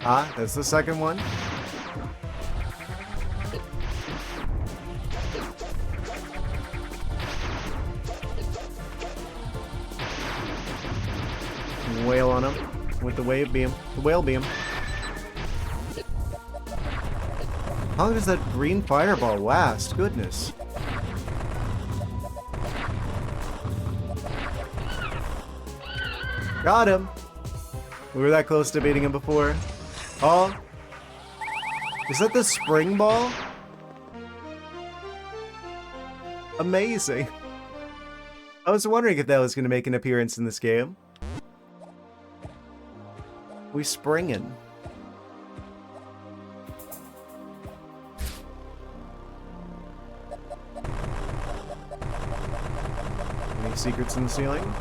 Ah, that's the second one. Whale on him with the wave beam. The whale beam. How long does that green fireball last? Goodness. Got him. We were that close to beating him before. Oh. Is that the spring ball? Amazing. I was wondering if that was going to make an appearance in this game. We springin'. Any secrets in the ceiling?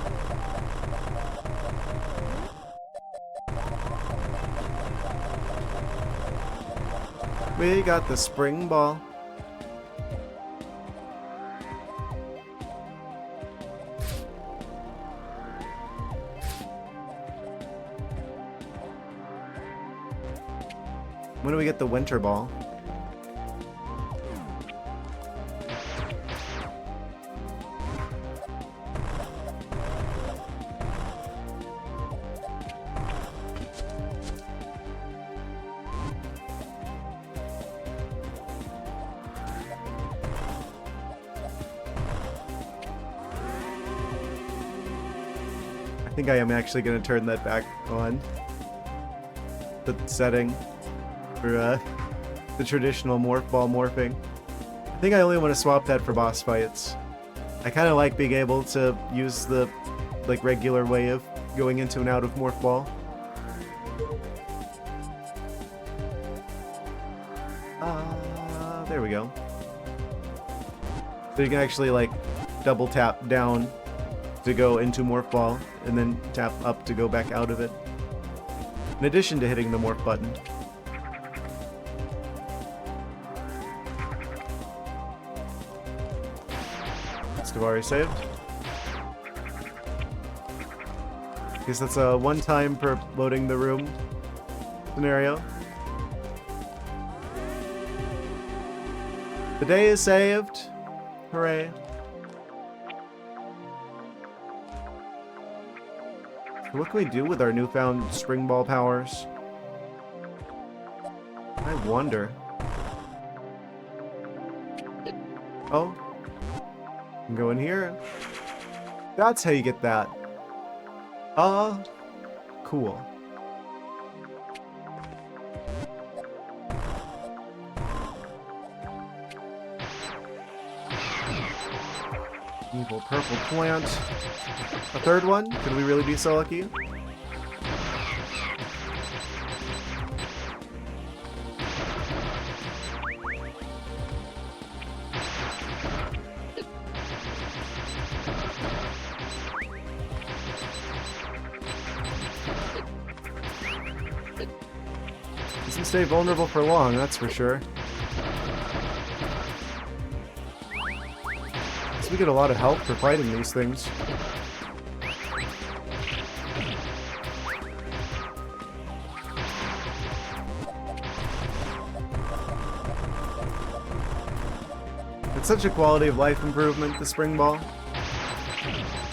We got the spring ball. When do we get the winter ball? I think I am actually going to turn that back on. The setting for the traditional morph ball morphing. I think I only want to swap that for boss fights. I kind of like being able to use the like regular way of going into and out of morph ball. There we go. So you can actually like double tap down to go into morph ball and then tap up to go back out of it. In addition to hitting the morph button. Already saved. Guess that's a one-time per loading the room scenario. The day is saved. Hooray. So what can we do with our newfound spring ball powers? I wonder. Oh. Go in here. That's how you get that. Cool. Evil purple plant. A third one? Could we really be so lucky? Doesn't stay vulnerable for long, that's for sure. So we get a lot of help for fighting these things. It's such a quality of life improvement, the spring ball.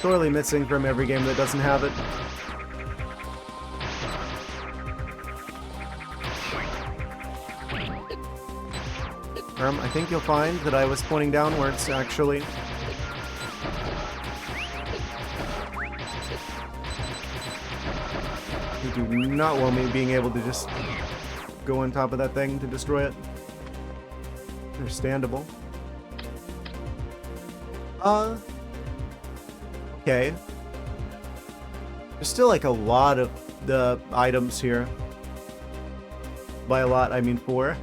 Sorely missing from every game that doesn't have it. I think you'll find that I was pointing downwards, actually. You do not want me being able to just go on top of that thing to destroy it. Understandable. Okay. There's still like a lot of the items here. By a lot, I mean 4.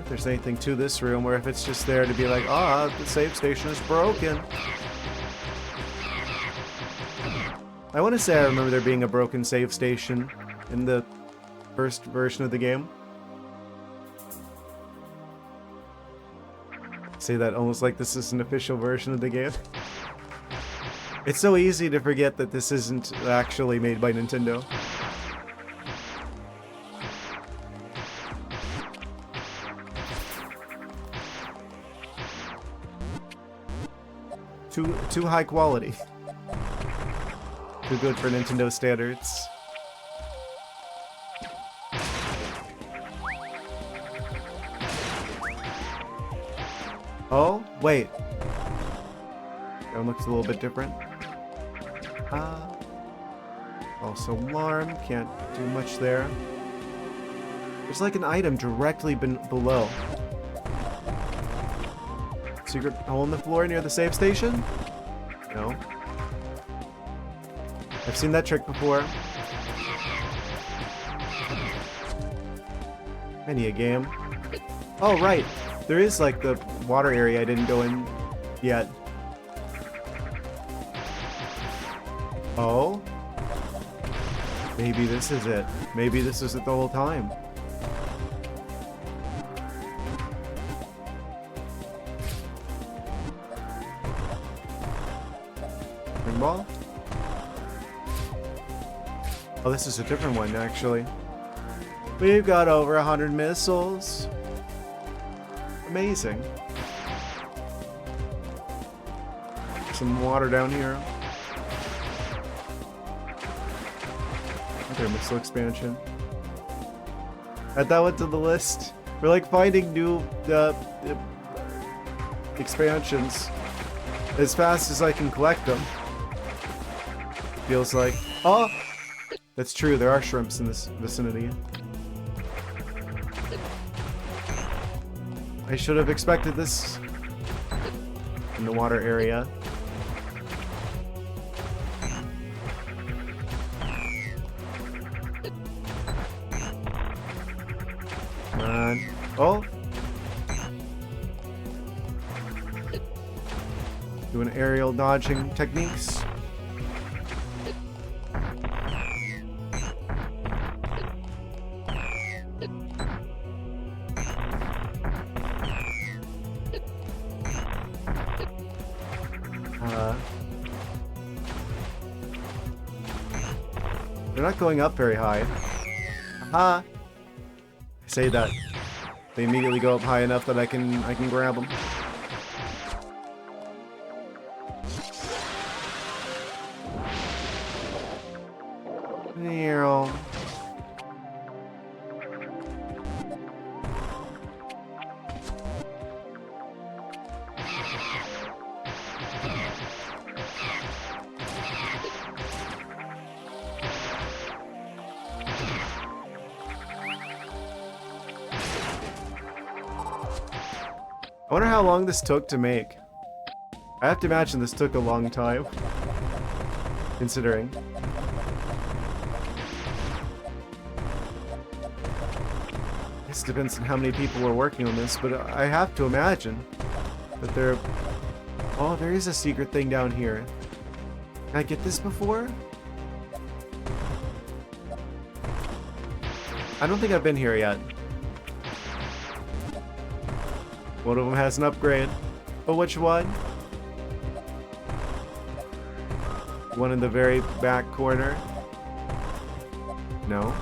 There's anything to this room, or if it's just there to be like, the save station is broken. I want to say I remember there being a broken save station in the first version of the game. Say that almost like this is an official version of the game. It's so easy to forget that this isn't actually made by Nintendo. Too high quality. Too good for Nintendo standards. Oh, wait. That one looks a little bit different. Also alarm, can't do much there. There's like an item directly below. Secret hole in the floor near the save station? No. I've seen that trick before. Many a game. Oh, right. There is like the water area I didn't go in yet. Oh? Maybe this is it. Maybe this is it the whole time. Ring ball? Oh, this is a different one, actually. We've got over 100 missiles. Amazing. Some water down here. Okay, missile expansion. Add that one to the list. We're like finding new expansions as fast as I can collect them. Feels like... Oh! That's true, there are shrimps in this vicinity. I should have expected this in the water area. Come on. Oh! Doing aerial dodging techniques. They're not going up very high. Aha! I say that. They immediately go up high enough that I can grab them. Nero. I wonder how long this took to make. I have to imagine this took a long time. Considering. This depends on how many people were working on this, but I have to imagine that there... Oh, there is a secret thing down here. Can I get this before? I don't think I've been here yet. One of them has an upgrade. But which one? One in the very back corner? No.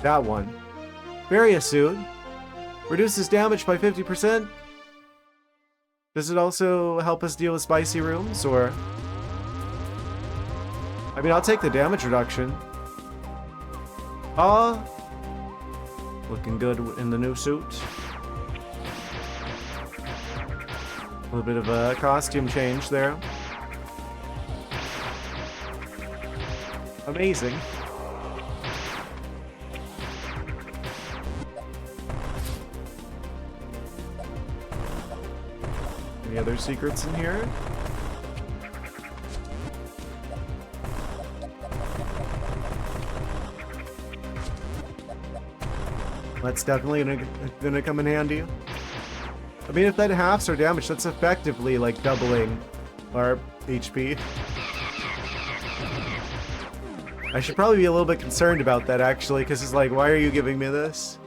That one. Barrier suit. Reduces damage by 50%. Does it also help us deal with spicy rooms, or... I mean, I'll take the damage reduction. Looking good in the new suit. A little bit of a costume change there. Amazing. Any other secrets in here? That's definitely gonna come in handy. I mean, if that halves our damage, that's effectively like doubling our HP. I should probably be a little bit concerned about that, actually, because it's like, why are you giving me this?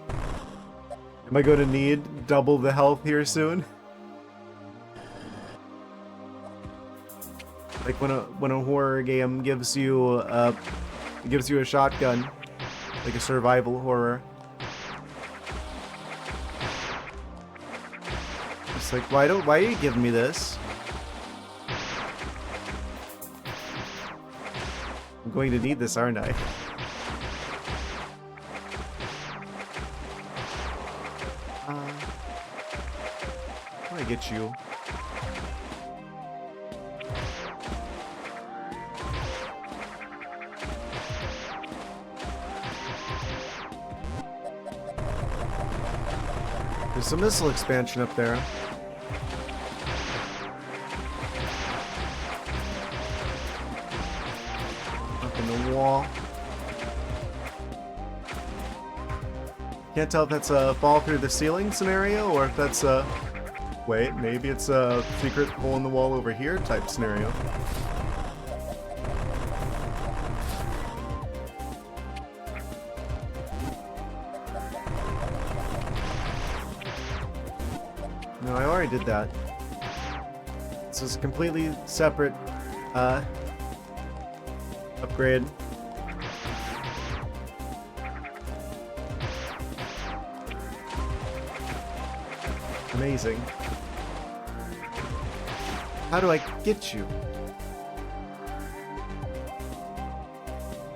Am I going to need double the health here soon? Like when a horror game gives you a shotgun, like a survival horror. It's like, why are you giving me this? I'm going to need this, aren't I? How do I get you? There's a missile expansion up there. Up in the wall. Can't tell if that's a fall through the ceiling scenario or if that's a... Wait, maybe it's a secret hole in the wall over here type scenario. No, I already did that. This is a completely separate upgrade. Amazing. How do I get you?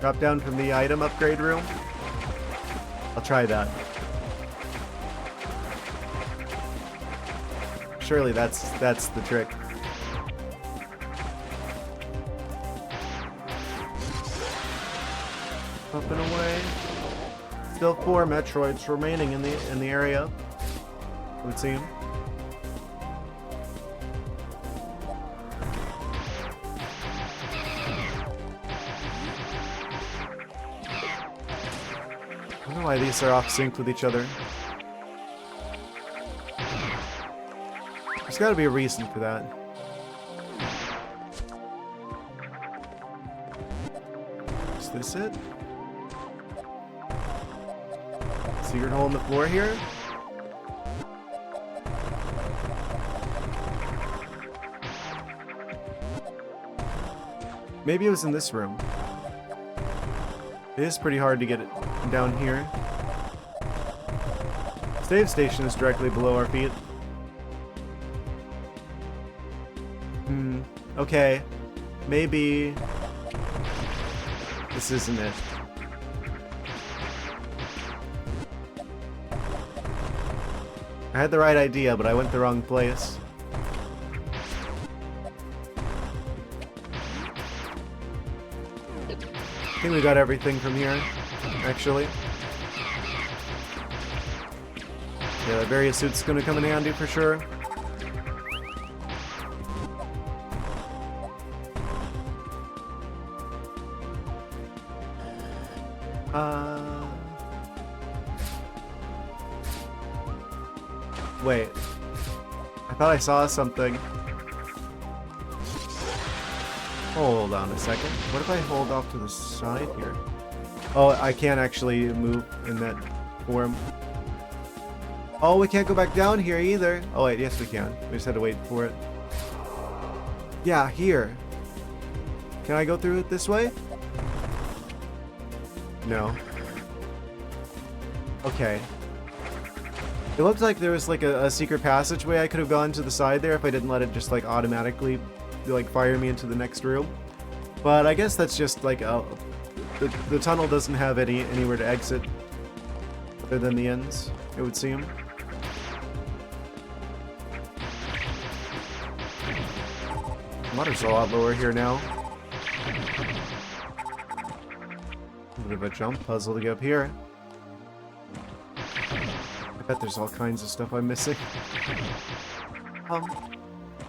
Drop down from the item upgrade room? I'll try that. Surely that's the trick. Up and away. Still 4 Metroids remaining in the area, it would seem. I don't know why these are off sync with each other. There's gotta be a reason for that. Is this it? Secret hole in the floor here? Maybe it was in this room. It is pretty hard to get it down here. Save station is directly below our feet. Okay. Maybe this isn't it. I had the right idea, but I went the wrong place. I think we got everything from here, actually. Yeah, the various suit's gonna come in handy for sure. Wait. I thought I saw something. Hold on a second. What if I hold off to the side here? Oh, I can't actually move in that form. Oh, we can't go back down here either. Oh wait, yes we can. We just had to wait for it. Yeah, here. Can I go through it this way? No. Okay. It looked like there was like a secret passageway I could have gone to the side there if I didn't let it just like automatically like fire me into the next room. But I guess that's just like the tunnel doesn't have anywhere to exit other than the ends, it would seem. Water's a lot lower here now. A bit of a jump puzzle to get up here. I bet there's all kinds of stuff I'm missing.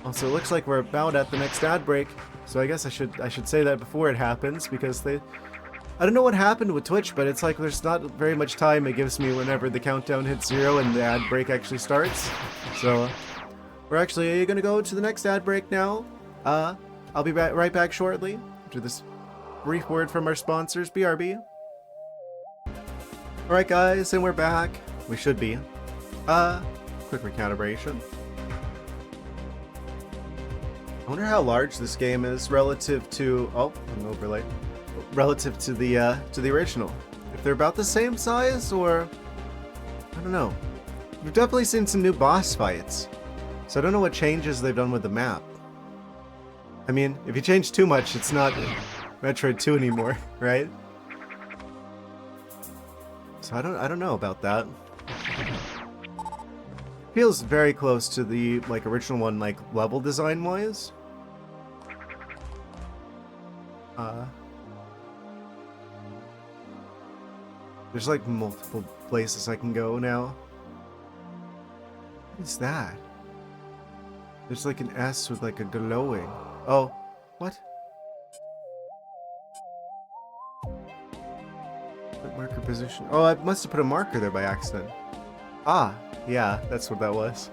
Also, it looks like we're about at the next ad break, so I guess I should say that before it happens, because I don't know what happened with Twitch, but it's like there's not very much time it gives me whenever the countdown hits 0 and the ad break actually starts. So we're actually gonna go to the next ad break now. I'll be right back shortly after this brief word from our sponsors, BRB. Alright guys, and we're back. We should be. Quick recalibration. I wonder how large this game is relative to, oh, an overlay, relative to the original. If they're about the same size, or I don't know. We've definitely seen some new boss fights, so I don't know what changes they've done with the map. I mean, if you change too much, it's not Metroid 2 anymore, right? So I don't know about that. Feels very close to the like original one, like level design wise. There's like multiple places I can go now. What is that? There's like an S with like a glowing. Oh, what? Marker position. Oh, I must have put a marker there by accident. Ah, yeah, that's what that was.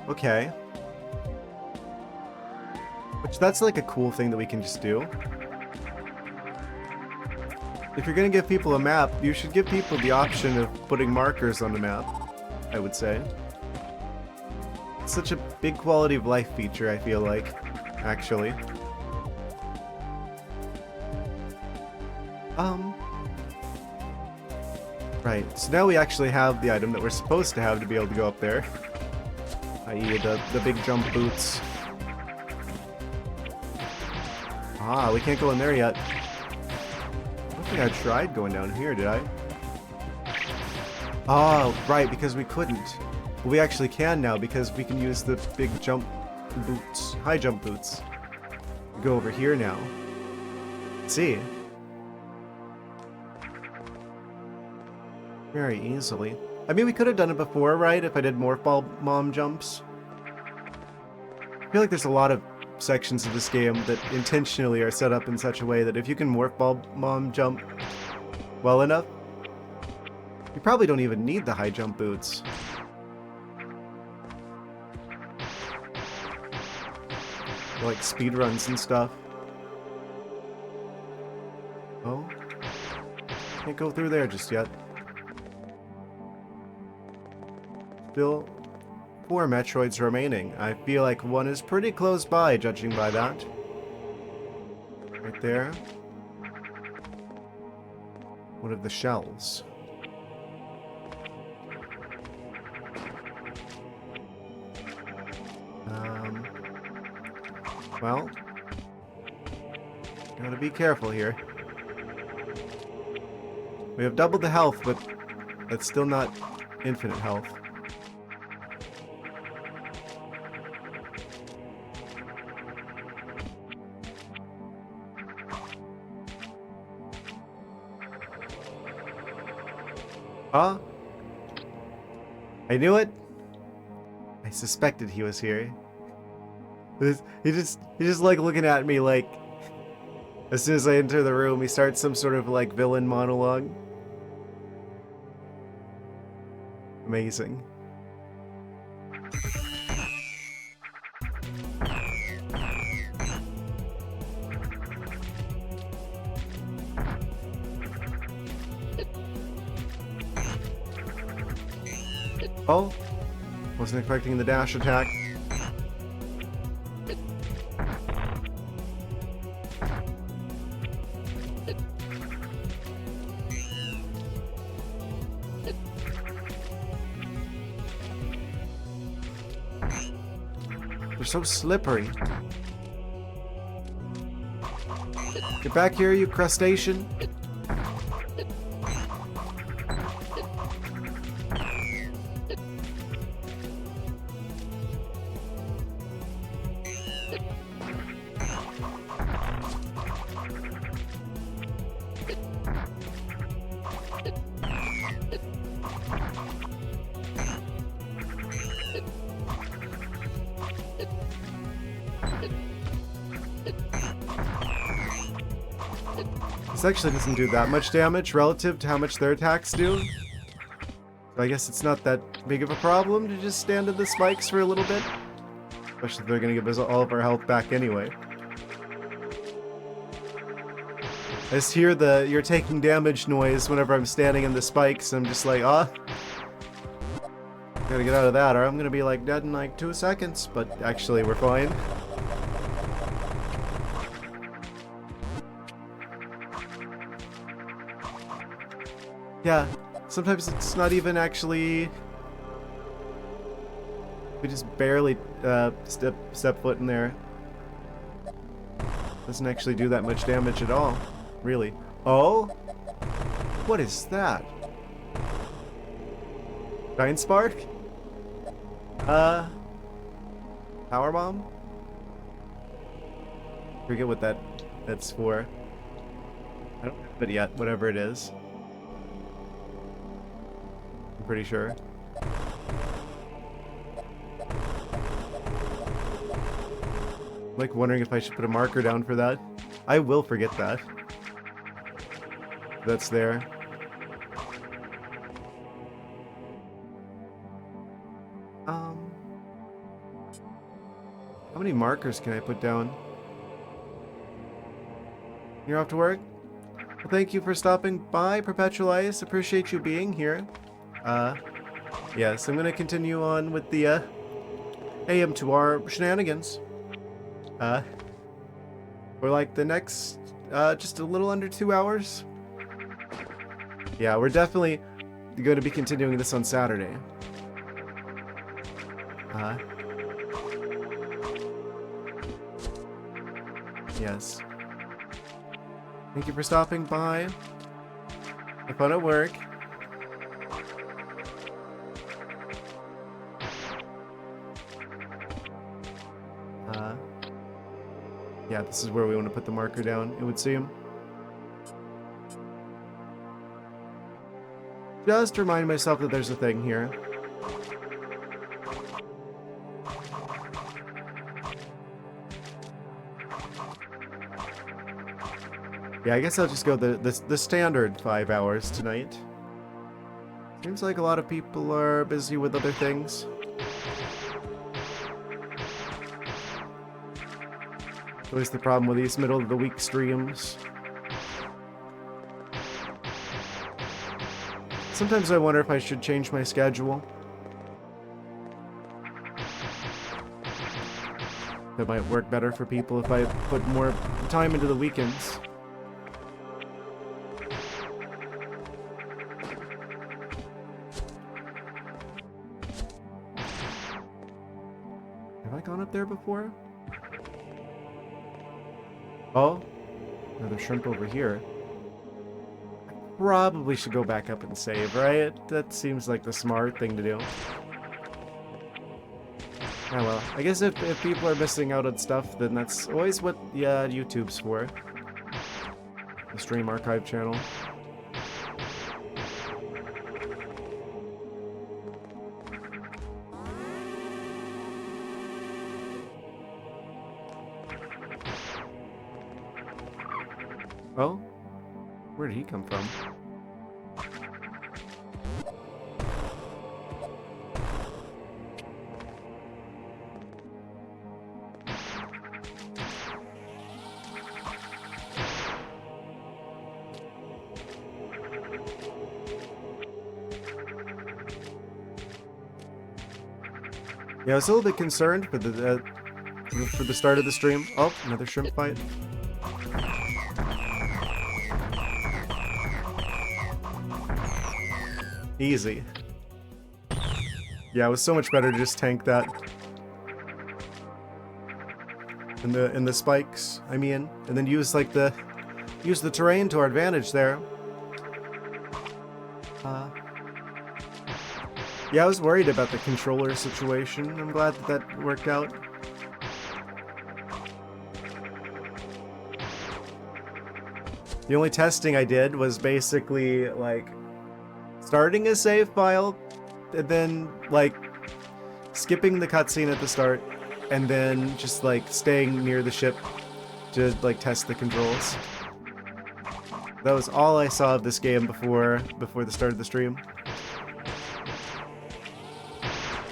Okay. Which, that's like a cool thing that we can just do. If you're gonna give people a map, you should give people the option of putting markers on the map, I would say. It's such a big quality of life feature, I feel like, actually. Right, so now we actually have the item that we're supposed to have to be able to go up there. I.e. the big jump boots. Ah, we can't go in there yet. I don't think I tried going down here, did I? Oh, right, because we couldn't. But we actually can now because we can use the big jump boots, high jump boots. We go over here now. Let's see. Very easily. I mean, we could have done it before, right? If I did Morph Ball Mom jumps. I feel like there's a lot of sections of this game that intentionally are set up in such a way that if you can Morph Ball Mom jump well enough, you probably don't even need the high jump boots. Like speedruns and stuff. Oh. Can't go through there just yet. Still 4 Metroids remaining. I feel like one is pretty close by, judging by that. Right there. One of the shells. Well, gotta be careful here. We have doubled the health, but that's still not infinite health. Huh? I knew it. I suspected he was here. He just like looking at me like, as soon as I enter the room, he starts some sort of like villain monologue. Amazing. Oh, wasn't expecting the dash attack. They're so slippery. Get back here, you crustacean. This actually doesn't do that much damage relative to how much their attacks do. So I guess it's not that big of a problem to just stand in the spikes for a little bit. Especially if they're going to give us all of our health back anyway. I just hear the "you're taking damage" noise whenever I'm standing in the spikes, and I'm just like, ah, Gotta get out of that, or I'm gonna be like dead in like 2 seconds, but actually we're fine. Yeah, sometimes it's not even actually... We just barely step foot in there. Doesn't actually do that much damage at all, really. Oh? What is that? Giant spark? Power bomb? Forget what that's for. I don't have it yet, whatever it is. I'm pretty sure. I'm like wondering if I should put a marker down for that. I will forget that. That's there. How many markers can I put down? You're off to work? Well, thank you for stopping by, Perpetual Ice. Appreciate you being here. Yes, I'm gonna continue on with the, AM2R shenanigans. For like the next, just a little under 2 hours. Yeah, we're definitely going to be continuing this on Saturday. Yes. Thank you for stopping by. Have fun at work. Yeah, this is where we want to put the marker down, it would seem. Just remind myself that there's a thing here. Yeah, I guess I'll just go the standard 5 hours tonight. Seems like a lot of people are busy with other things. Always the problem with these middle of the week streams. Sometimes I wonder if I should change my schedule. That might work better for people if I put more time into the weekends. Have I gone up there before? Oh, another shrimp over here. I probably should go back up and save, right? That seems like the smart thing to do. Oh well, I guess if people are missing out on stuff, then that's always what YouTube's for. The stream archive channel. Oh? Where did he come from? Yeah, I was a little bit concerned for the start of the stream. Oh, another shrimp fight. Easy. Yeah, it was so much better to just tank that. In the spikes, I mean, and then use like the terrain to our advantage there. Yeah, I was worried about the controller situation. I'm glad that worked out. The only testing I did was basically like starting a save file, and then like skipping the cutscene at the start, and then just like staying near the ship to like test the controls. That was all I saw of this game before the start of the stream.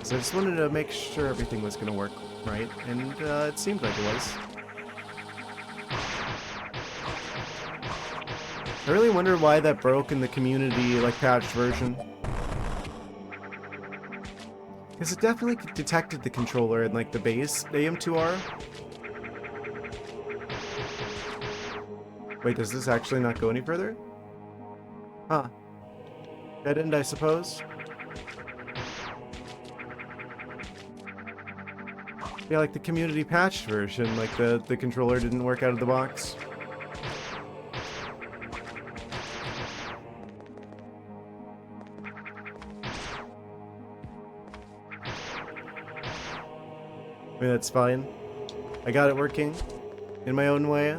So I just wanted to make sure everything was going to work right, and it seemed like it was. I really wonder why that broke in the community, like, patched version. Because it definitely detected the controller in, like, the base AM2R. Wait, does this actually not go any further? Huh. Dead end, I suppose? Yeah, like the community patched version, like the controller didn't work out of the box. I mean, that's fine. I got it working in my own way.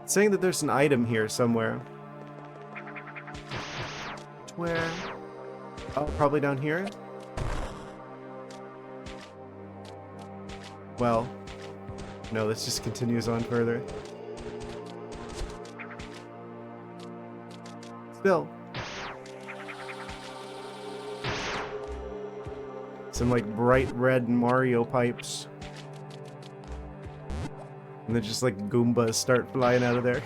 It's saying that there's an item here somewhere. Where? Oh, probably down here? Well, no, this just continues on further. Still. Some, like, bright red Mario pipes. And then just, like, Goombas start flying out of there.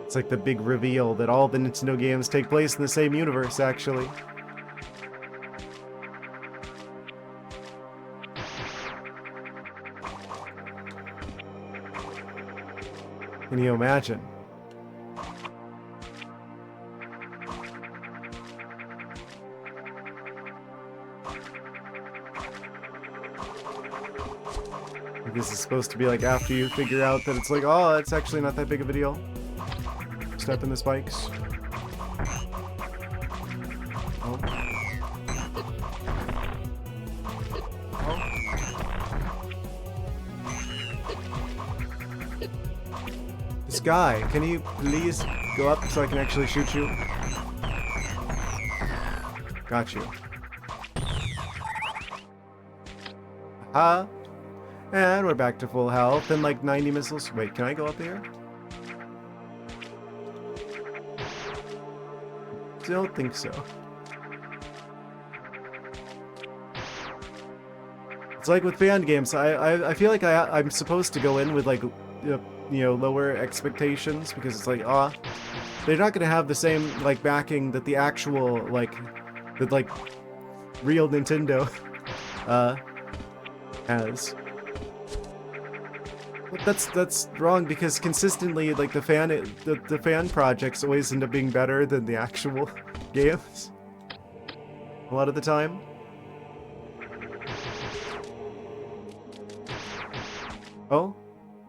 It's like the big reveal that all the Nintendo games take place in the same universe, actually. Can you imagine? This is supposed to be like after you figure out that it's like, oh, it's actually not that big of a deal. Step in the spikes. Oh. Oh. This guy, can you please go up so I can actually shoot you? Got you. And we're back to full health and like 90 missiles. Wait, can I go up here? Don't think so. It's like with fan games. I feel like I'm supposed to go in with like you know, lower expectations because it's like, they're not gonna have the same like backing that the actual like real Nintendo has. But that's wrong because consistently like the fan projects always end up being better than the actual games. A lot of the time. Oh?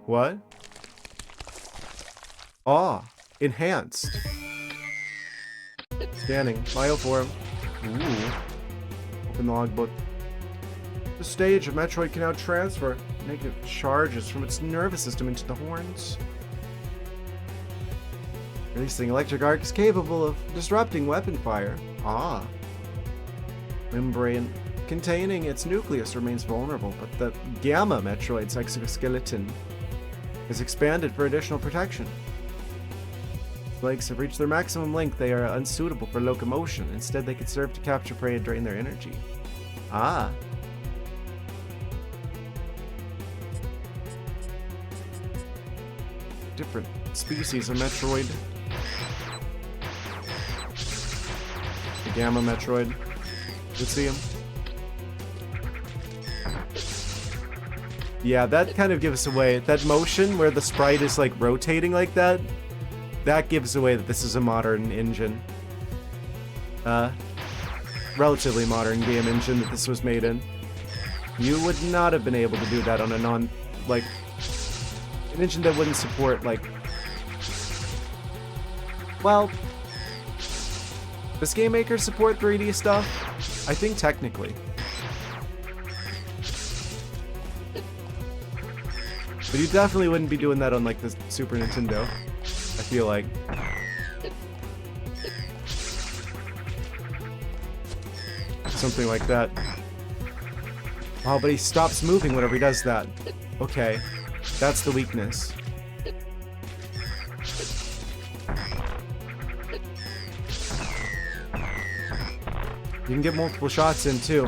What? Enhanced. Scanning. Bioform. Ooh. Open the logbook. The stage of Metroid can now transfer negative charges from its nervous system into the horns. Releasing electric arcs capable of disrupting weapon fire. Membrane containing its nucleus remains vulnerable, but the Gamma Metroid's exoskeleton is expanded for additional protection. Its legs have reached their maximum length. They are unsuitable for locomotion. Instead, they could serve to capture prey and drain their energy. Different species of Metroid. The Gamma Metroid. Let's see him. Yeah, that kind of gives away that motion where the sprite is like rotating like that. That gives away that this is a modern engine. Relatively modern game engine that this was made in. You would not have been able to do that on a an engine that wouldn't support, like... Well... Does Game Maker support 3D stuff? I think technically. But you definitely wouldn't be doing that on, like, the Super Nintendo. I feel like. Something like that. Oh, but he stops moving whenever he does that. Okay. That's the weakness. You can get multiple shots in too.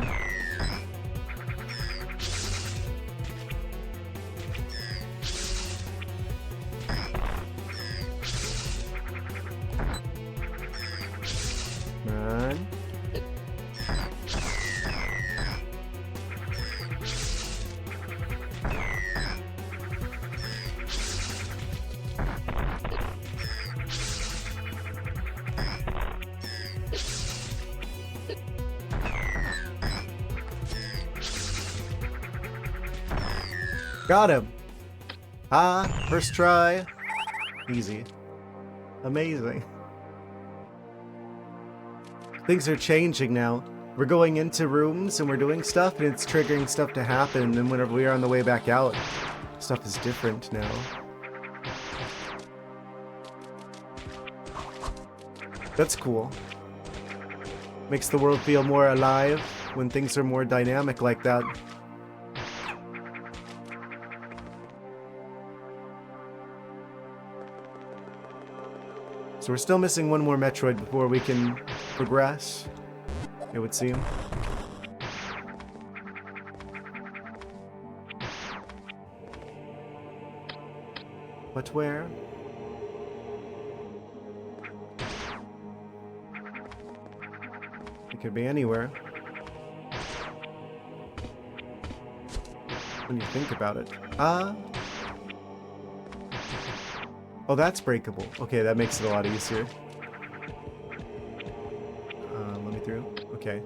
Man. Got him. Ah, first try. Easy. Amazing. Things are changing now. We're going into rooms and we're doing stuff and it's triggering stuff to happen, and whenever we are on the way back out, stuff is different now. That's cool. Makes the world feel more alive when things are more dynamic like that. So we're still missing one more Metroid before we can progress, it would seem. But where? It could be anywhere. When you think about it. Oh, that's breakable. Okay, that makes it a lot easier. Let me through. Okay.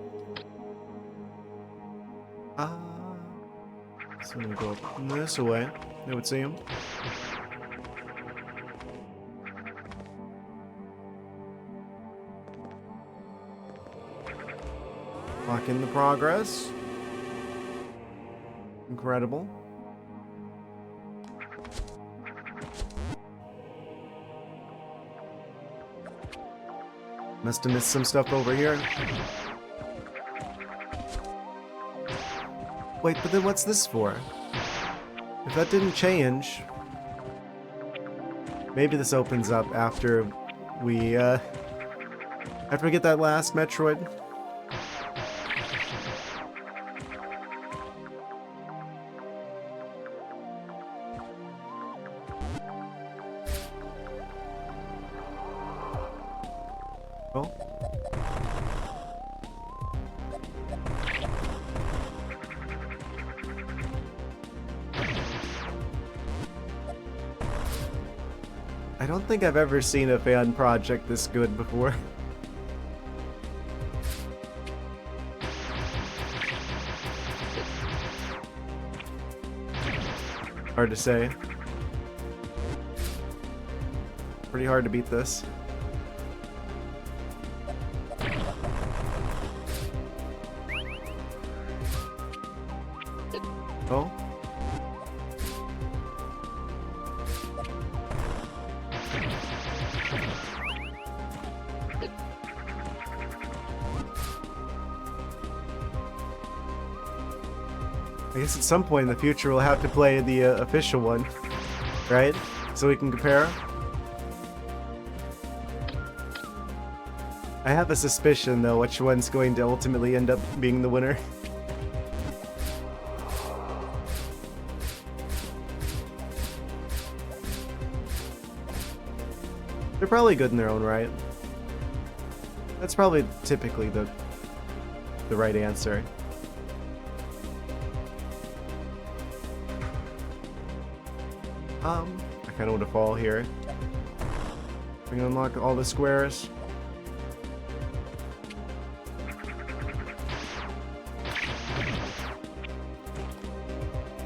So I'm gonna go up this way. It would seem. Lock in the progress. Incredible. Must have missed some stuff over here. Wait, but then what's this for? If that didn't change... Maybe this opens up after we get that last Metroid. Oh. I don't think I've ever seen a fan project this good before. Hard to say. Pretty hard to beat this. Oh. I guess at some point in the future we'll have to play the official one, right? So we can compare. I have a suspicion though which one's going to ultimately end up being the winner. They're probably good in their own right. That's probably typically the right answer. I kind of want to fall here. We can unlock all the squares.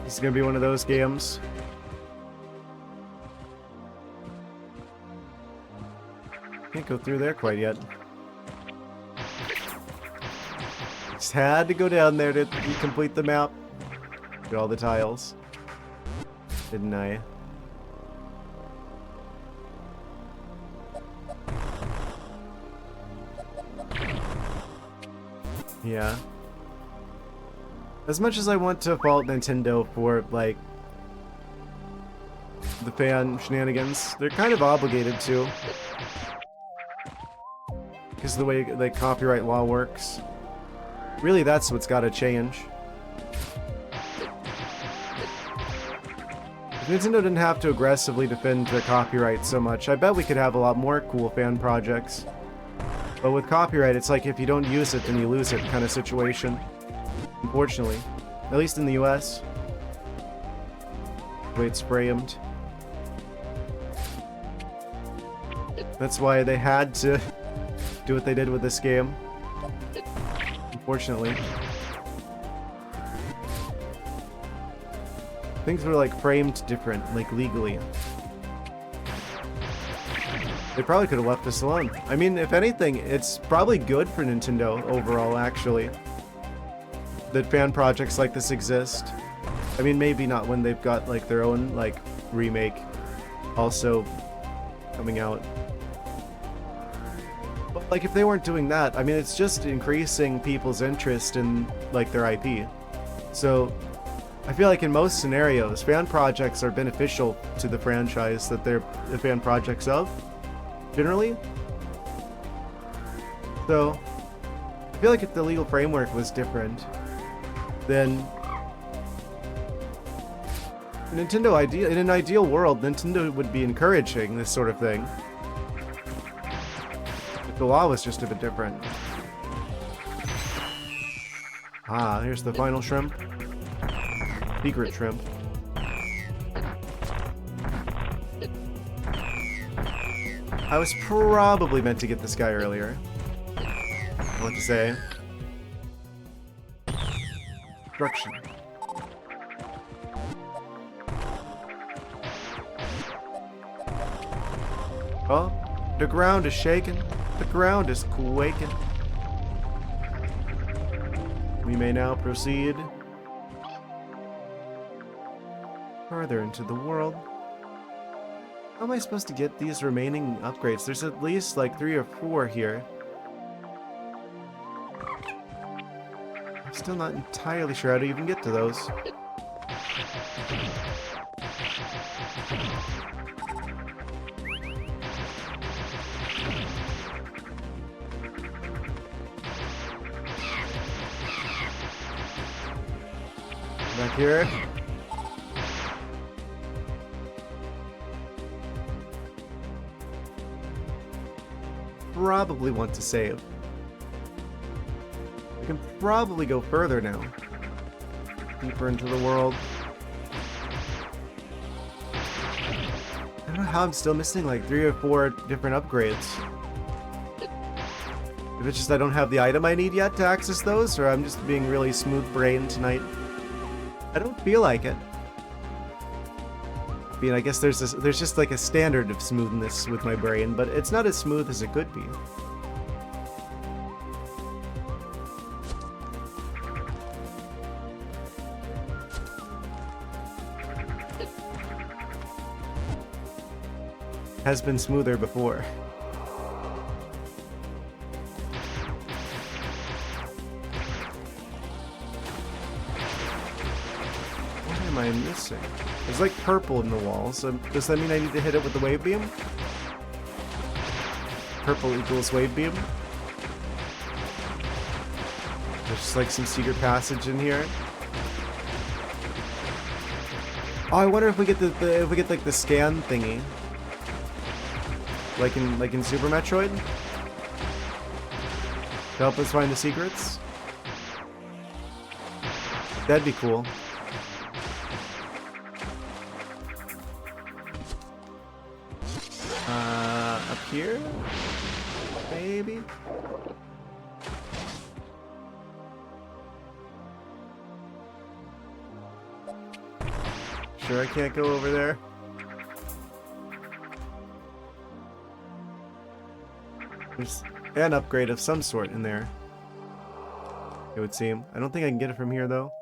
This is gonna be one of those games. Can't go through there quite yet. Just had to go down there to complete the map. Get all the tiles. Didn't I? Yeah. As much as I want to fault Nintendo for, like, the fan shenanigans, they're kind of obligated to. Because of the way, like, copyright law works. Really, that's what's got to change. If Nintendo didn't have to aggressively defend their copyright so much, I bet we could have a lot more cool fan projects. But with copyright, it's like if you don't use it, then you lose it kind of situation. Unfortunately. At least in the US. The way it's framed. That's why they had to do what they did with this game. Unfortunately. Things were like framed different, like legally. They probably could have left us alone. I mean, if anything, it's probably good for Nintendo overall, actually, that fan projects like this exist. I mean, maybe not when they've got like their own like remake also coming out. But like if they weren't doing that, I mean, it's just increasing people's interest in like their IP. So I feel like in most scenarios, fan projects are beneficial to the franchise that they're the fan projects of. Generally. So, I feel like if the legal framework was different, then in an ideal world, Nintendo would be encouraging this sort of thing. If the law was just a bit different. Ah, here's the final shrimp. Secret shrimp. I was probably meant to get this guy earlier. What to say? Destruction. Oh, the ground is shaking. The ground is quaking. We may now proceed further into the world. How am I supposed to get these remaining upgrades? There's at least like 3 or 4 here. I'm still not entirely sure how to even get to those. Back here. Probably want to save. We can probably go further now. Deeper into the world. I don't know how I'm still missing like 3 or 4 different upgrades. If it's just I don't have the item I need yet to access those, or I'm just being really smooth-brained tonight. I don't feel like it. I mean, I guess there's just like a standard of smoothness with my brain, but it's not as smooth as it could be. Has been smoother before. What am I missing? There's like purple in the wall, so does that mean I need to hit it with the wave beam? Purple equals wave beam. There's just like some secret passage in here. Oh, I wonder if we get if we get like the scan thingy, like in Super Metroid, to help us find the secrets. That'd be cool. Up here? Maybe? Sure I can't go over there? There's an upgrade of some sort in there, it would seem. I don't think I can get it from here, though.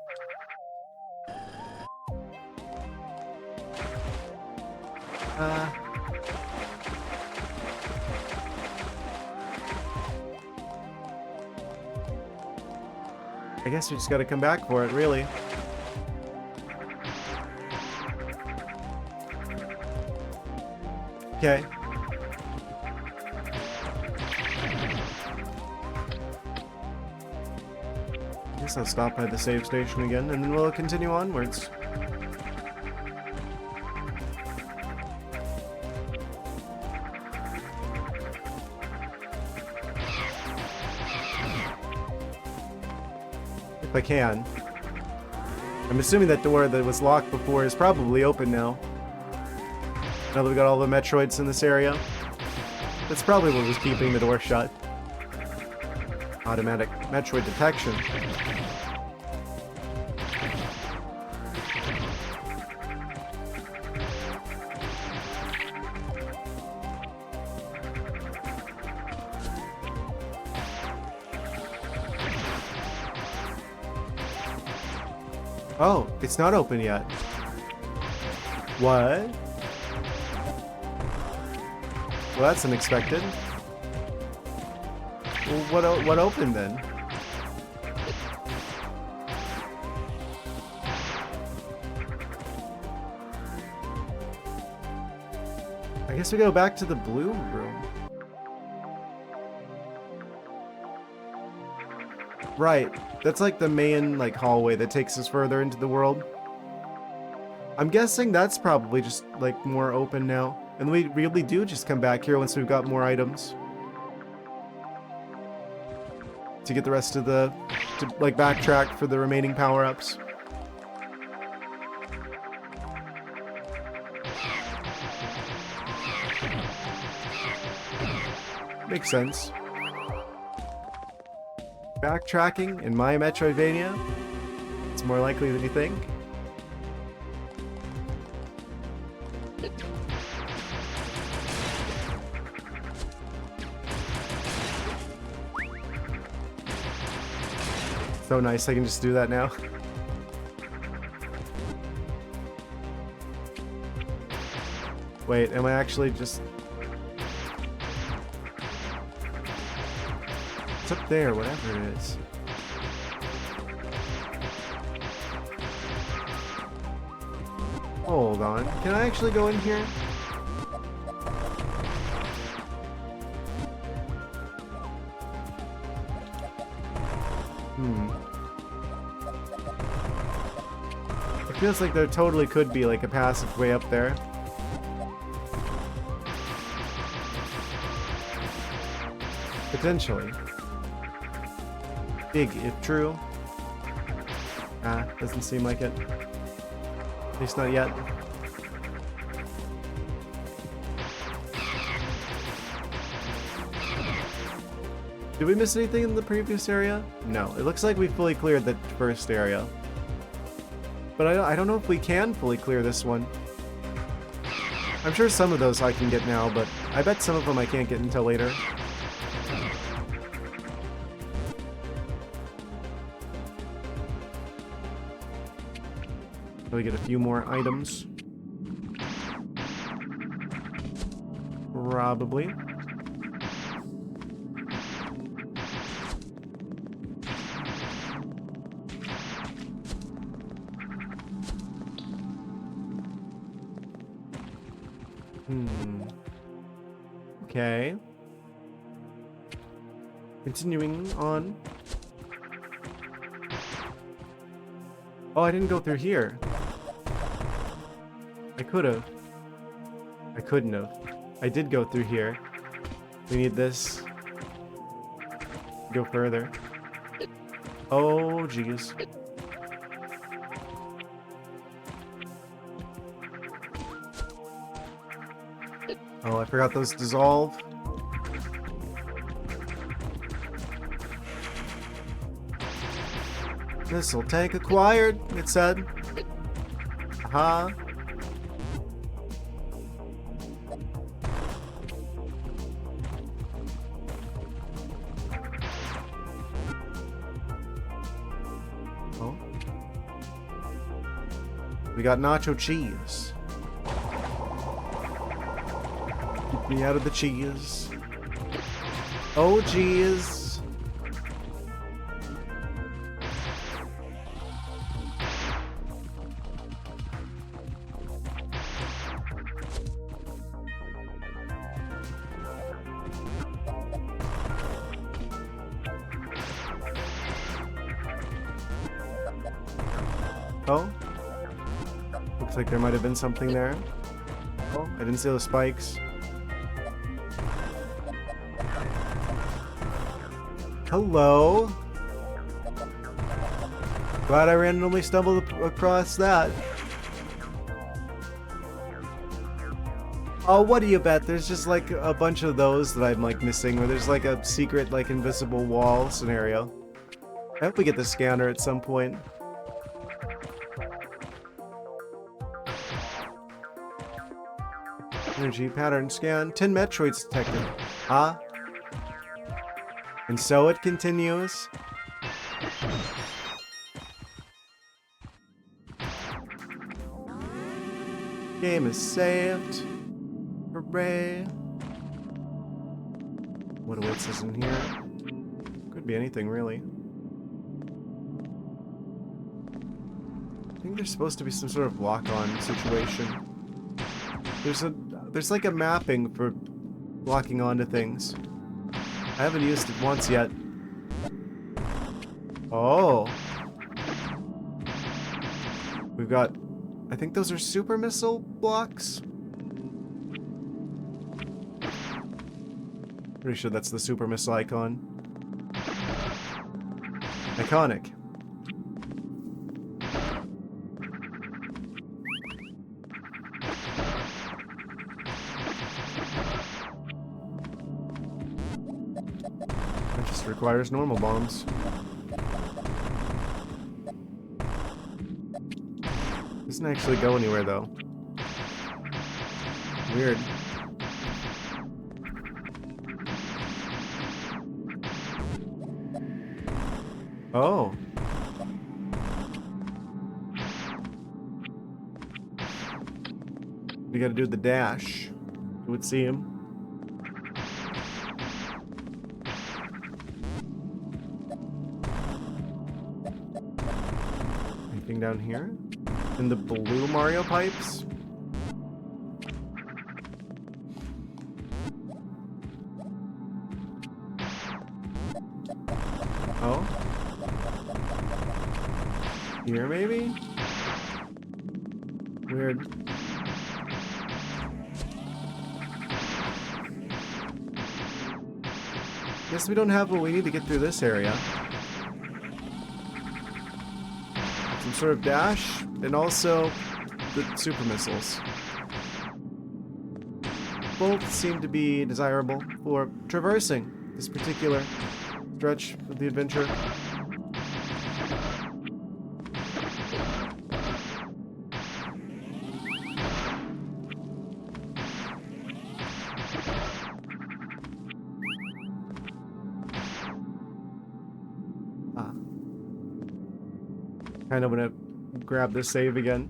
I guess we just gotta come back for it, really. Okay. guess I'll stop by the save station again, and then we'll continue onwards. If I can. I'm assuming that door that was locked before is probably open now. Now that we got all the Metroids in this area. That's probably what was keeping the door shut. Automatic Metroid detection. Oh, it's not open yet. What? Well, that's unexpected. Well, what opened then? I guess we go back to the blue room. Right. That's like the main like hallway that takes us further into the world. I'm guessing that's probably just like more open now. And we really do just come back here once we've got more items. To get the rest of the... to like backtrack for the remaining power-ups. Makes sense. Backtracking in my Metroidvania? It's more likely than you think. So nice, I can just do that now. Wait, am I actually just... It's up there, whatever it is. Hold on, can I actually go in here? It feels like there totally could be like a passageway up there. Potentially. Big if true. Doesn't seem like it. At least not yet. Did we miss anything in the previous area? No. It looks like we fully cleared the first area. But I don't know if we can fully clear this one. I'm sure some of those I can get now, but I bet some of them I can't get until later. So we get a few more items. Probably. Okay. Continuing on. Oh, I didn't go through here. I could have. I couldn't have. I did go through here. We need this. Go further. Oh, jeez. Oh, I forgot those dissolve. Missile tank acquired, it said. Aha. Oh. We got nacho cheese. Keep me out of the cheese. Oh, jeez. Oh. Looks like there might have been something there. Oh, I didn't see those spikes. Hello. Glad I randomly stumbled across that. Oh, what do you bet? There's just like a bunch of those that I'm like missing, where there's like a secret like invisible wall scenario. I hope we get the scanner at some point. Energy pattern scan. 10 Metroids detected. Huh? And so it continues. Game is saved. Hooray. What awaits us in here? Could be anything, really. I think there's supposed to be some sort of lock-on situation. There's like a mapping for locking onto things. I haven't used it once yet. Oh. We've got, I think those are super missile blocks. Pretty sure that's the super missile icon. Iconic. That just requires normal bombs. Doesn't actually go anywhere though. Weird. Oh. We gotta do the dash. You would see him. Anything down here? In the blue Mario pipes? Oh? Here, maybe? Weird. Guess we don't have what we need to get through this area. Some sort of dash, and also the super missiles. Both seem to be desirable for traversing this particular stretch of the adventure. Kind of want to grab this save again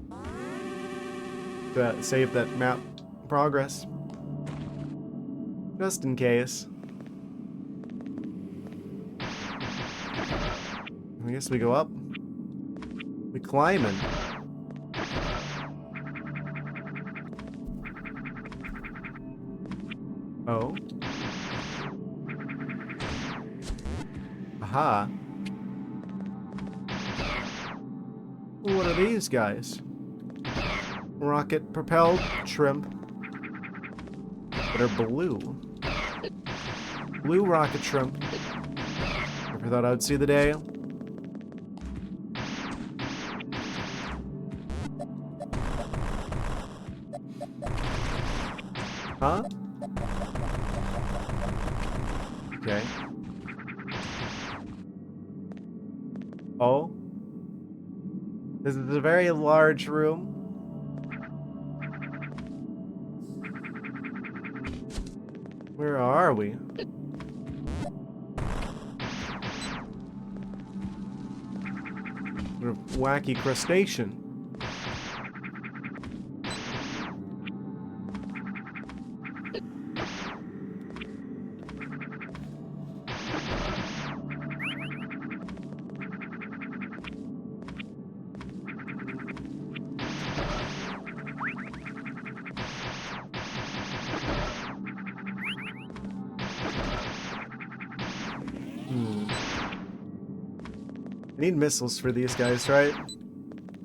to save that map progress, just in case. I guess we go up. We climbing. Oh. Aha. What are these guys? Rocket propelled shrimp that are blue. Blue rocket shrimp. Never thought I would see the day. Huh? Okay. Oh. This is a very large room. Where are we? What a wacky crustacean. I need missiles for these guys, right?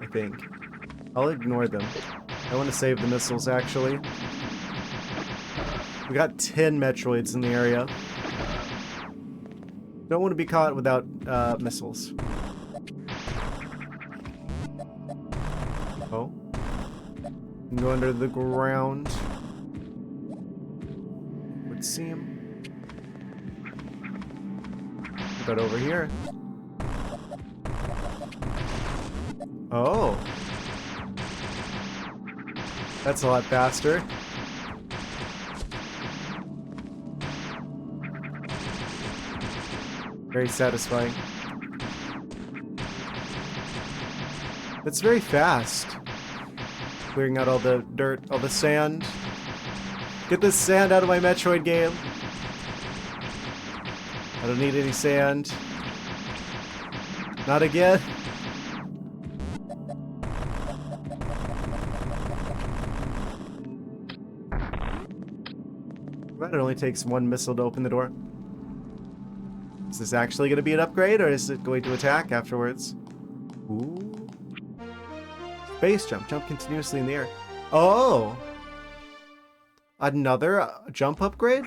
I think. I'll ignore them. I want to save the missiles, actually. We got 10 Metroids in the area. Don't want to be caught without missiles. Oh. Go under the ground. Would see him. But over here. Oh. That's a lot faster. Very satisfying. It's very fast. Clearing out all the dirt, all the sand. Get this sand out of my Metroid game. I don't need any sand. Not again. It only takes one missile to open the door. Is this actually going to be an upgrade, or is it going to attack afterwards? Ooh. Space jump. Jump continuously in the air. Oh! Another jump upgrade?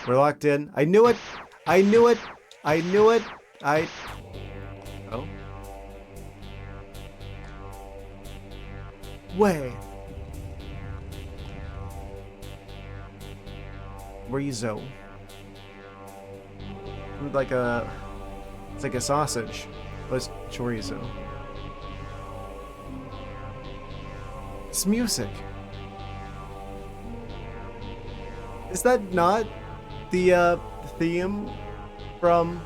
We're locked in. I knew it! I knew it! I knew it! Oh. Way. Chorizo. Like a... It's like a sausage. But it's chorizo. It's music. Is that not the theme from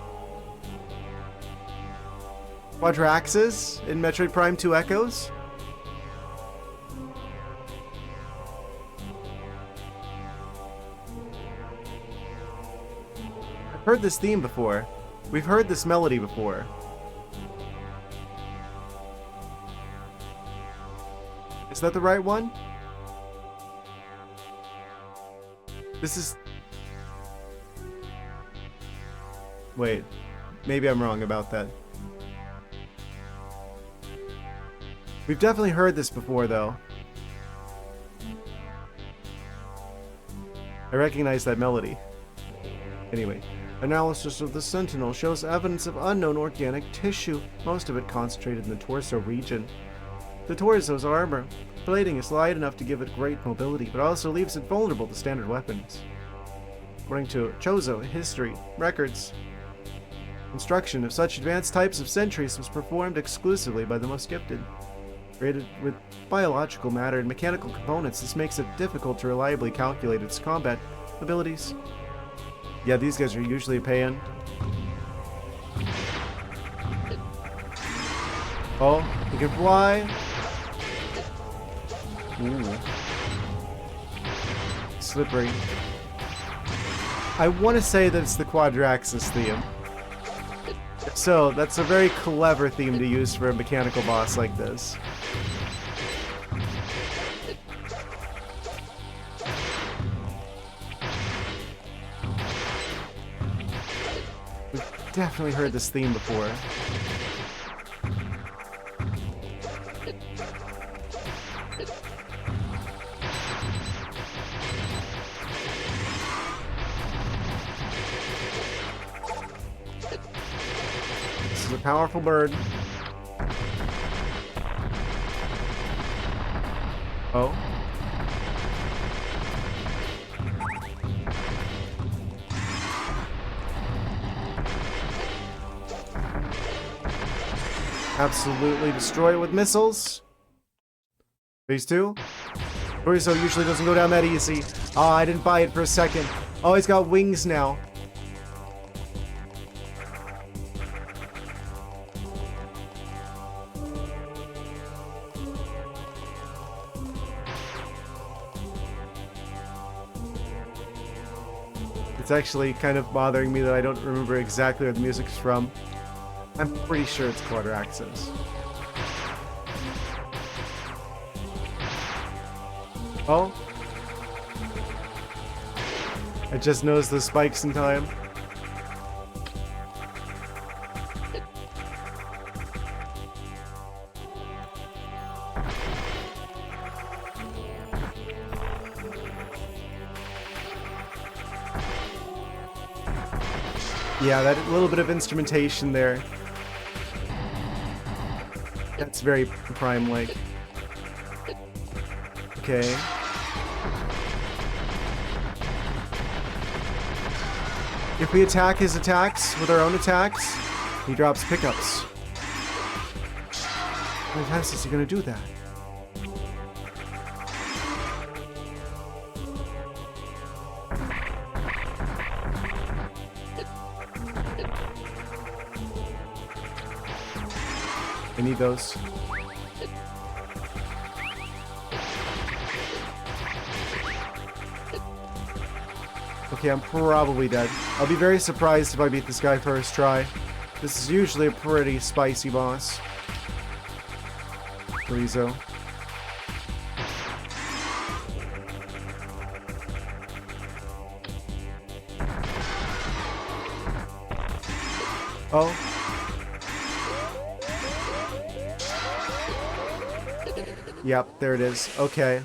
Quadraxis in Metroid Prime 2 Echoes? I've heard this theme before. We've heard this melody before. Is that the right one? This is... Wait. Maybe I'm wrong about that. We've definitely heard this before, though. I recognize that melody. Anyway, analysis of the Sentinel shows evidence of unknown organic tissue, most of it concentrated in the torso region. The torso's armor plating is light enough to give it great mobility, but also leaves it vulnerable to standard weapons. According to Chozo history records, construction of such advanced types of sentries was performed exclusively by the most gifted. Created with biological matter and mechanical components, this makes it difficult to reliably calculate its combat abilities. Yeah, these guys are usually a pain. Oh, you can fly. Ooh. Slippery. I want to say that it's the Quadraxis theme. So, that's a very clever theme to use for a mechanical boss like this. We've definitely heard this theme before. A powerful bird. Oh. Absolutely destroy it with missiles. Phase 2. Chorizo usually doesn't go down that easy. Oh, I didn't buy it for a second. Oh, he's got wings now. It's actually kind of bothering me that I don't remember exactly where the music's from. I'm pretty sure it's Quadraxis. Oh. I just noticed the spikes in time. Yeah, that little bit of instrumentation there. That's very Prime-like. Okay. If we attack his attacks with our own attacks, he drops pickups. How many times is he gonna do that? I need those. Okay, I'm probably dead. I'll be very surprised if I beat this guy first try. This is usually a pretty spicy boss. Chorizo. Oh. Yep, there it is. Okay.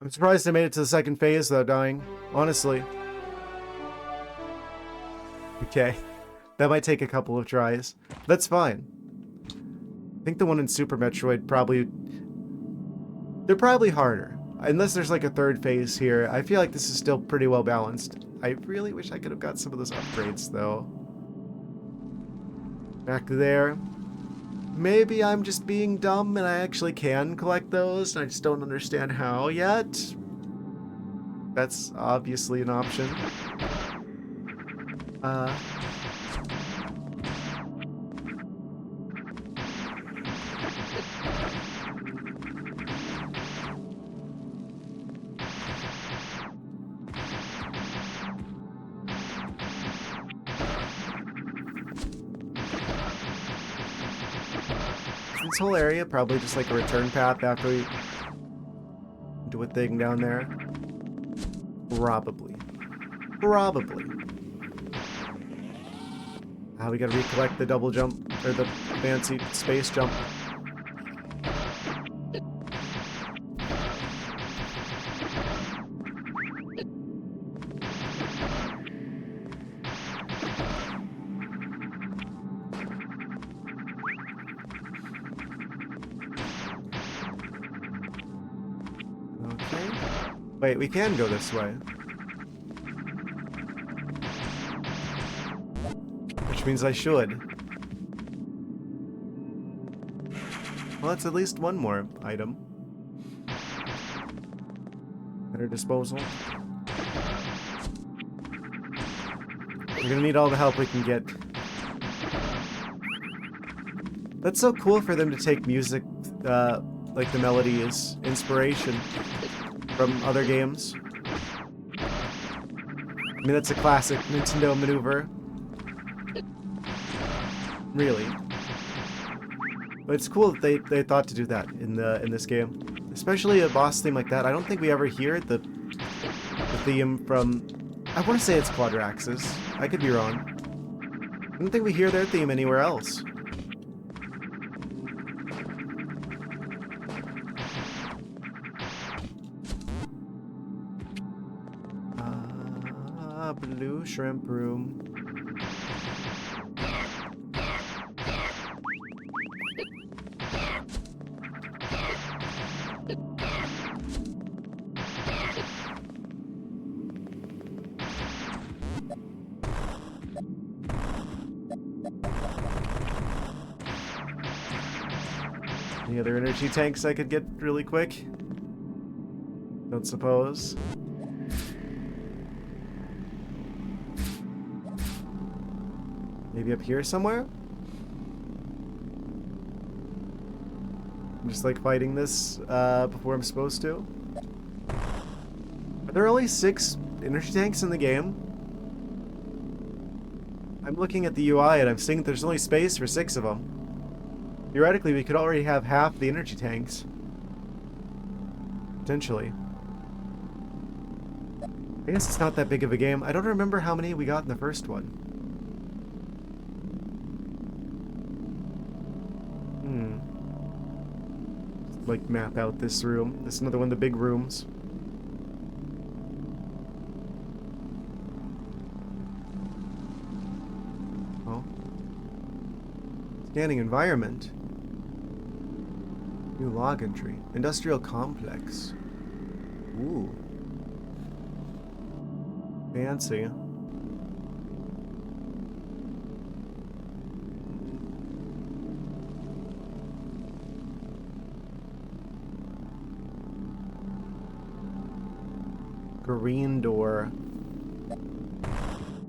I'm surprised I made it to the second phase without dying, honestly. Okay. That might take a couple of tries. That's fine. I think the one in Super Metroid probably... They're probably harder. Unless there's like a third phase here. I feel like this is still pretty well balanced. I really wish I could have got some of those upgrades, though. Back there. Maybe I'm just being dumb and I actually can collect those, and I just don't understand how yet. That's obviously an option. This whole area probably just like a return path after we do a thing down there. Probably. Probably. We gotta recollect the double jump, or the fancy space jump. Wait, we can go this way. Which means I should. Well, that's at least one more item at our disposal. We're gonna need all the help we can get. That's so cool for them to take music, like the melody is inspiration from other games. I mean, that's a classic Nintendo maneuver. Really. But it's cool that they thought to do that in this game. Especially a boss theme like that. I don't think we ever hear the theme from... I want to say it's Quadraxis. I could be wrong. I don't think we hear their theme anywhere else. Blue shrimp room. Any other energy tanks I could get really quick? Don't suppose. Maybe up here somewhere? I'm just like fighting this before I'm supposed to. Are there only 6 energy tanks in the game? I'm looking at the UI and I'm seeing that there's only space for 6 of them. Theoretically, we could already have half the energy tanks. Potentially. I guess it's not that big of a game. I don't remember how many we got in the first one. Like map out this room. This is another one of the big rooms. Scanning environment. New log entry. Industrial complex. Ooh. Fancy. Green door.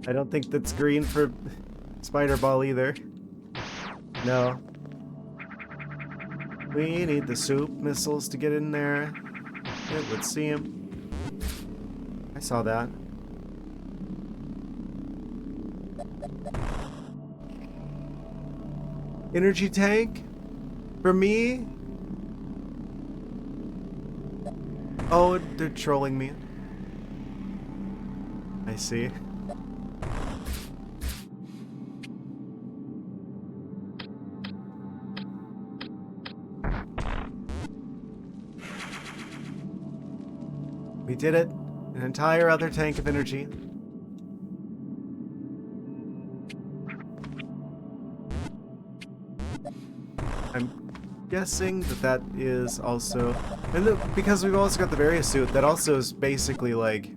I don't think that's green for spider ball either. No. We need the soup missiles to get in there. It would seem. I saw that. Energy tank? For me? Oh, they're trolling me. I see. We did it. An entire other tank of energy. I'm guessing that that is also... And because we've also got the various suit, that also is basically like...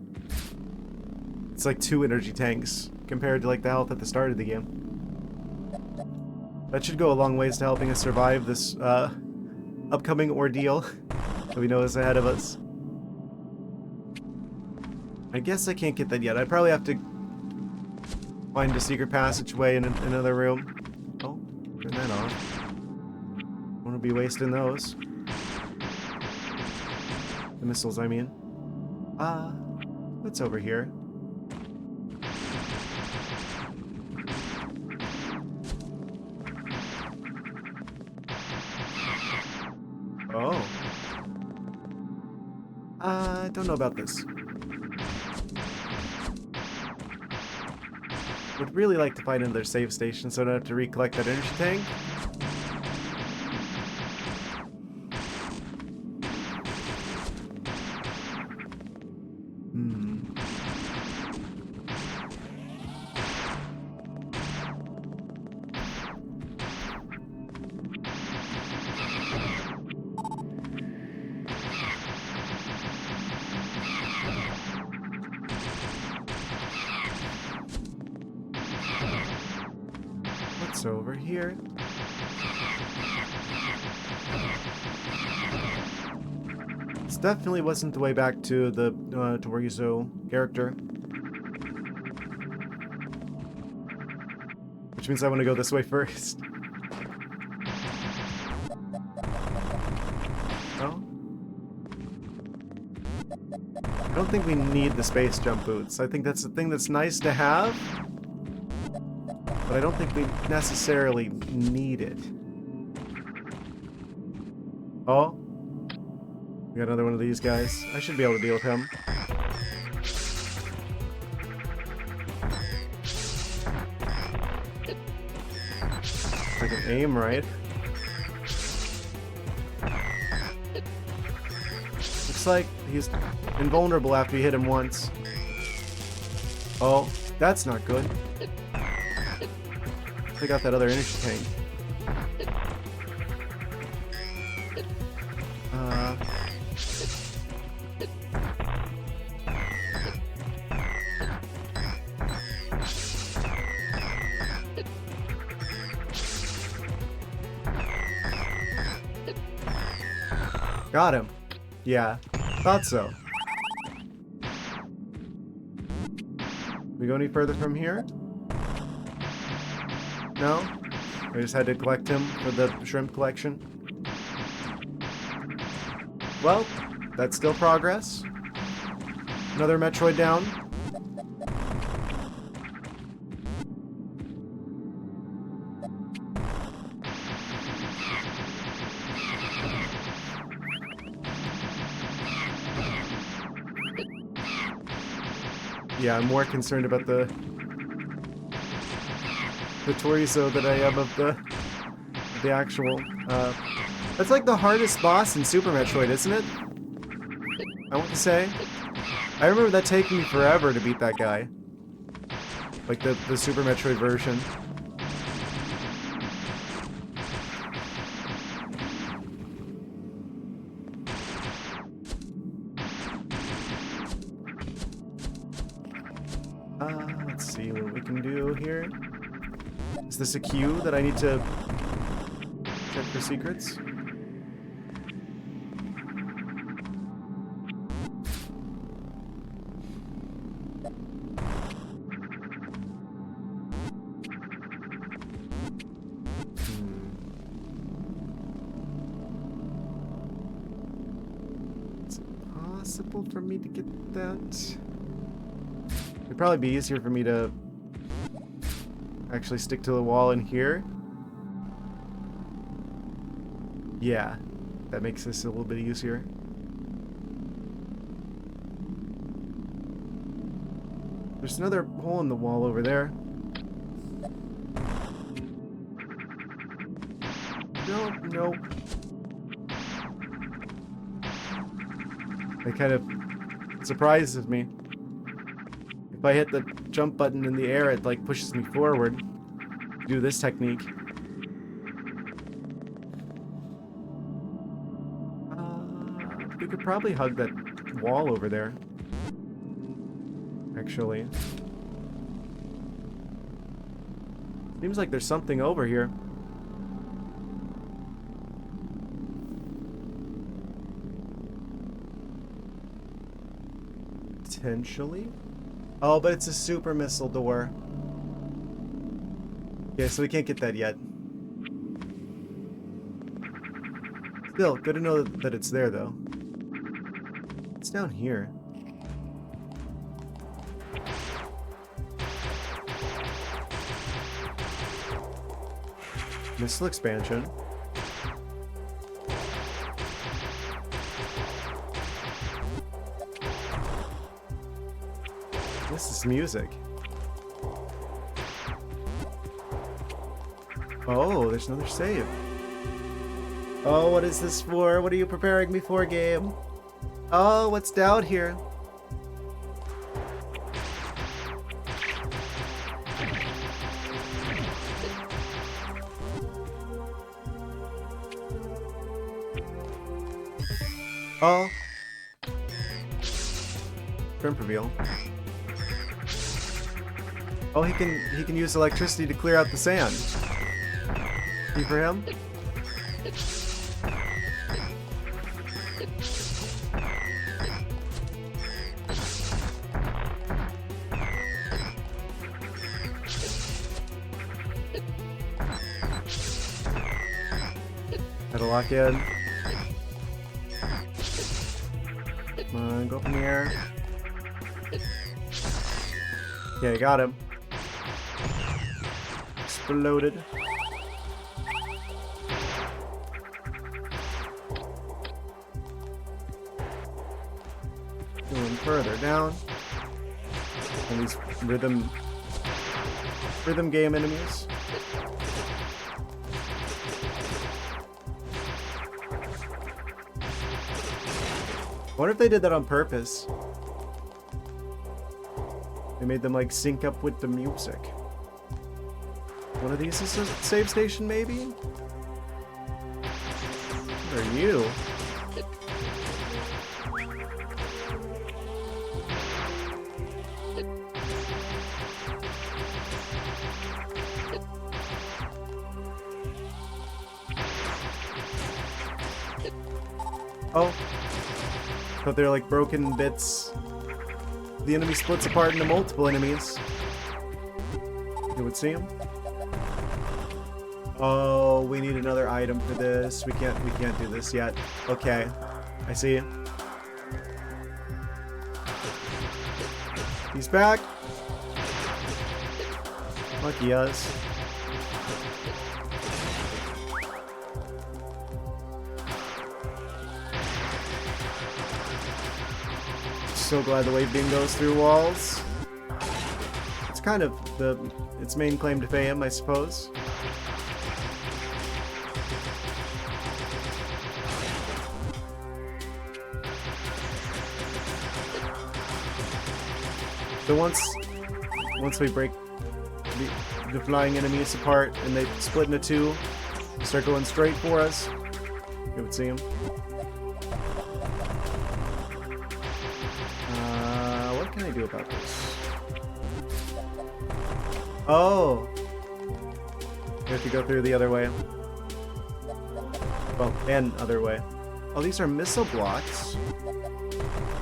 It's like 2 energy tanks compared to like the health at the start of the game. That should go a long ways to helping us survive this upcoming ordeal that we know is ahead of us. I guess I can't get that yet. I probably have to find a secret passageway in another room. Oh, turn that off. I want to be wasting those. The missiles, I mean. What's over here? Oh. I don't know about this. Would really like to find another save station so I don't have to recollect that energy tank. What's over here? This definitely wasn't the way back to the Torizo character. Which means I want to go this way first. Oh? I don't think we need the space jump boots. I think that's a thing that's nice to have. But I don't think we necessarily need it. Oh? We got another one of these guys. I should be able to deal with him. If I can aim right. Looks like he's invulnerable after you hit him once. Oh, that's not good. I got that other energy tank. Got him. Yeah, thought so. We go any further from here? No? I just had to collect him for the shrimp collection. Well, that's still progress. Another Metroid down. Yeah, I'm more concerned about the Torizo that I am of the actual. That's like the hardest boss in Super Metroid, isn't it? I want to say. I remember that taking me forever to beat that guy. Like the Super Metroid version. Let's see what we can do here. Is this a queue that I need to check for secrets? Is it possible for me to get that? It'd probably be easier for me to actually stick to the wall in here. Yeah, that makes this a little bit easier. There's another hole in the wall over there. Nope. It kind of surprises me. If I hit the jump button in the air, it like pushes me forward. Do this technique. We could probably hug that wall over there. Actually. Seems like there's something over here. Potentially? Oh, but it's a super missile door. Yeah, so we can't get that yet. Still, good to know that it's there, though. It's down here. Missile expansion. This is music. Oh, there's another save. Oh, what is this for? What are you preparing me for, game? Oh, what's down here? Oh. Shrimp reveal. Oh, he can use electricity to clear out the sand. See for him? Gotta lock in. Come on, go up in the air. Okay, got him. Exploded. Going further down. And these rhythm game enemies. I wonder if they did that on purpose. They made them like sync up with the music. One of these is a save station, maybe? What are you? Oh. Thought they're like broken bits. The enemy splits apart into multiple enemies. You would see them. Oh, we need another item for this. We can't do this yet. Okay. I see you. He's back. Lucky us. So glad the wave beam goes through walls. It's kind of its main claim to fame, I suppose. So once we break the flying enemies apart and they split into two, start going straight for us, you would see them. What can I do about this? Oh! We have to go through the other way. Well, and other way. Oh, these are missile blocks.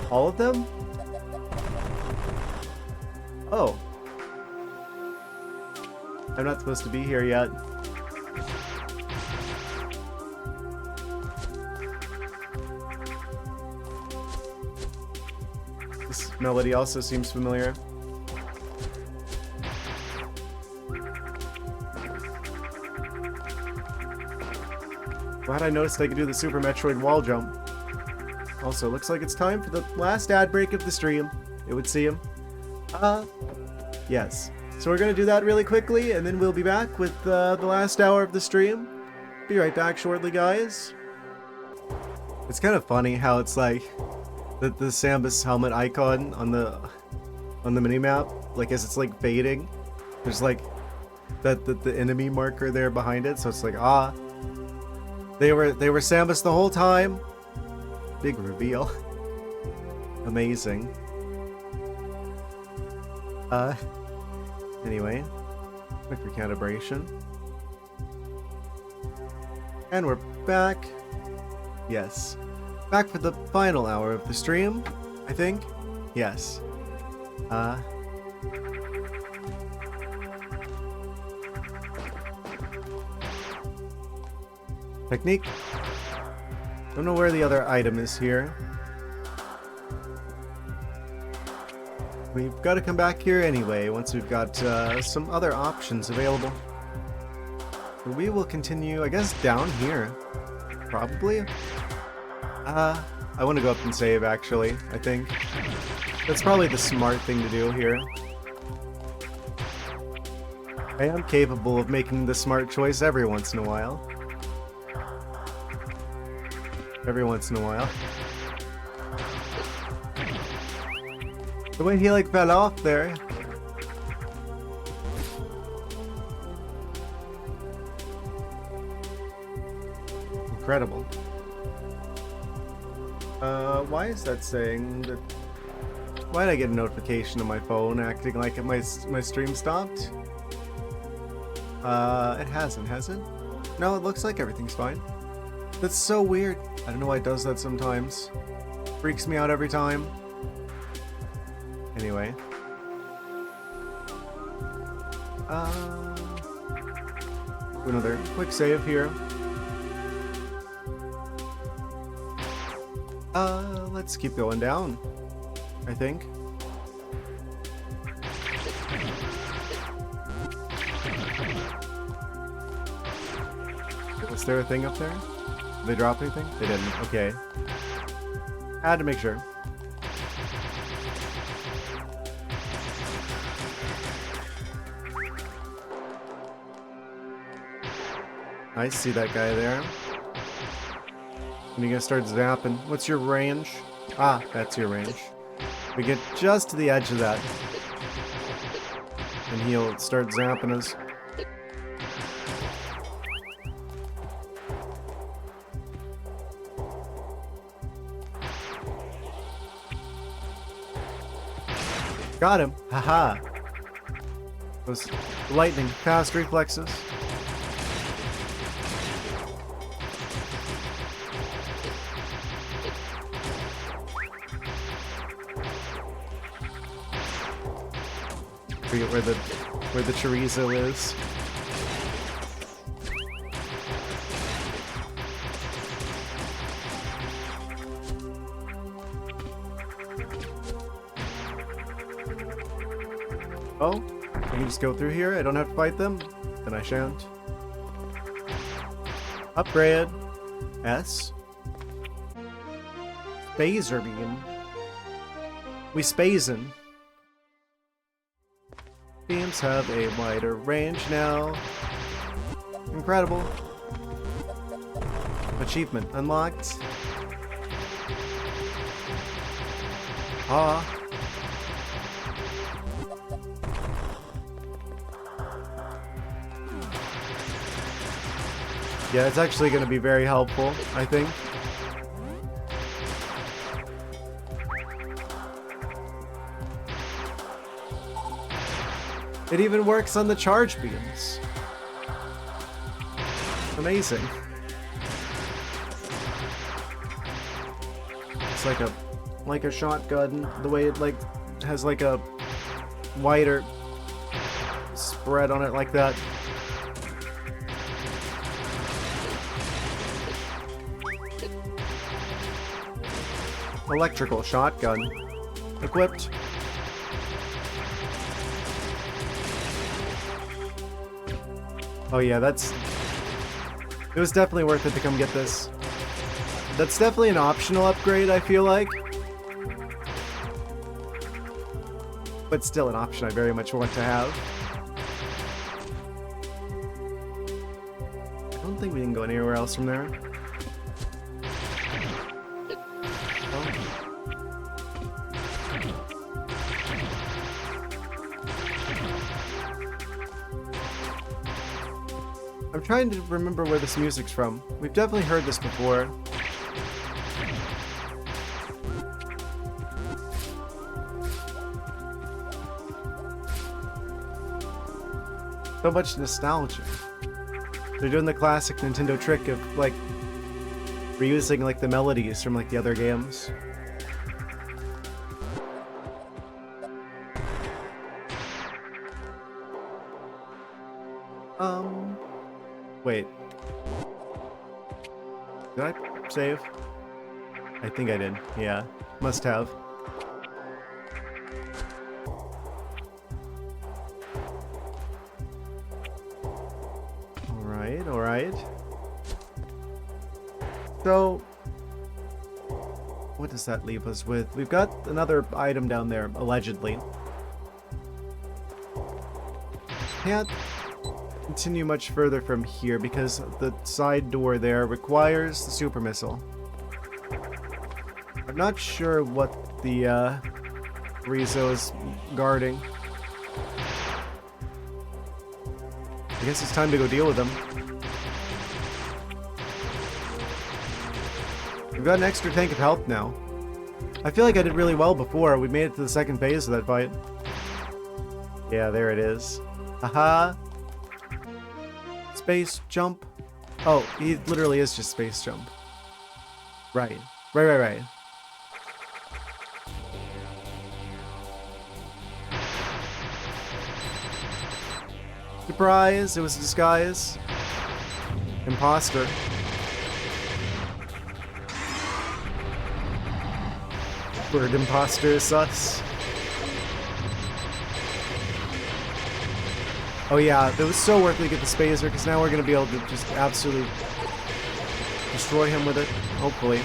All of them? Oh. I'm not supposed to be here yet. This melody also seems familiar. Glad I noticed I could do the Super Metroid wall jump. Also, looks like it's time for the last ad break of the stream. It would seem. Yes. So we're gonna do that really quickly, and then we'll be back with the last hour of the stream. Be right back shortly, guys. It's kind of funny how it's like the Samus helmet icon on the minimap, like as it's like fading, there's like the enemy marker there behind it, so it's like they were Samus the whole time. Big reveal. Amazing. Anyway, quick recalibration. And we're back. Yes. Back for the final hour of the stream, I think. Yes. Technique. Don't know where the other item is here. We've got to come back here anyway, once we've got some other options available. But we will continue, I guess, down here. Probably? I want to go up and save, actually, I think. That's probably the smart thing to do here. I am capable of making the smart choice every once in a while. Every once in a while. The way he like fell off there. Incredible. Why is that saying that? Why did I get a notification on my phone acting like my stream stopped? It hasn't, has it? No, it looks like everything's fine. That's so weird. I don't know why it does that sometimes. Freaks me out every time. Anyway. Do another quick save here. Let's keep going down, I think. Was there a thing up there? Did they drop anything? They didn't. Okay. Had to make sure. I see that guy there. And you're gonna start zapping. What's your range? Ah, that's your range. We get just to the edge of that. And he'll start zapping us. Got him! Haha! Those lightning fast reflexes. Forget where the chorizo is. Oh, I can just go through here. I don't have to fight them. Then I shan't. Upgrade. S. Phaser beam. We spazin'. Beams have a wider range now. Incredible. Achievement unlocked. Ah. Yeah, it's actually going to be very helpful, I think. It even works on the charge beams. Amazing. It's like a shotgun, the way it like has like a wider spread on it like that. Electrical shotgun. Equipped. Oh yeah, it was definitely worth it to come get this. That's definitely an optional upgrade, I feel like. But still an option I very much want to have. I don't think we can go anywhere else from there. I'm trying to remember where this music's from. We've definitely heard this before. So much nostalgia. They're doing the classic Nintendo trick of like reusing like the melodies from like the other games. Wait. Did I save? I think I did. Yeah. Must have. Alright, alright. So, what does that leave us with? We've got another item down there, allegedly. Can't continue much further from here because the side door there requires the super missile. I'm not sure what the Rizzo is guarding. I guess it's time to go deal with them. We've got an extra tank of health now. I feel like I did really well before. We made it to the second phase of that fight. Yeah, there it is. Haha. Space jump. Oh, he literally is just space jump. Right. Right. Surprise! It was a disguise. Imposter. Word imposter is sus. Oh yeah, it was so worth it to get the Spacer, because now we're going to be able to just absolutely destroy him with it, hopefully.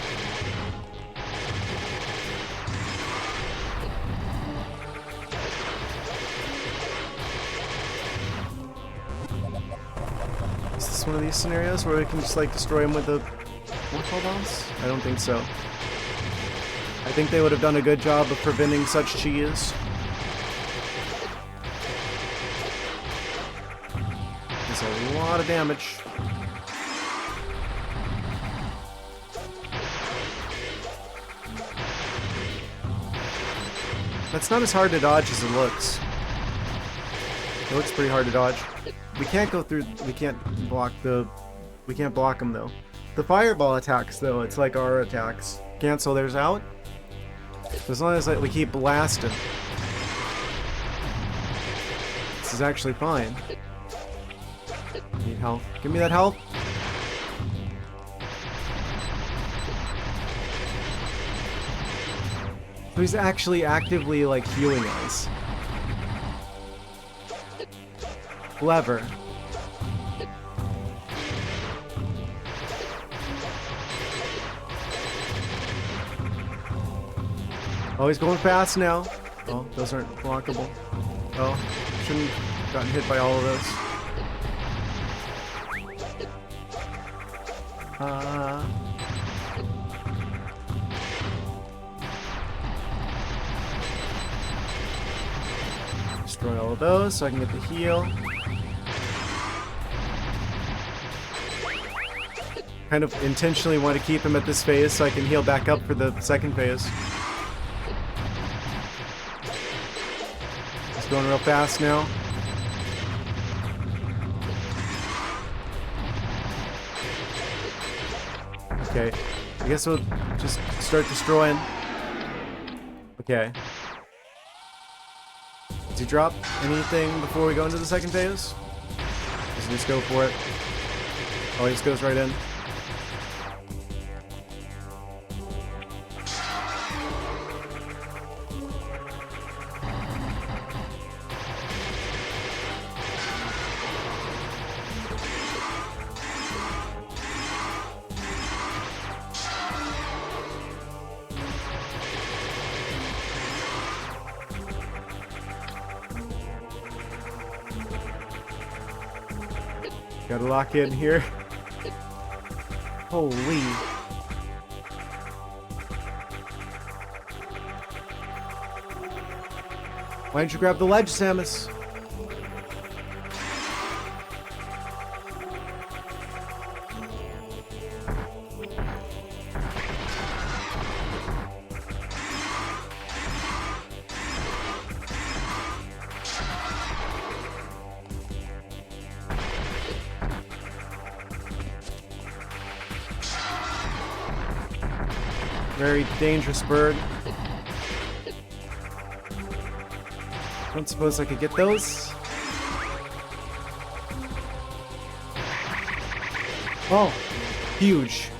Is this one of these scenarios where we can just like destroy him with the mortal bombs? I don't think so. I think they would have done a good job of preventing such cheese. A lot of damage. That's not as hard to dodge as it looks. It looks pretty hard to dodge. We can't go through. We can't block them though. The fireball attacks though, it's like our attacks. Cancel theirs out. As long as we keep blasting. This is actually fine. Need health. Give me that health. So he's actually actively like healing us. Clever. Oh, he's going fast now. Oh, those aren't blockable. Oh, shouldn't have gotten hit by all of those. Destroy all of those so I can get the heal. Kind of intentionally want to keep him at this phase so I can heal back up for the second phase. He's going real fast now. Okay. I guess we'll just start destroying. Okay. Does he drop anything before we go into the second phase? Does he just go for it? Oh, he just goes right in. Gotta lock in here. Holy. Why didn't you grab the ledge, Samus? Very dangerous bird. Don't suppose I could get those? Oh, huge.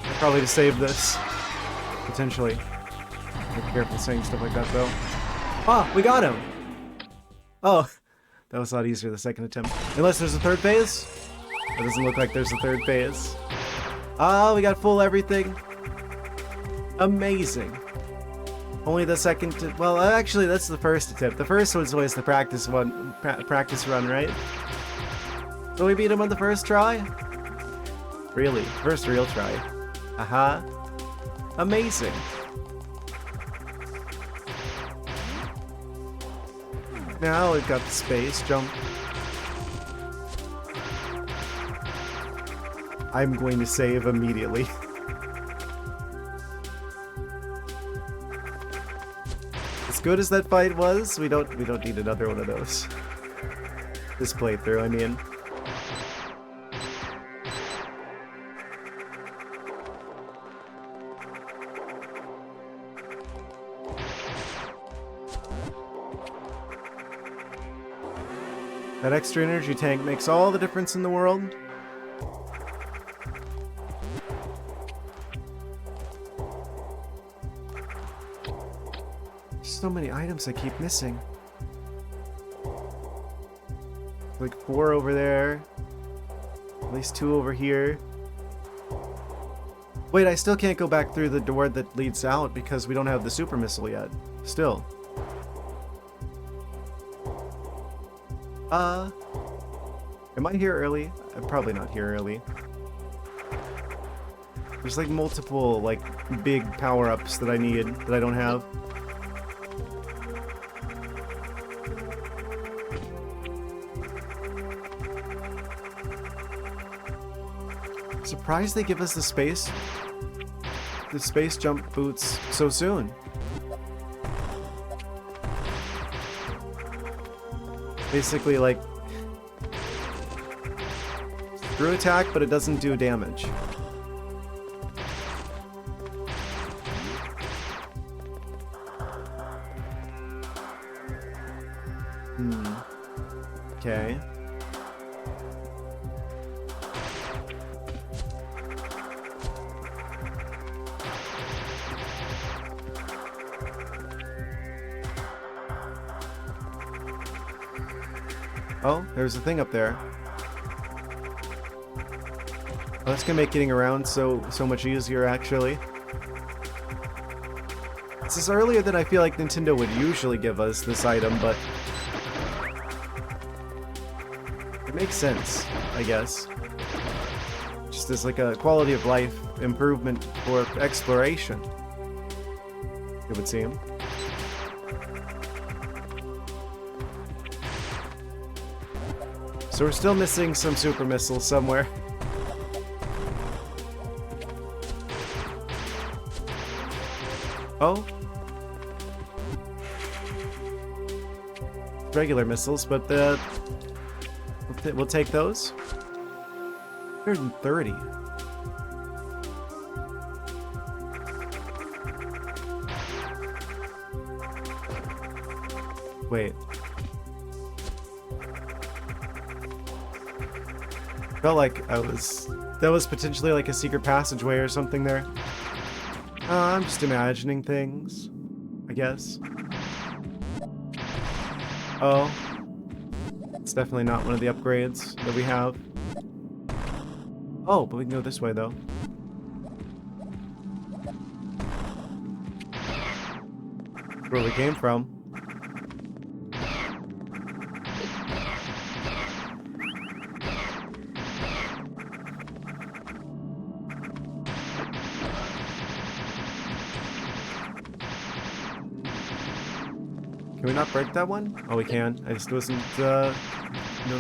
I'll probably just save this. Potentially. Be careful saying stuff like that though. Ah, we got him! Oh, that was a lot easier the second attempt. Unless there's a third phase? It doesn't look like there's a third phase. Ah, we got full everything. Amazing. Only the second, well, actually, that's the first attempt. The first one's always the practice one, practice run, right? So we beat him on the first try? Really? First real try. Aha. Amazing. Now we've got the space jump. I'm going to save immediately. As good as that fight was, we don't need another one of those. This playthrough, I mean. That extra energy tank makes all the difference in the world. So many items I keep missing. Like 4 over there. At least 2 over here. Wait, I still can't go back through the door that leads out because we don't have the super missile yet. Still. Am I here early? I'm probably not here early. There's like multiple like big power-ups that I need that I don't have. Surprised they give us the space jump boots so soon. Basically like screw attack, but it doesn't do damage. Okay. Oh, there's a thing up there. Oh, that's gonna make getting around so much easier, actually. This is earlier than I feel like Nintendo would usually give us this item, but it makes sense, I guess. Just as like a quality of life improvement for exploration, it would seem. So we're still missing some super missiles somewhere. Oh. Regular missiles, but we'll take those. 130. Wait. Felt like that was potentially like a secret passageway or something there. I'm just imagining things, I guess. Oh. It's definitely not one of the upgrades that we have. Oh, but we can go this way though. Where we came from. Can we not break that one? Oh, we can. I just wasn't doing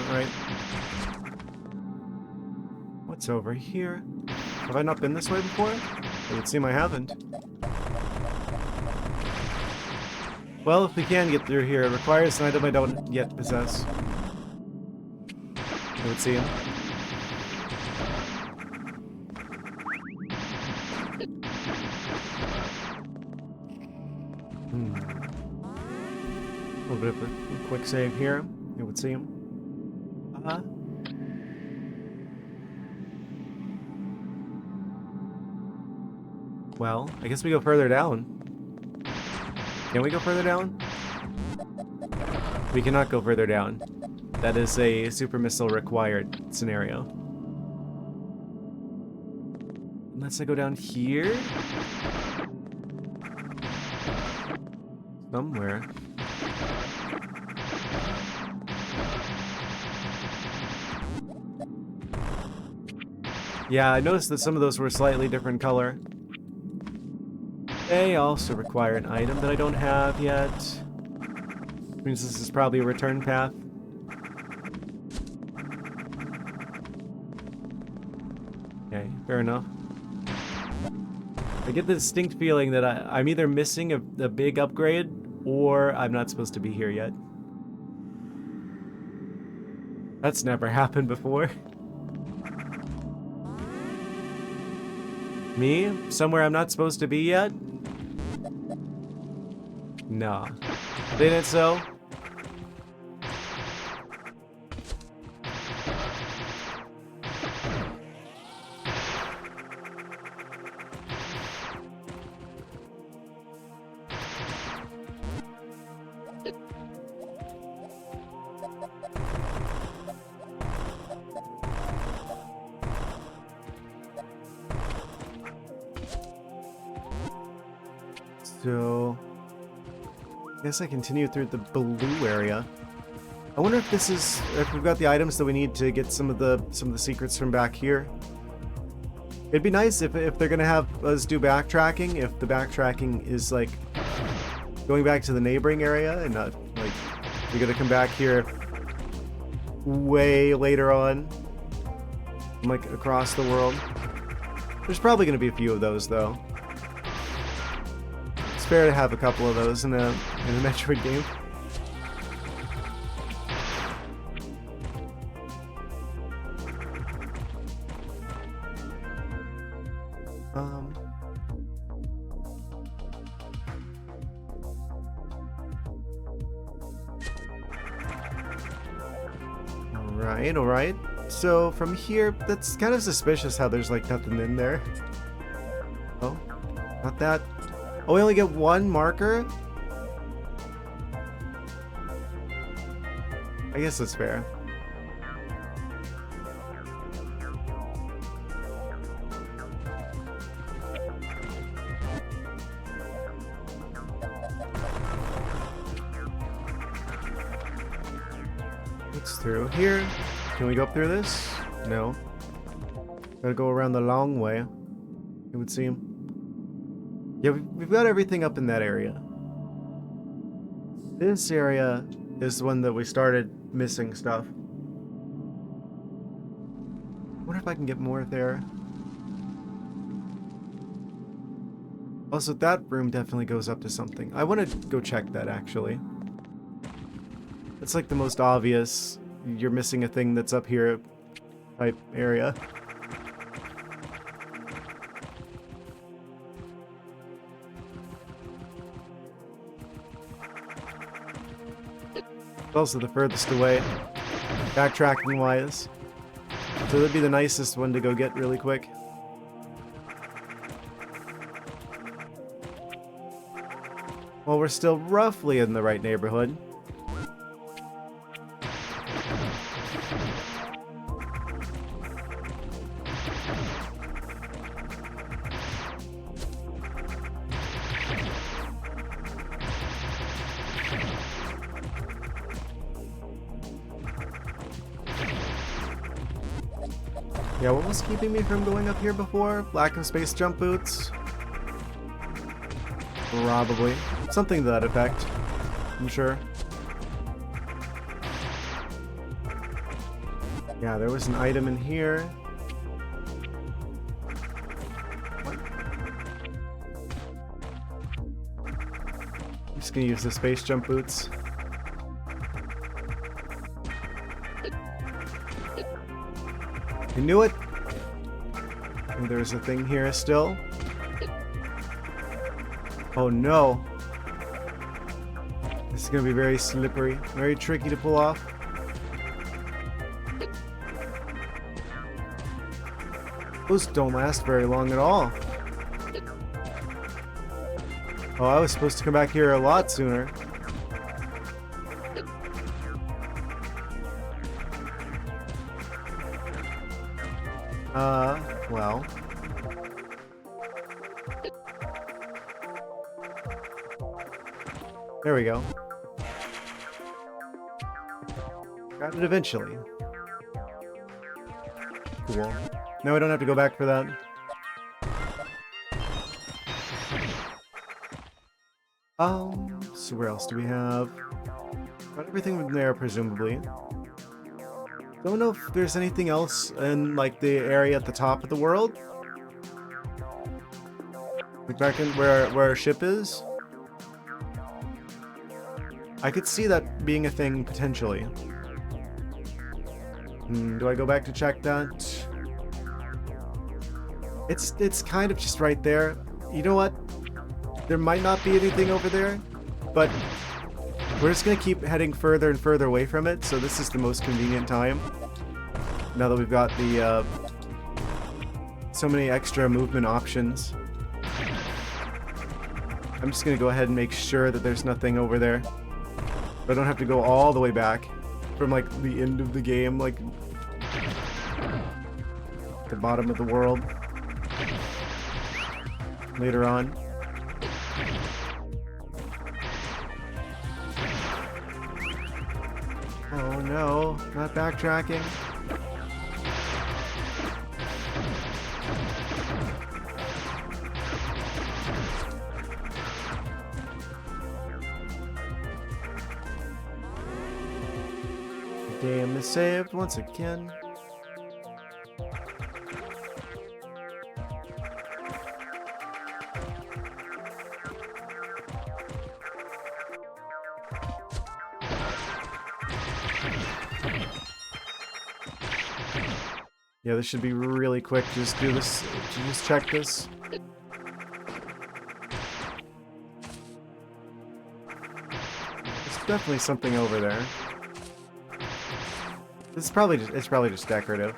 it right. What's over here? Have I not been this way before? It would seem I haven't. Well, if we can get through here, it requires an item I don't yet possess. It would seem. A little bit of a quick save here, it would seem. Well, I guess we go further down. Can we go further down? We cannot go further down. That is a super missile required scenario. Unless I go down here? Somewhere. Yeah, I noticed that some of those were slightly different color. They also require an item that I don't have yet. Which means this is probably a return path. Okay, fair enough. I get the distinct feeling that I'm either missing a big upgrade or I'm not supposed to be here yet. That's never happened before. Me? Somewhere I'm not supposed to be yet? Nah. Didn't it so? So, I guess I continue through the blue area. I wonder if this is, if we've got the items that we need to get some of the secrets from back here. It'd be nice if they're gonna have us do backtracking, if the backtracking is like going back to the neighboring area and not like we gotta come back here way later on, like across the world. There's probably gonna be a few of those though. It's fair to have a couple of those in a Metroid game. All right. So from here, that's kind of suspicious how there's like nothing in there. Oh, not that. Oh, we only get one marker? I guess that's fair. What's through here? Can we go up through this? No. Gotta go around the long way, it would seem. Yeah, we've got everything up in that area. This area is the one that we started missing stuff. Wonder if I can get more there. Also, that room definitely goes up to something. I want to go check that, actually. It's like the most obvious, you're missing a thing that's up here type area. also the furthest away, backtracking wise. So that'd be the nicest one to go get really quick. Well, we're still roughly in the right neighborhood. Yeah, what was keeping me from going up here before? Lack of space jump boots? Probably. Something to that effect, I'm sure. Yeah, there was an item in here. I'm just gonna use the space jump boots. I knew it! And there's a thing here still. Oh no! This is gonna be very slippery, very tricky to pull off. Those don't last very long at all. Oh, I was supposed to come back here a lot sooner. Well. There we go. Got it eventually. Cool. Now I don't have to go back for that. So where else do we have? Got everything in there, presumably. Don't know if there's anything else in, like, the area at the top of the world. Like back in where our ship is. I could see that being a thing, potentially. Do I go back to check that? It's kind of just right there. You know what? There might not be anything over there, but we're just gonna keep heading further and further away from it, so this is the most convenient time. Now that we've got the, so many extra movement options. I'm just gonna go ahead and make sure that there's nothing over there. I don't have to go all the way back from, like, the end of the game, like, the bottom of the world. Later on. Oh no, not backtracking. The game is saved once again. Yeah, this should be really quick. Just do this. Just check this. There's definitely something over there. This is probably just, it's probably just decorative.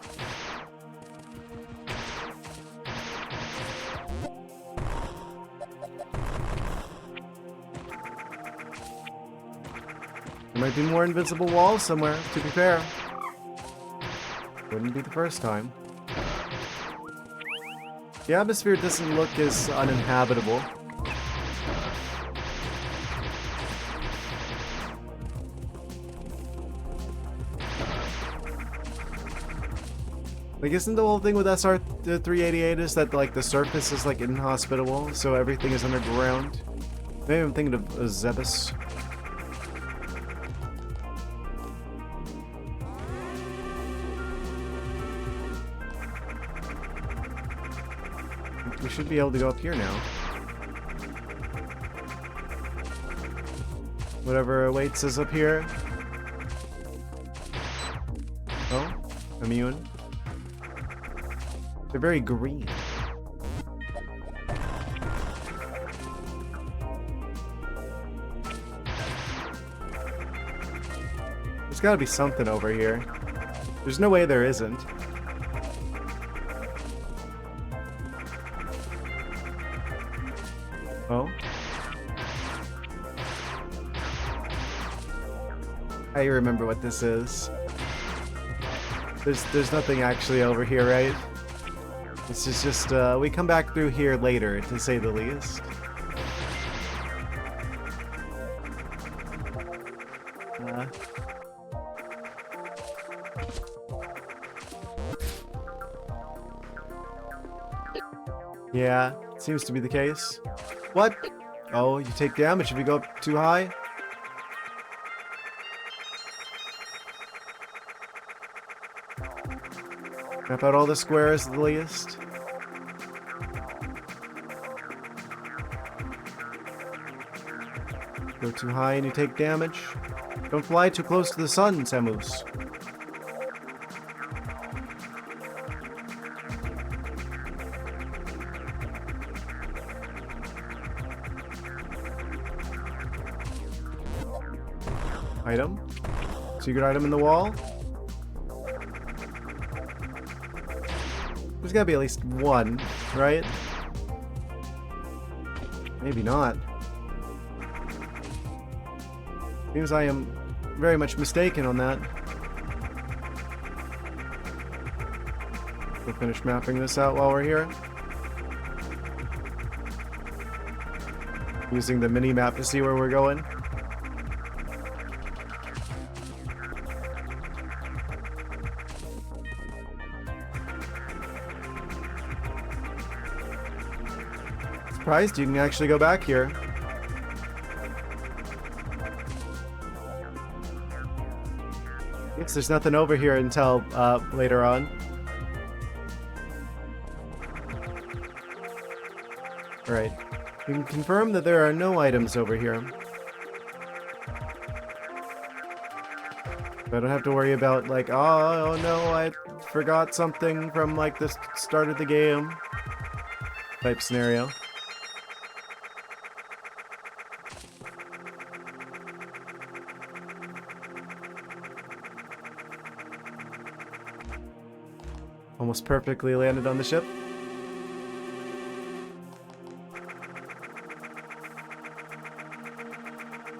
There might be more invisible walls somewhere, to be fair. Wouldn't be the first time. The atmosphere doesn't look as uninhabitable. Like, isn't the whole thing with SR-388 is that, like, the surface is, like, inhospitable, so everything is underground? Maybe I'm thinking of Zebus. We should be able to go up here now. Whatever awaits us up here. Oh, immune. They're very green. There's gotta be something over here. There's no way there isn't. Oh? I remember what this is. There's nothing actually over here, right? This is just, we come back through here later, to say the least. Yeah, seems to be the case. What? Oh, you take damage if you go up too high? Map out all the squares at the least. Go too high and you take damage. Don't fly too close to the sun, Samus. Item. Secret item in the wall. There's gotta be at least one, right? Maybe not. Seems I am very much mistaken on that. We'll finish mapping this out while we're here. Using the mini-map to see where we're going. Surprised you can actually go back here. Guess there's nothing over here until later on. Alright. You can confirm that there are no items over here. I don't have to worry about like, oh no, I forgot something from like the start of the game type scenario. Almost perfectly landed on the ship.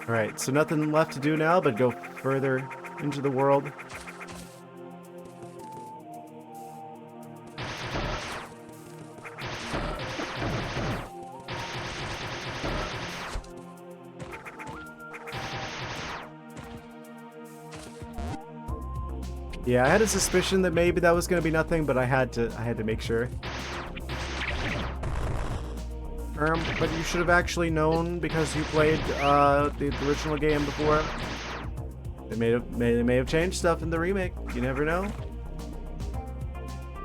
Alright, so nothing left to do now but go further into the world. Yeah, I had a suspicion that maybe that was going to be nothing, but I had to make sure. But you should have actually known because you played the original game before. They may have changed stuff in the remake. You never know.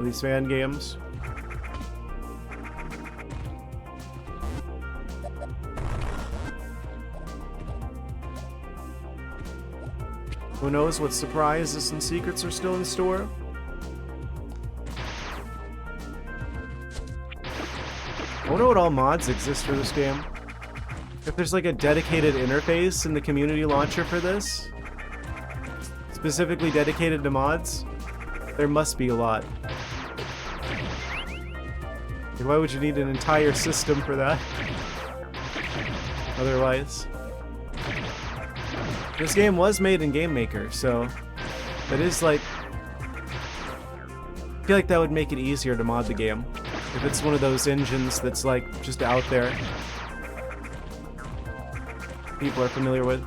These fan games. Who knows what surprises and secrets are still in store? I wonder what all mods exist for this game. If there's like a dedicated interface in the community launcher for this, specifically dedicated to mods, there must be a lot. Like, why would you need an entire system for that? Otherwise. This game was made in Game Maker, so that is like... I feel like that would make it easier to mod the game. If it's one of those engines that's like just out there. People are familiar with.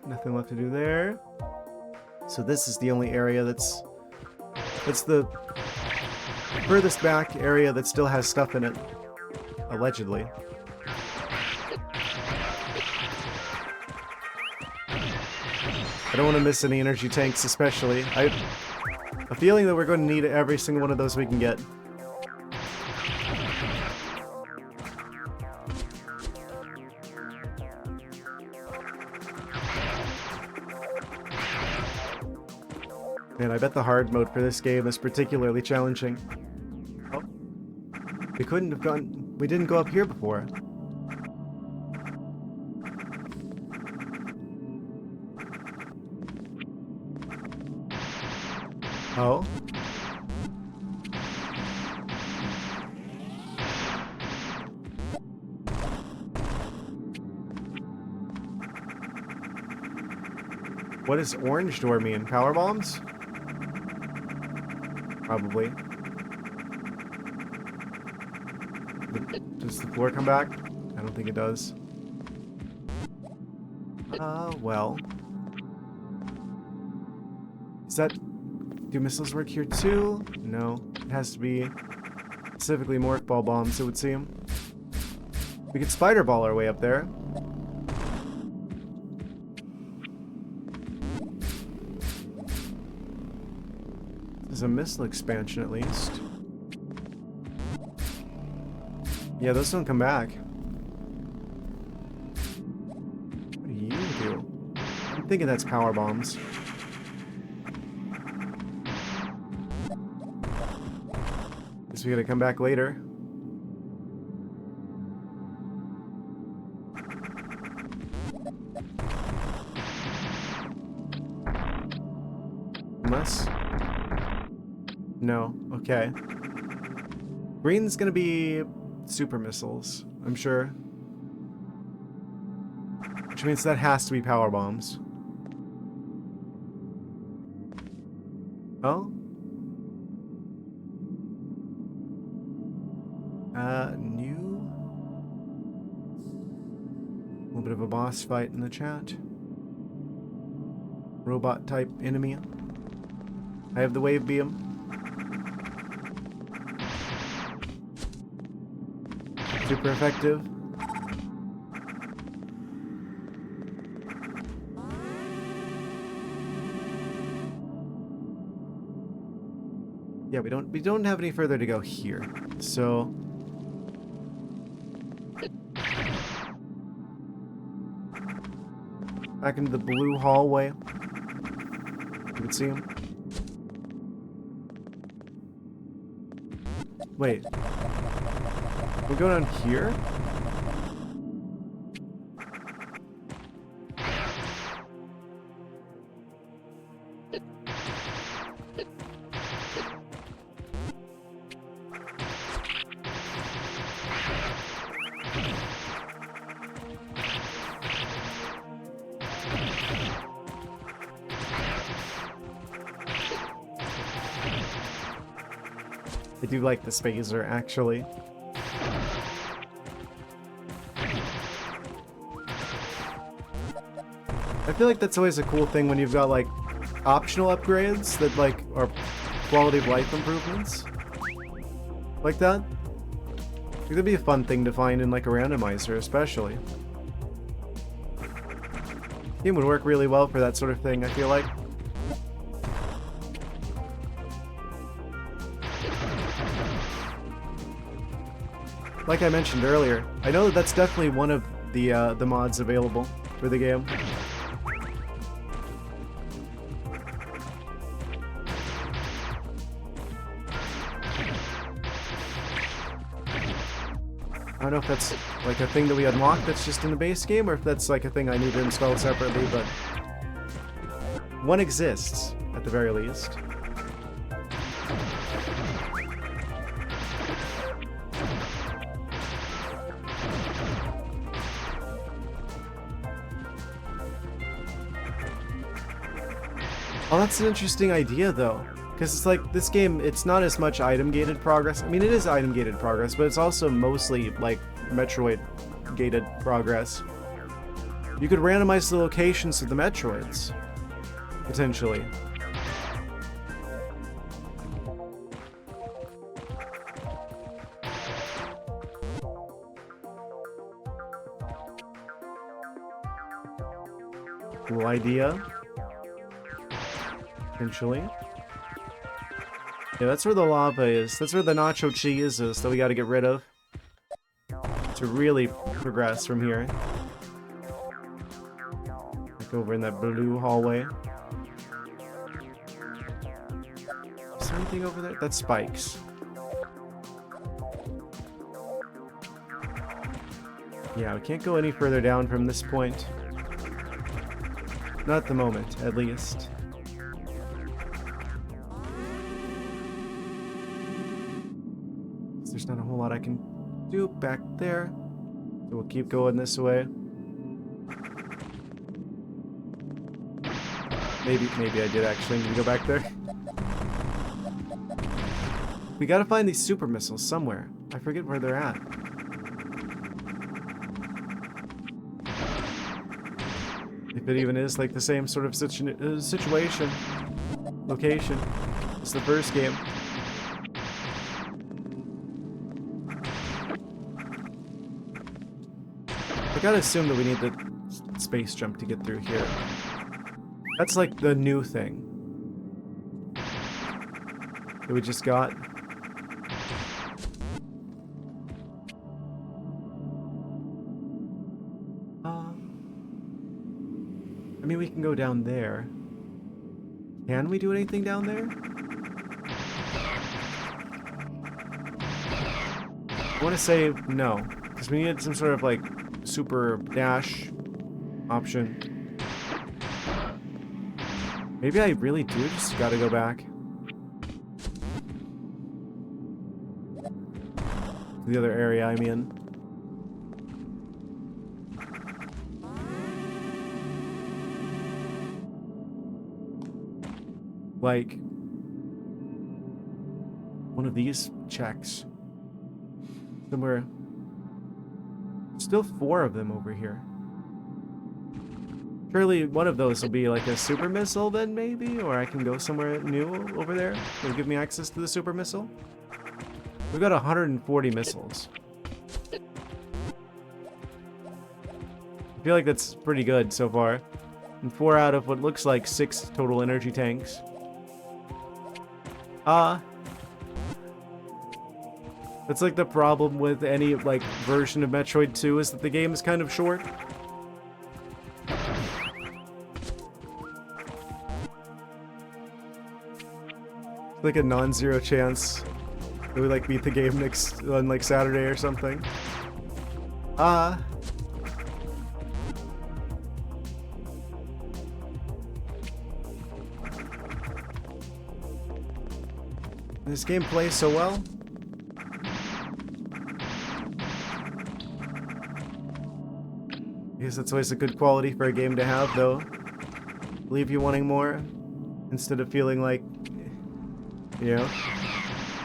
Nothing left to do there. So this is the only area that's the furthest back area that still has stuff in it. Allegedly. I don't want to miss any energy tanks especially. I have a feeling that we're going to need every single one of those we can get. Man, I bet the hard mode for this game is particularly challenging. Oh. We couldn't have gone... We didn't go up here before. Oh? What does orange door mean? Power bombs? Probably. Does the floor come back? I don't think it does. Well. Is that... Do missiles work here too? No. It has to be specifically morph ball bombs, it would seem. We could spider ball our way up there. There's a missile expansion at least. Yeah, those don't come back. What do you do? I'm thinking that's power bombs. Guess we gotta come back later. Unless... No. Okay. Green's gonna be super missiles, I'm sure. Which means that has to be power bombs. Oh? New? A little bit of a boss fight in the chat. Robot type enemy. I have the wave beam. Super effective. Yeah, we don't have any further to go here. So back into the blue hallway. You can see him. Wait. We go down here? I do like the spacer, actually. I feel like that's always a cool thing when you've got, like, optional upgrades that, like, are quality of life improvements. Like that. I think that'd be a fun thing to find in, like, a randomizer, especially. Game would work really well for that sort of thing, I feel like. Like I mentioned earlier, I know that that's definitely one of the mods available for the game. I don't know if that's like a thing that we unlock that's just in the base game, or if that's like a thing I need to install separately, but one exists, at the very least. Oh, that's an interesting idea, though. Because it's like, this game, it's not as much item-gated progress. I mean, it is item-gated progress, but it's also mostly, like, Metroid-gated progress. You could randomize the locations of the Metroids. Potentially. Cool idea. Potentially. Yeah, that's where the lava is. That's where the nacho cheese is that we gotta get rid of to really progress from here. Like over in that blue hallway. Is there anything over there? That's spikes. Yeah, we can't go any further down from this point. Not at the moment, at least. There's not a whole lot I can do back there. So we'll keep going this way. Maybe I did actually need to go back there. We gotta find these super missiles somewhere. I forget where they're at. If it even is like the same sort of situation, location as the first game. I gotta assume that we need the space jump to get through here. That's like the new thing that we just got. I mean, we can go down there. Can we do anything down there? I want to say no, because we needed some sort of like super dash option. Maybe I really do just gotta go back. The other area I'm in. Like one of these checks. Somewhere. Still 4 of them over here. Surely one of those will be like a super missile then, maybe? Or I can go somewhere new over there. It'll give me access to the super missile. We've got 140 missiles. I feel like that's pretty good so far. And 4 out of what looks like 6 total energy tanks. That's like the problem with any like version of Metroid 2 is that the game is kind of short. Like a non-zero chance that we like beat the game next on like Saturday or something. This game plays so well. I guess that's always a good quality for a game to have, though. Leave you wanting more instead of feeling like, you know,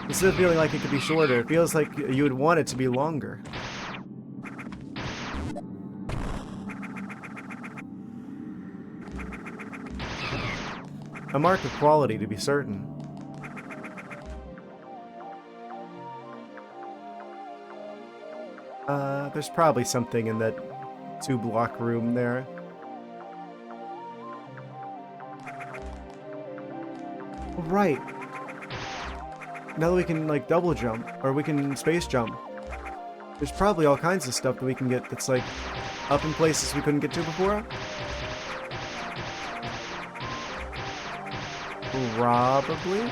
instead of feeling like it could be shorter, it feels like you would want it to be longer. A mark of quality, to be certain. There's probably something in that 2-block room there. Right. Now that we can, like, double jump, or we can space jump, there's probably all kinds of stuff that we can get that's, like, up in places we couldn't get to before. Probably.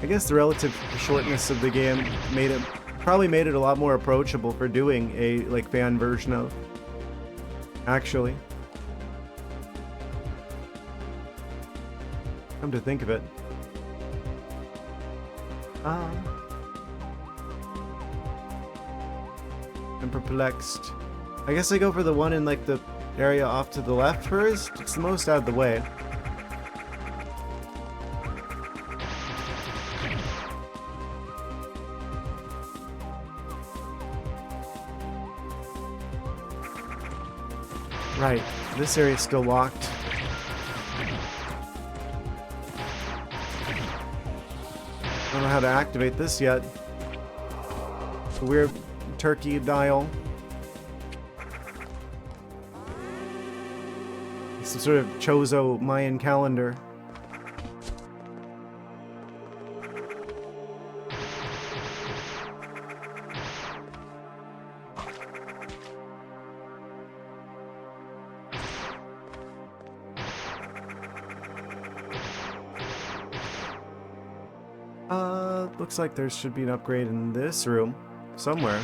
I guess the relative shortness of the game probably made it a lot more approachable for doing a like fan version of. Actually, come to think of it, I'm perplexed. I guess I go for the one in like the area off to the left first. It's the most out of the way. Right, this area is still locked. I don't know how to activate this yet. The weird turkey dial. Some sort of Chozo Mayan calendar. Looks like there should be an upgrade in this room. Somewhere.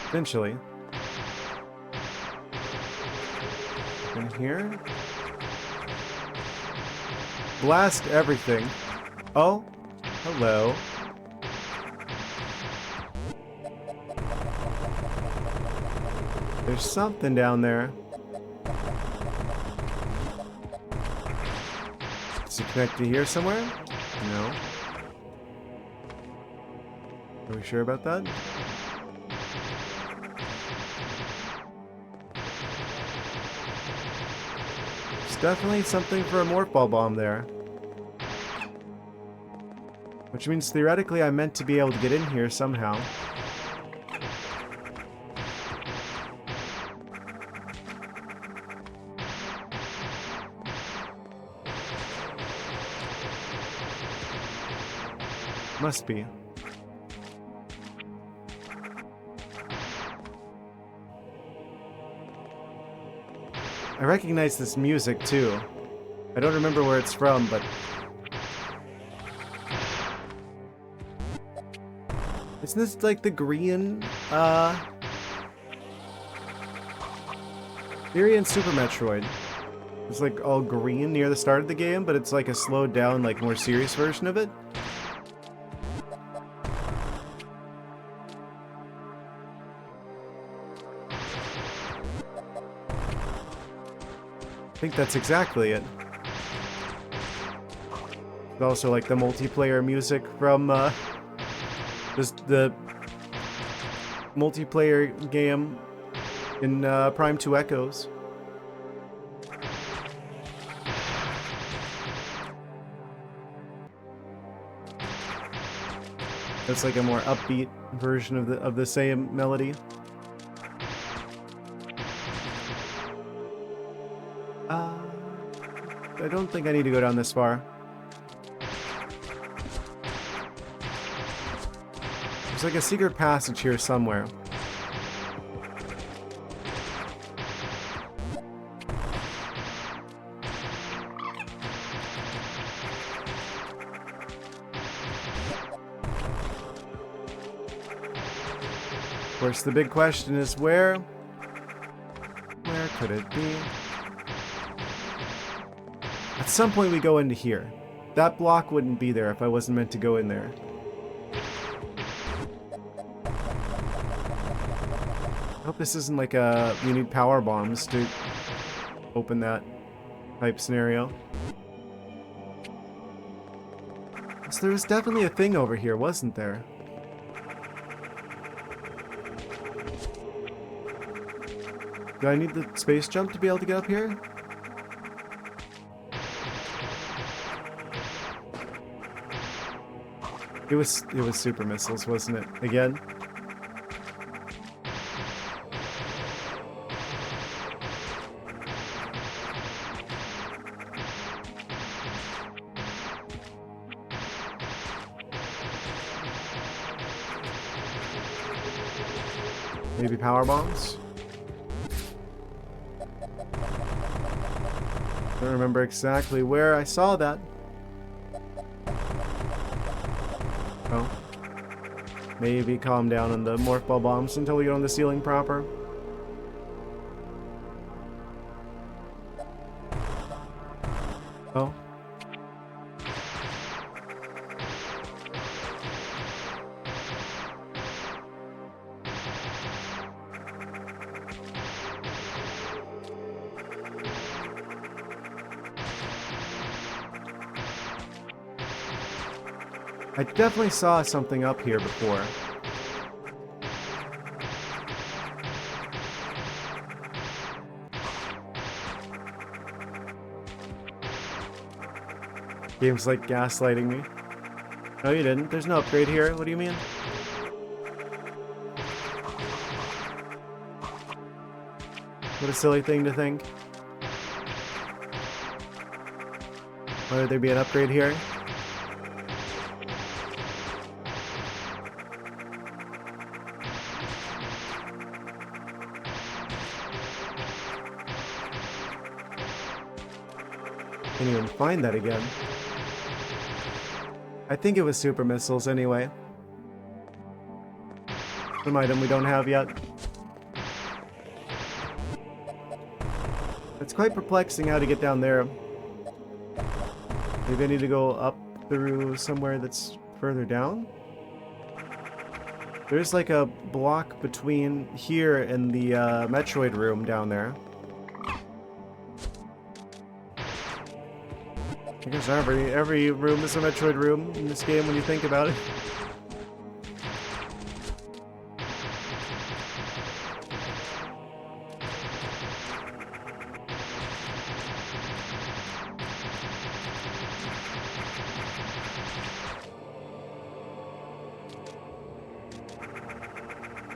Eventually. In here? Blast everything. Oh, hello. There's something down there. Does it connect to here somewhere? No. Are we sure about that? There's definitely something for a morph ball bomb there. Which means theoretically I meant to be able to get in here somehow. Must be. I recognize this music too. I don't remember where it's from, but isn't this like the green Theory and Super Metroid? It's like all green near the start of the game, but it's like a slowed down, like more serious version of it. I think that's exactly it. It's also like the multiplayer music from the multiplayer game in Prime 2 Echoes. It's like a more upbeat version of the same melody. I don't think I need to go down this far. There's like a secret passage here somewhere. Of course, the big question is where? Where could it be? At some point we go into here. That block wouldn't be there if I wasn't meant to go in there. I hope this isn't like a you need power bombs to open that type scenario. So there was definitely a thing over here, wasn't there? Do I need the space jump to be able to get up here? It was super missiles, wasn't it? Again? Maybe power bombs? I don't remember exactly where I saw that. Oh. Maybe calm down on the morph ball bombs until we get on the ceiling proper. Oh. I definitely saw something up here before. Game's like gaslighting me. No, you didn't. There's no upgrade here. What do you mean? What a silly thing to think. Why would there be an upgrade here? Can't even find that again. I think it was super missiles anyway. Some item we don't have yet. It's quite perplexing how to get down there. Maybe I need to go up through somewhere that's further down? There's like a block between here and the Metroid room down there. I guess every room is a Metroid room in this game when you think about it.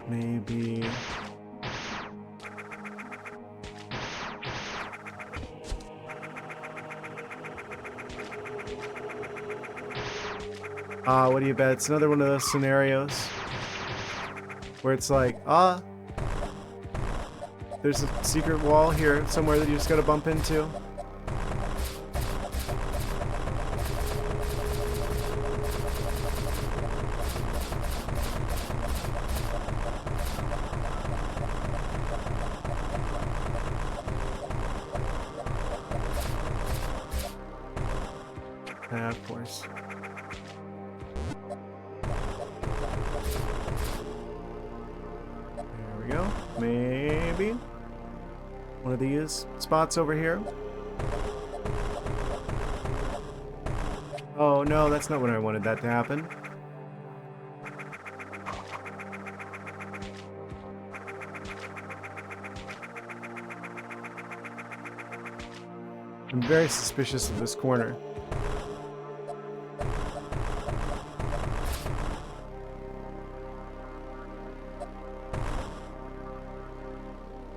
Maybe... what do you bet? It's another one of those scenarios where it's like, there's a secret wall here somewhere that you just gotta bump into. Of course. There we go. Maybe one of these spots over here. Oh no, that's not what I wanted that to happen. I'm very suspicious of this corner.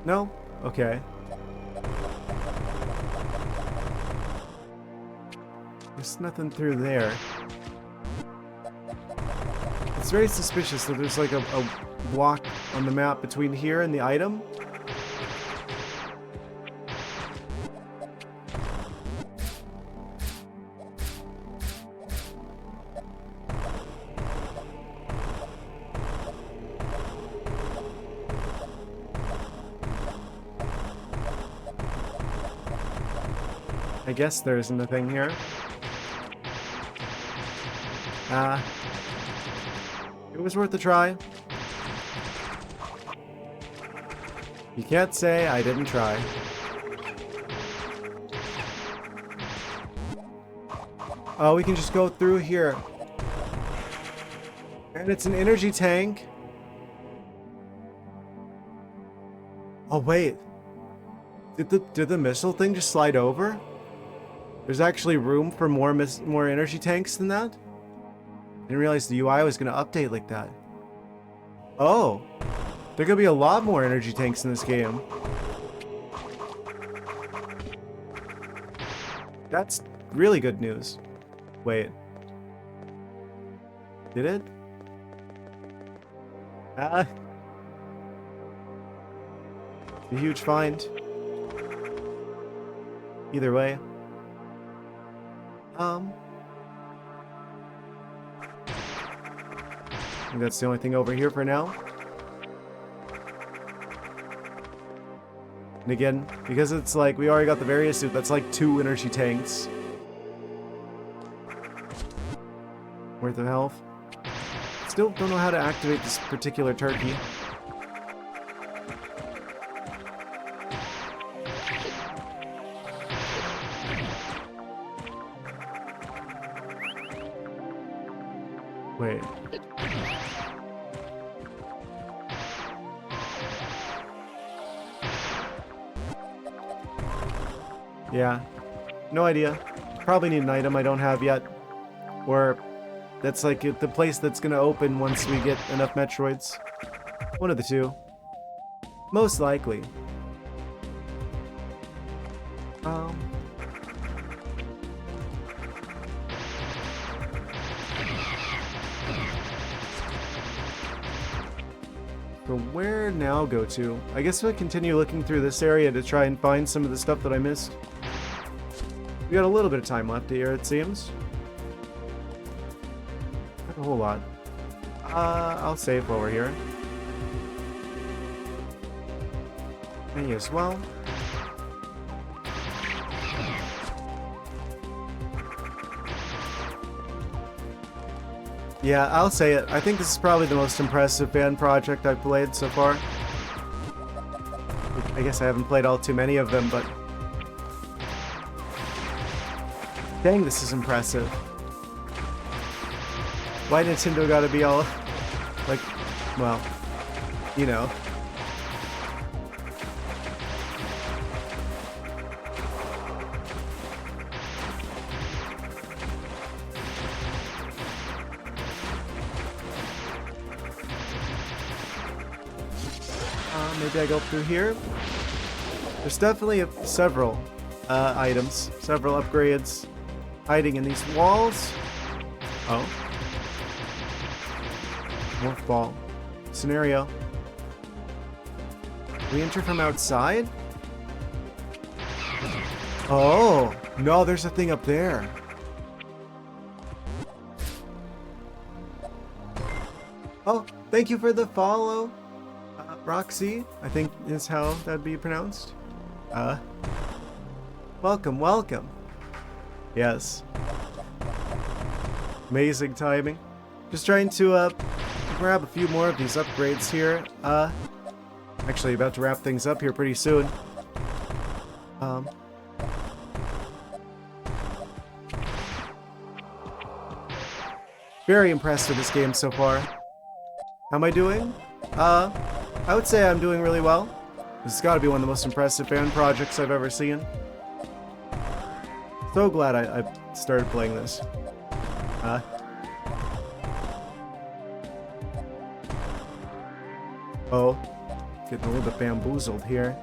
No? Okay. There's nothing through there. It's very suspicious that there's like a block on the map between here and the item. I guess there isn't a thing here. It was worth a try. You can't say I didn't try. Oh, we can just go through here. And it's an energy tank. Oh, wait. Did the missile thing just slide over? There's actually room for more energy tanks than that? I didn't realize the UI was going to update like that. Oh. There could be a lot more energy tanks in this game. That's really good news. Wait. Did it? A huge find. Either way. I think that's the only thing over here for now. And again, because it's like we already got the various suit, that's like 2 energy tanks worth of health. Still don't know how to activate this particular turkey. Wait. Yeah. No idea. Probably need an item I don't have yet. Or that's like the place that's gonna open once we get enough Metroids. One of the two. Most likely. So where now go to? I guess we'll continue looking through this area to try and find some of the stuff that I missed. We got a little bit of time left here, it seems. a whole lot. I'll save while we're here. Me as well. Yeah, I'll say it. I think this is probably the most impressive fan project I've played so far. I guess I haven't played all too many of them, but... Dang, this is impressive. Why Nintendo gotta be all... like, well, you know. Maybe I go through here. There's definitely several items, several upgrades hiding in these walls. Oh. Morph ball. Scenario. We enter from outside? Oh, no, there's a thing up there. Oh, thank you for the follow. Roxy, I think is how that'd be pronounced. Welcome, welcome. Yes. Amazing timing. Just trying to grab a few more of these upgrades here. Actually about to wrap things up here pretty soon. Very impressed with this game so far. How am I doing? I would say I'm doing really well. This has got to be one of the most impressive fan projects I've ever seen. So glad I started playing this. Oh, getting a little bit bamboozled here.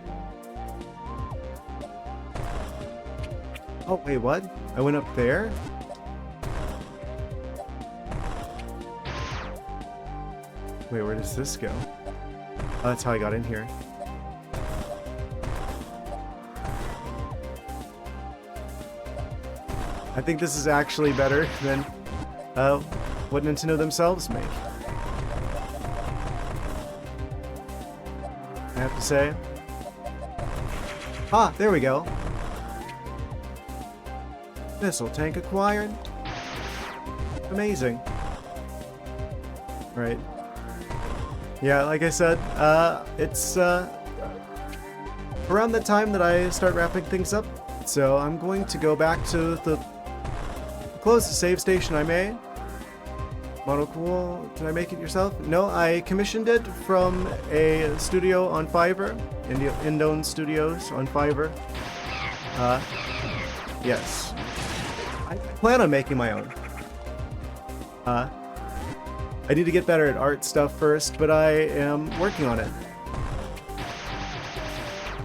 Oh, wait, what? I went up there? Wait, where does this go? Oh, that's how I got in here. I think this is actually better than what Nintendo themselves make. I have to say. Ah, there we go. Missile tank acquired. Amazing. Right. Yeah, like I said, it's around the time that I start wrapping things up, so I'm going to go back to the closest save station I made. Monocool, did I make it yourself? No, I commissioned it from a studio on Fiverr, Indone Studios on Fiverr. Yes. I plan on making my own. I need to get better at art stuff first, but I am working on it.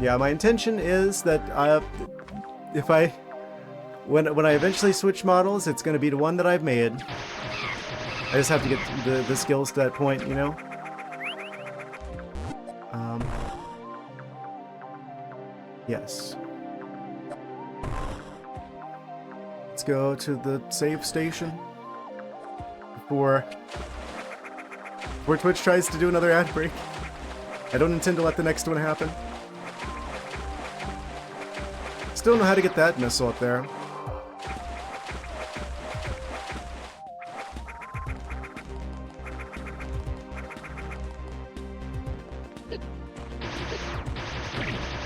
Yeah, my intention is that when I eventually switch models, it's going to be the one that I've made. I just have to get the skills to that point, you know? Yes. Let's go to the save station before Twitch tries to do another ad break. I don't intend to let the next one happen. Still don't know how to get that missile up there.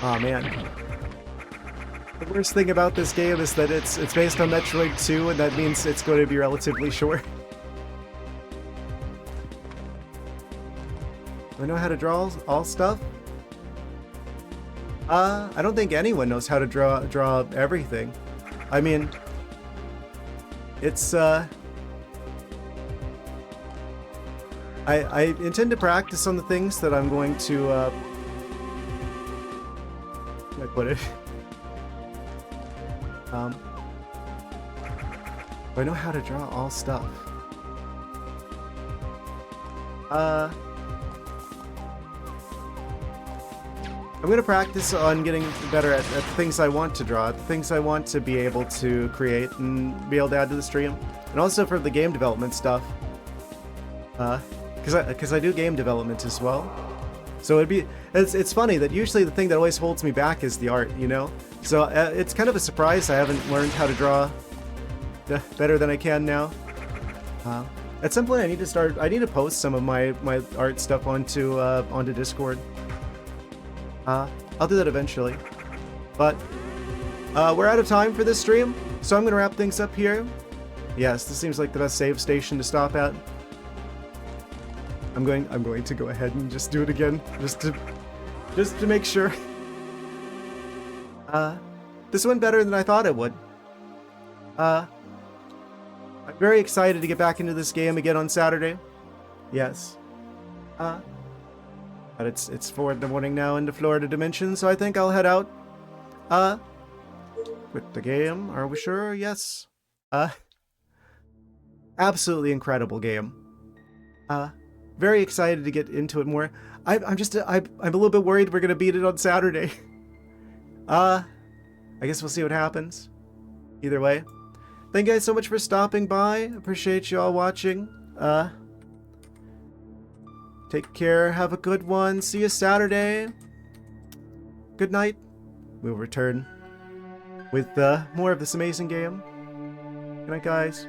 Aw, man. The worst thing about this game is that it's based on Metroid 2, and that means it's going to be relatively short. Do I know how to draw all stuff? I don't think anyone knows how to draw everything. I mean, it's I intend to practice on the things that I'm going to how can I put it? Do I know how to draw all stuff? I'm going to practice on getting better at the things I want to draw, the things I want to be able to create and be able to add to the stream. And also for the game development stuff. Because I do game development as well. So it's funny that usually the thing that always holds me back is the art, you know? So it's kind of a surprise I haven't learned how to draw better than I can now. At some point I need to post some of my art stuff onto Discord. I'll do that eventually. But we're out of time for this stream, so I'm gonna wrap things up here. Yes, this seems like the best save station to stop at. I'm going to go ahead and just do it again, just to make sure. This went better than I thought it would. I'm very excited to get back into this game again on Saturday. Yes. But it's 4 in the morning now into Florida Dimension, so I think I'll head out. With the game, are we sure? Yes. Absolutely incredible game. Very excited to get into it more. I'm a little bit worried we're gonna beat it on Saturday. I guess we'll see what happens. Either way. Thank you guys so much for stopping by. Appreciate you all watching. Take care. Have a good one. See you Saturday. Good night. We'll return with more of this amazing game. Good night, guys.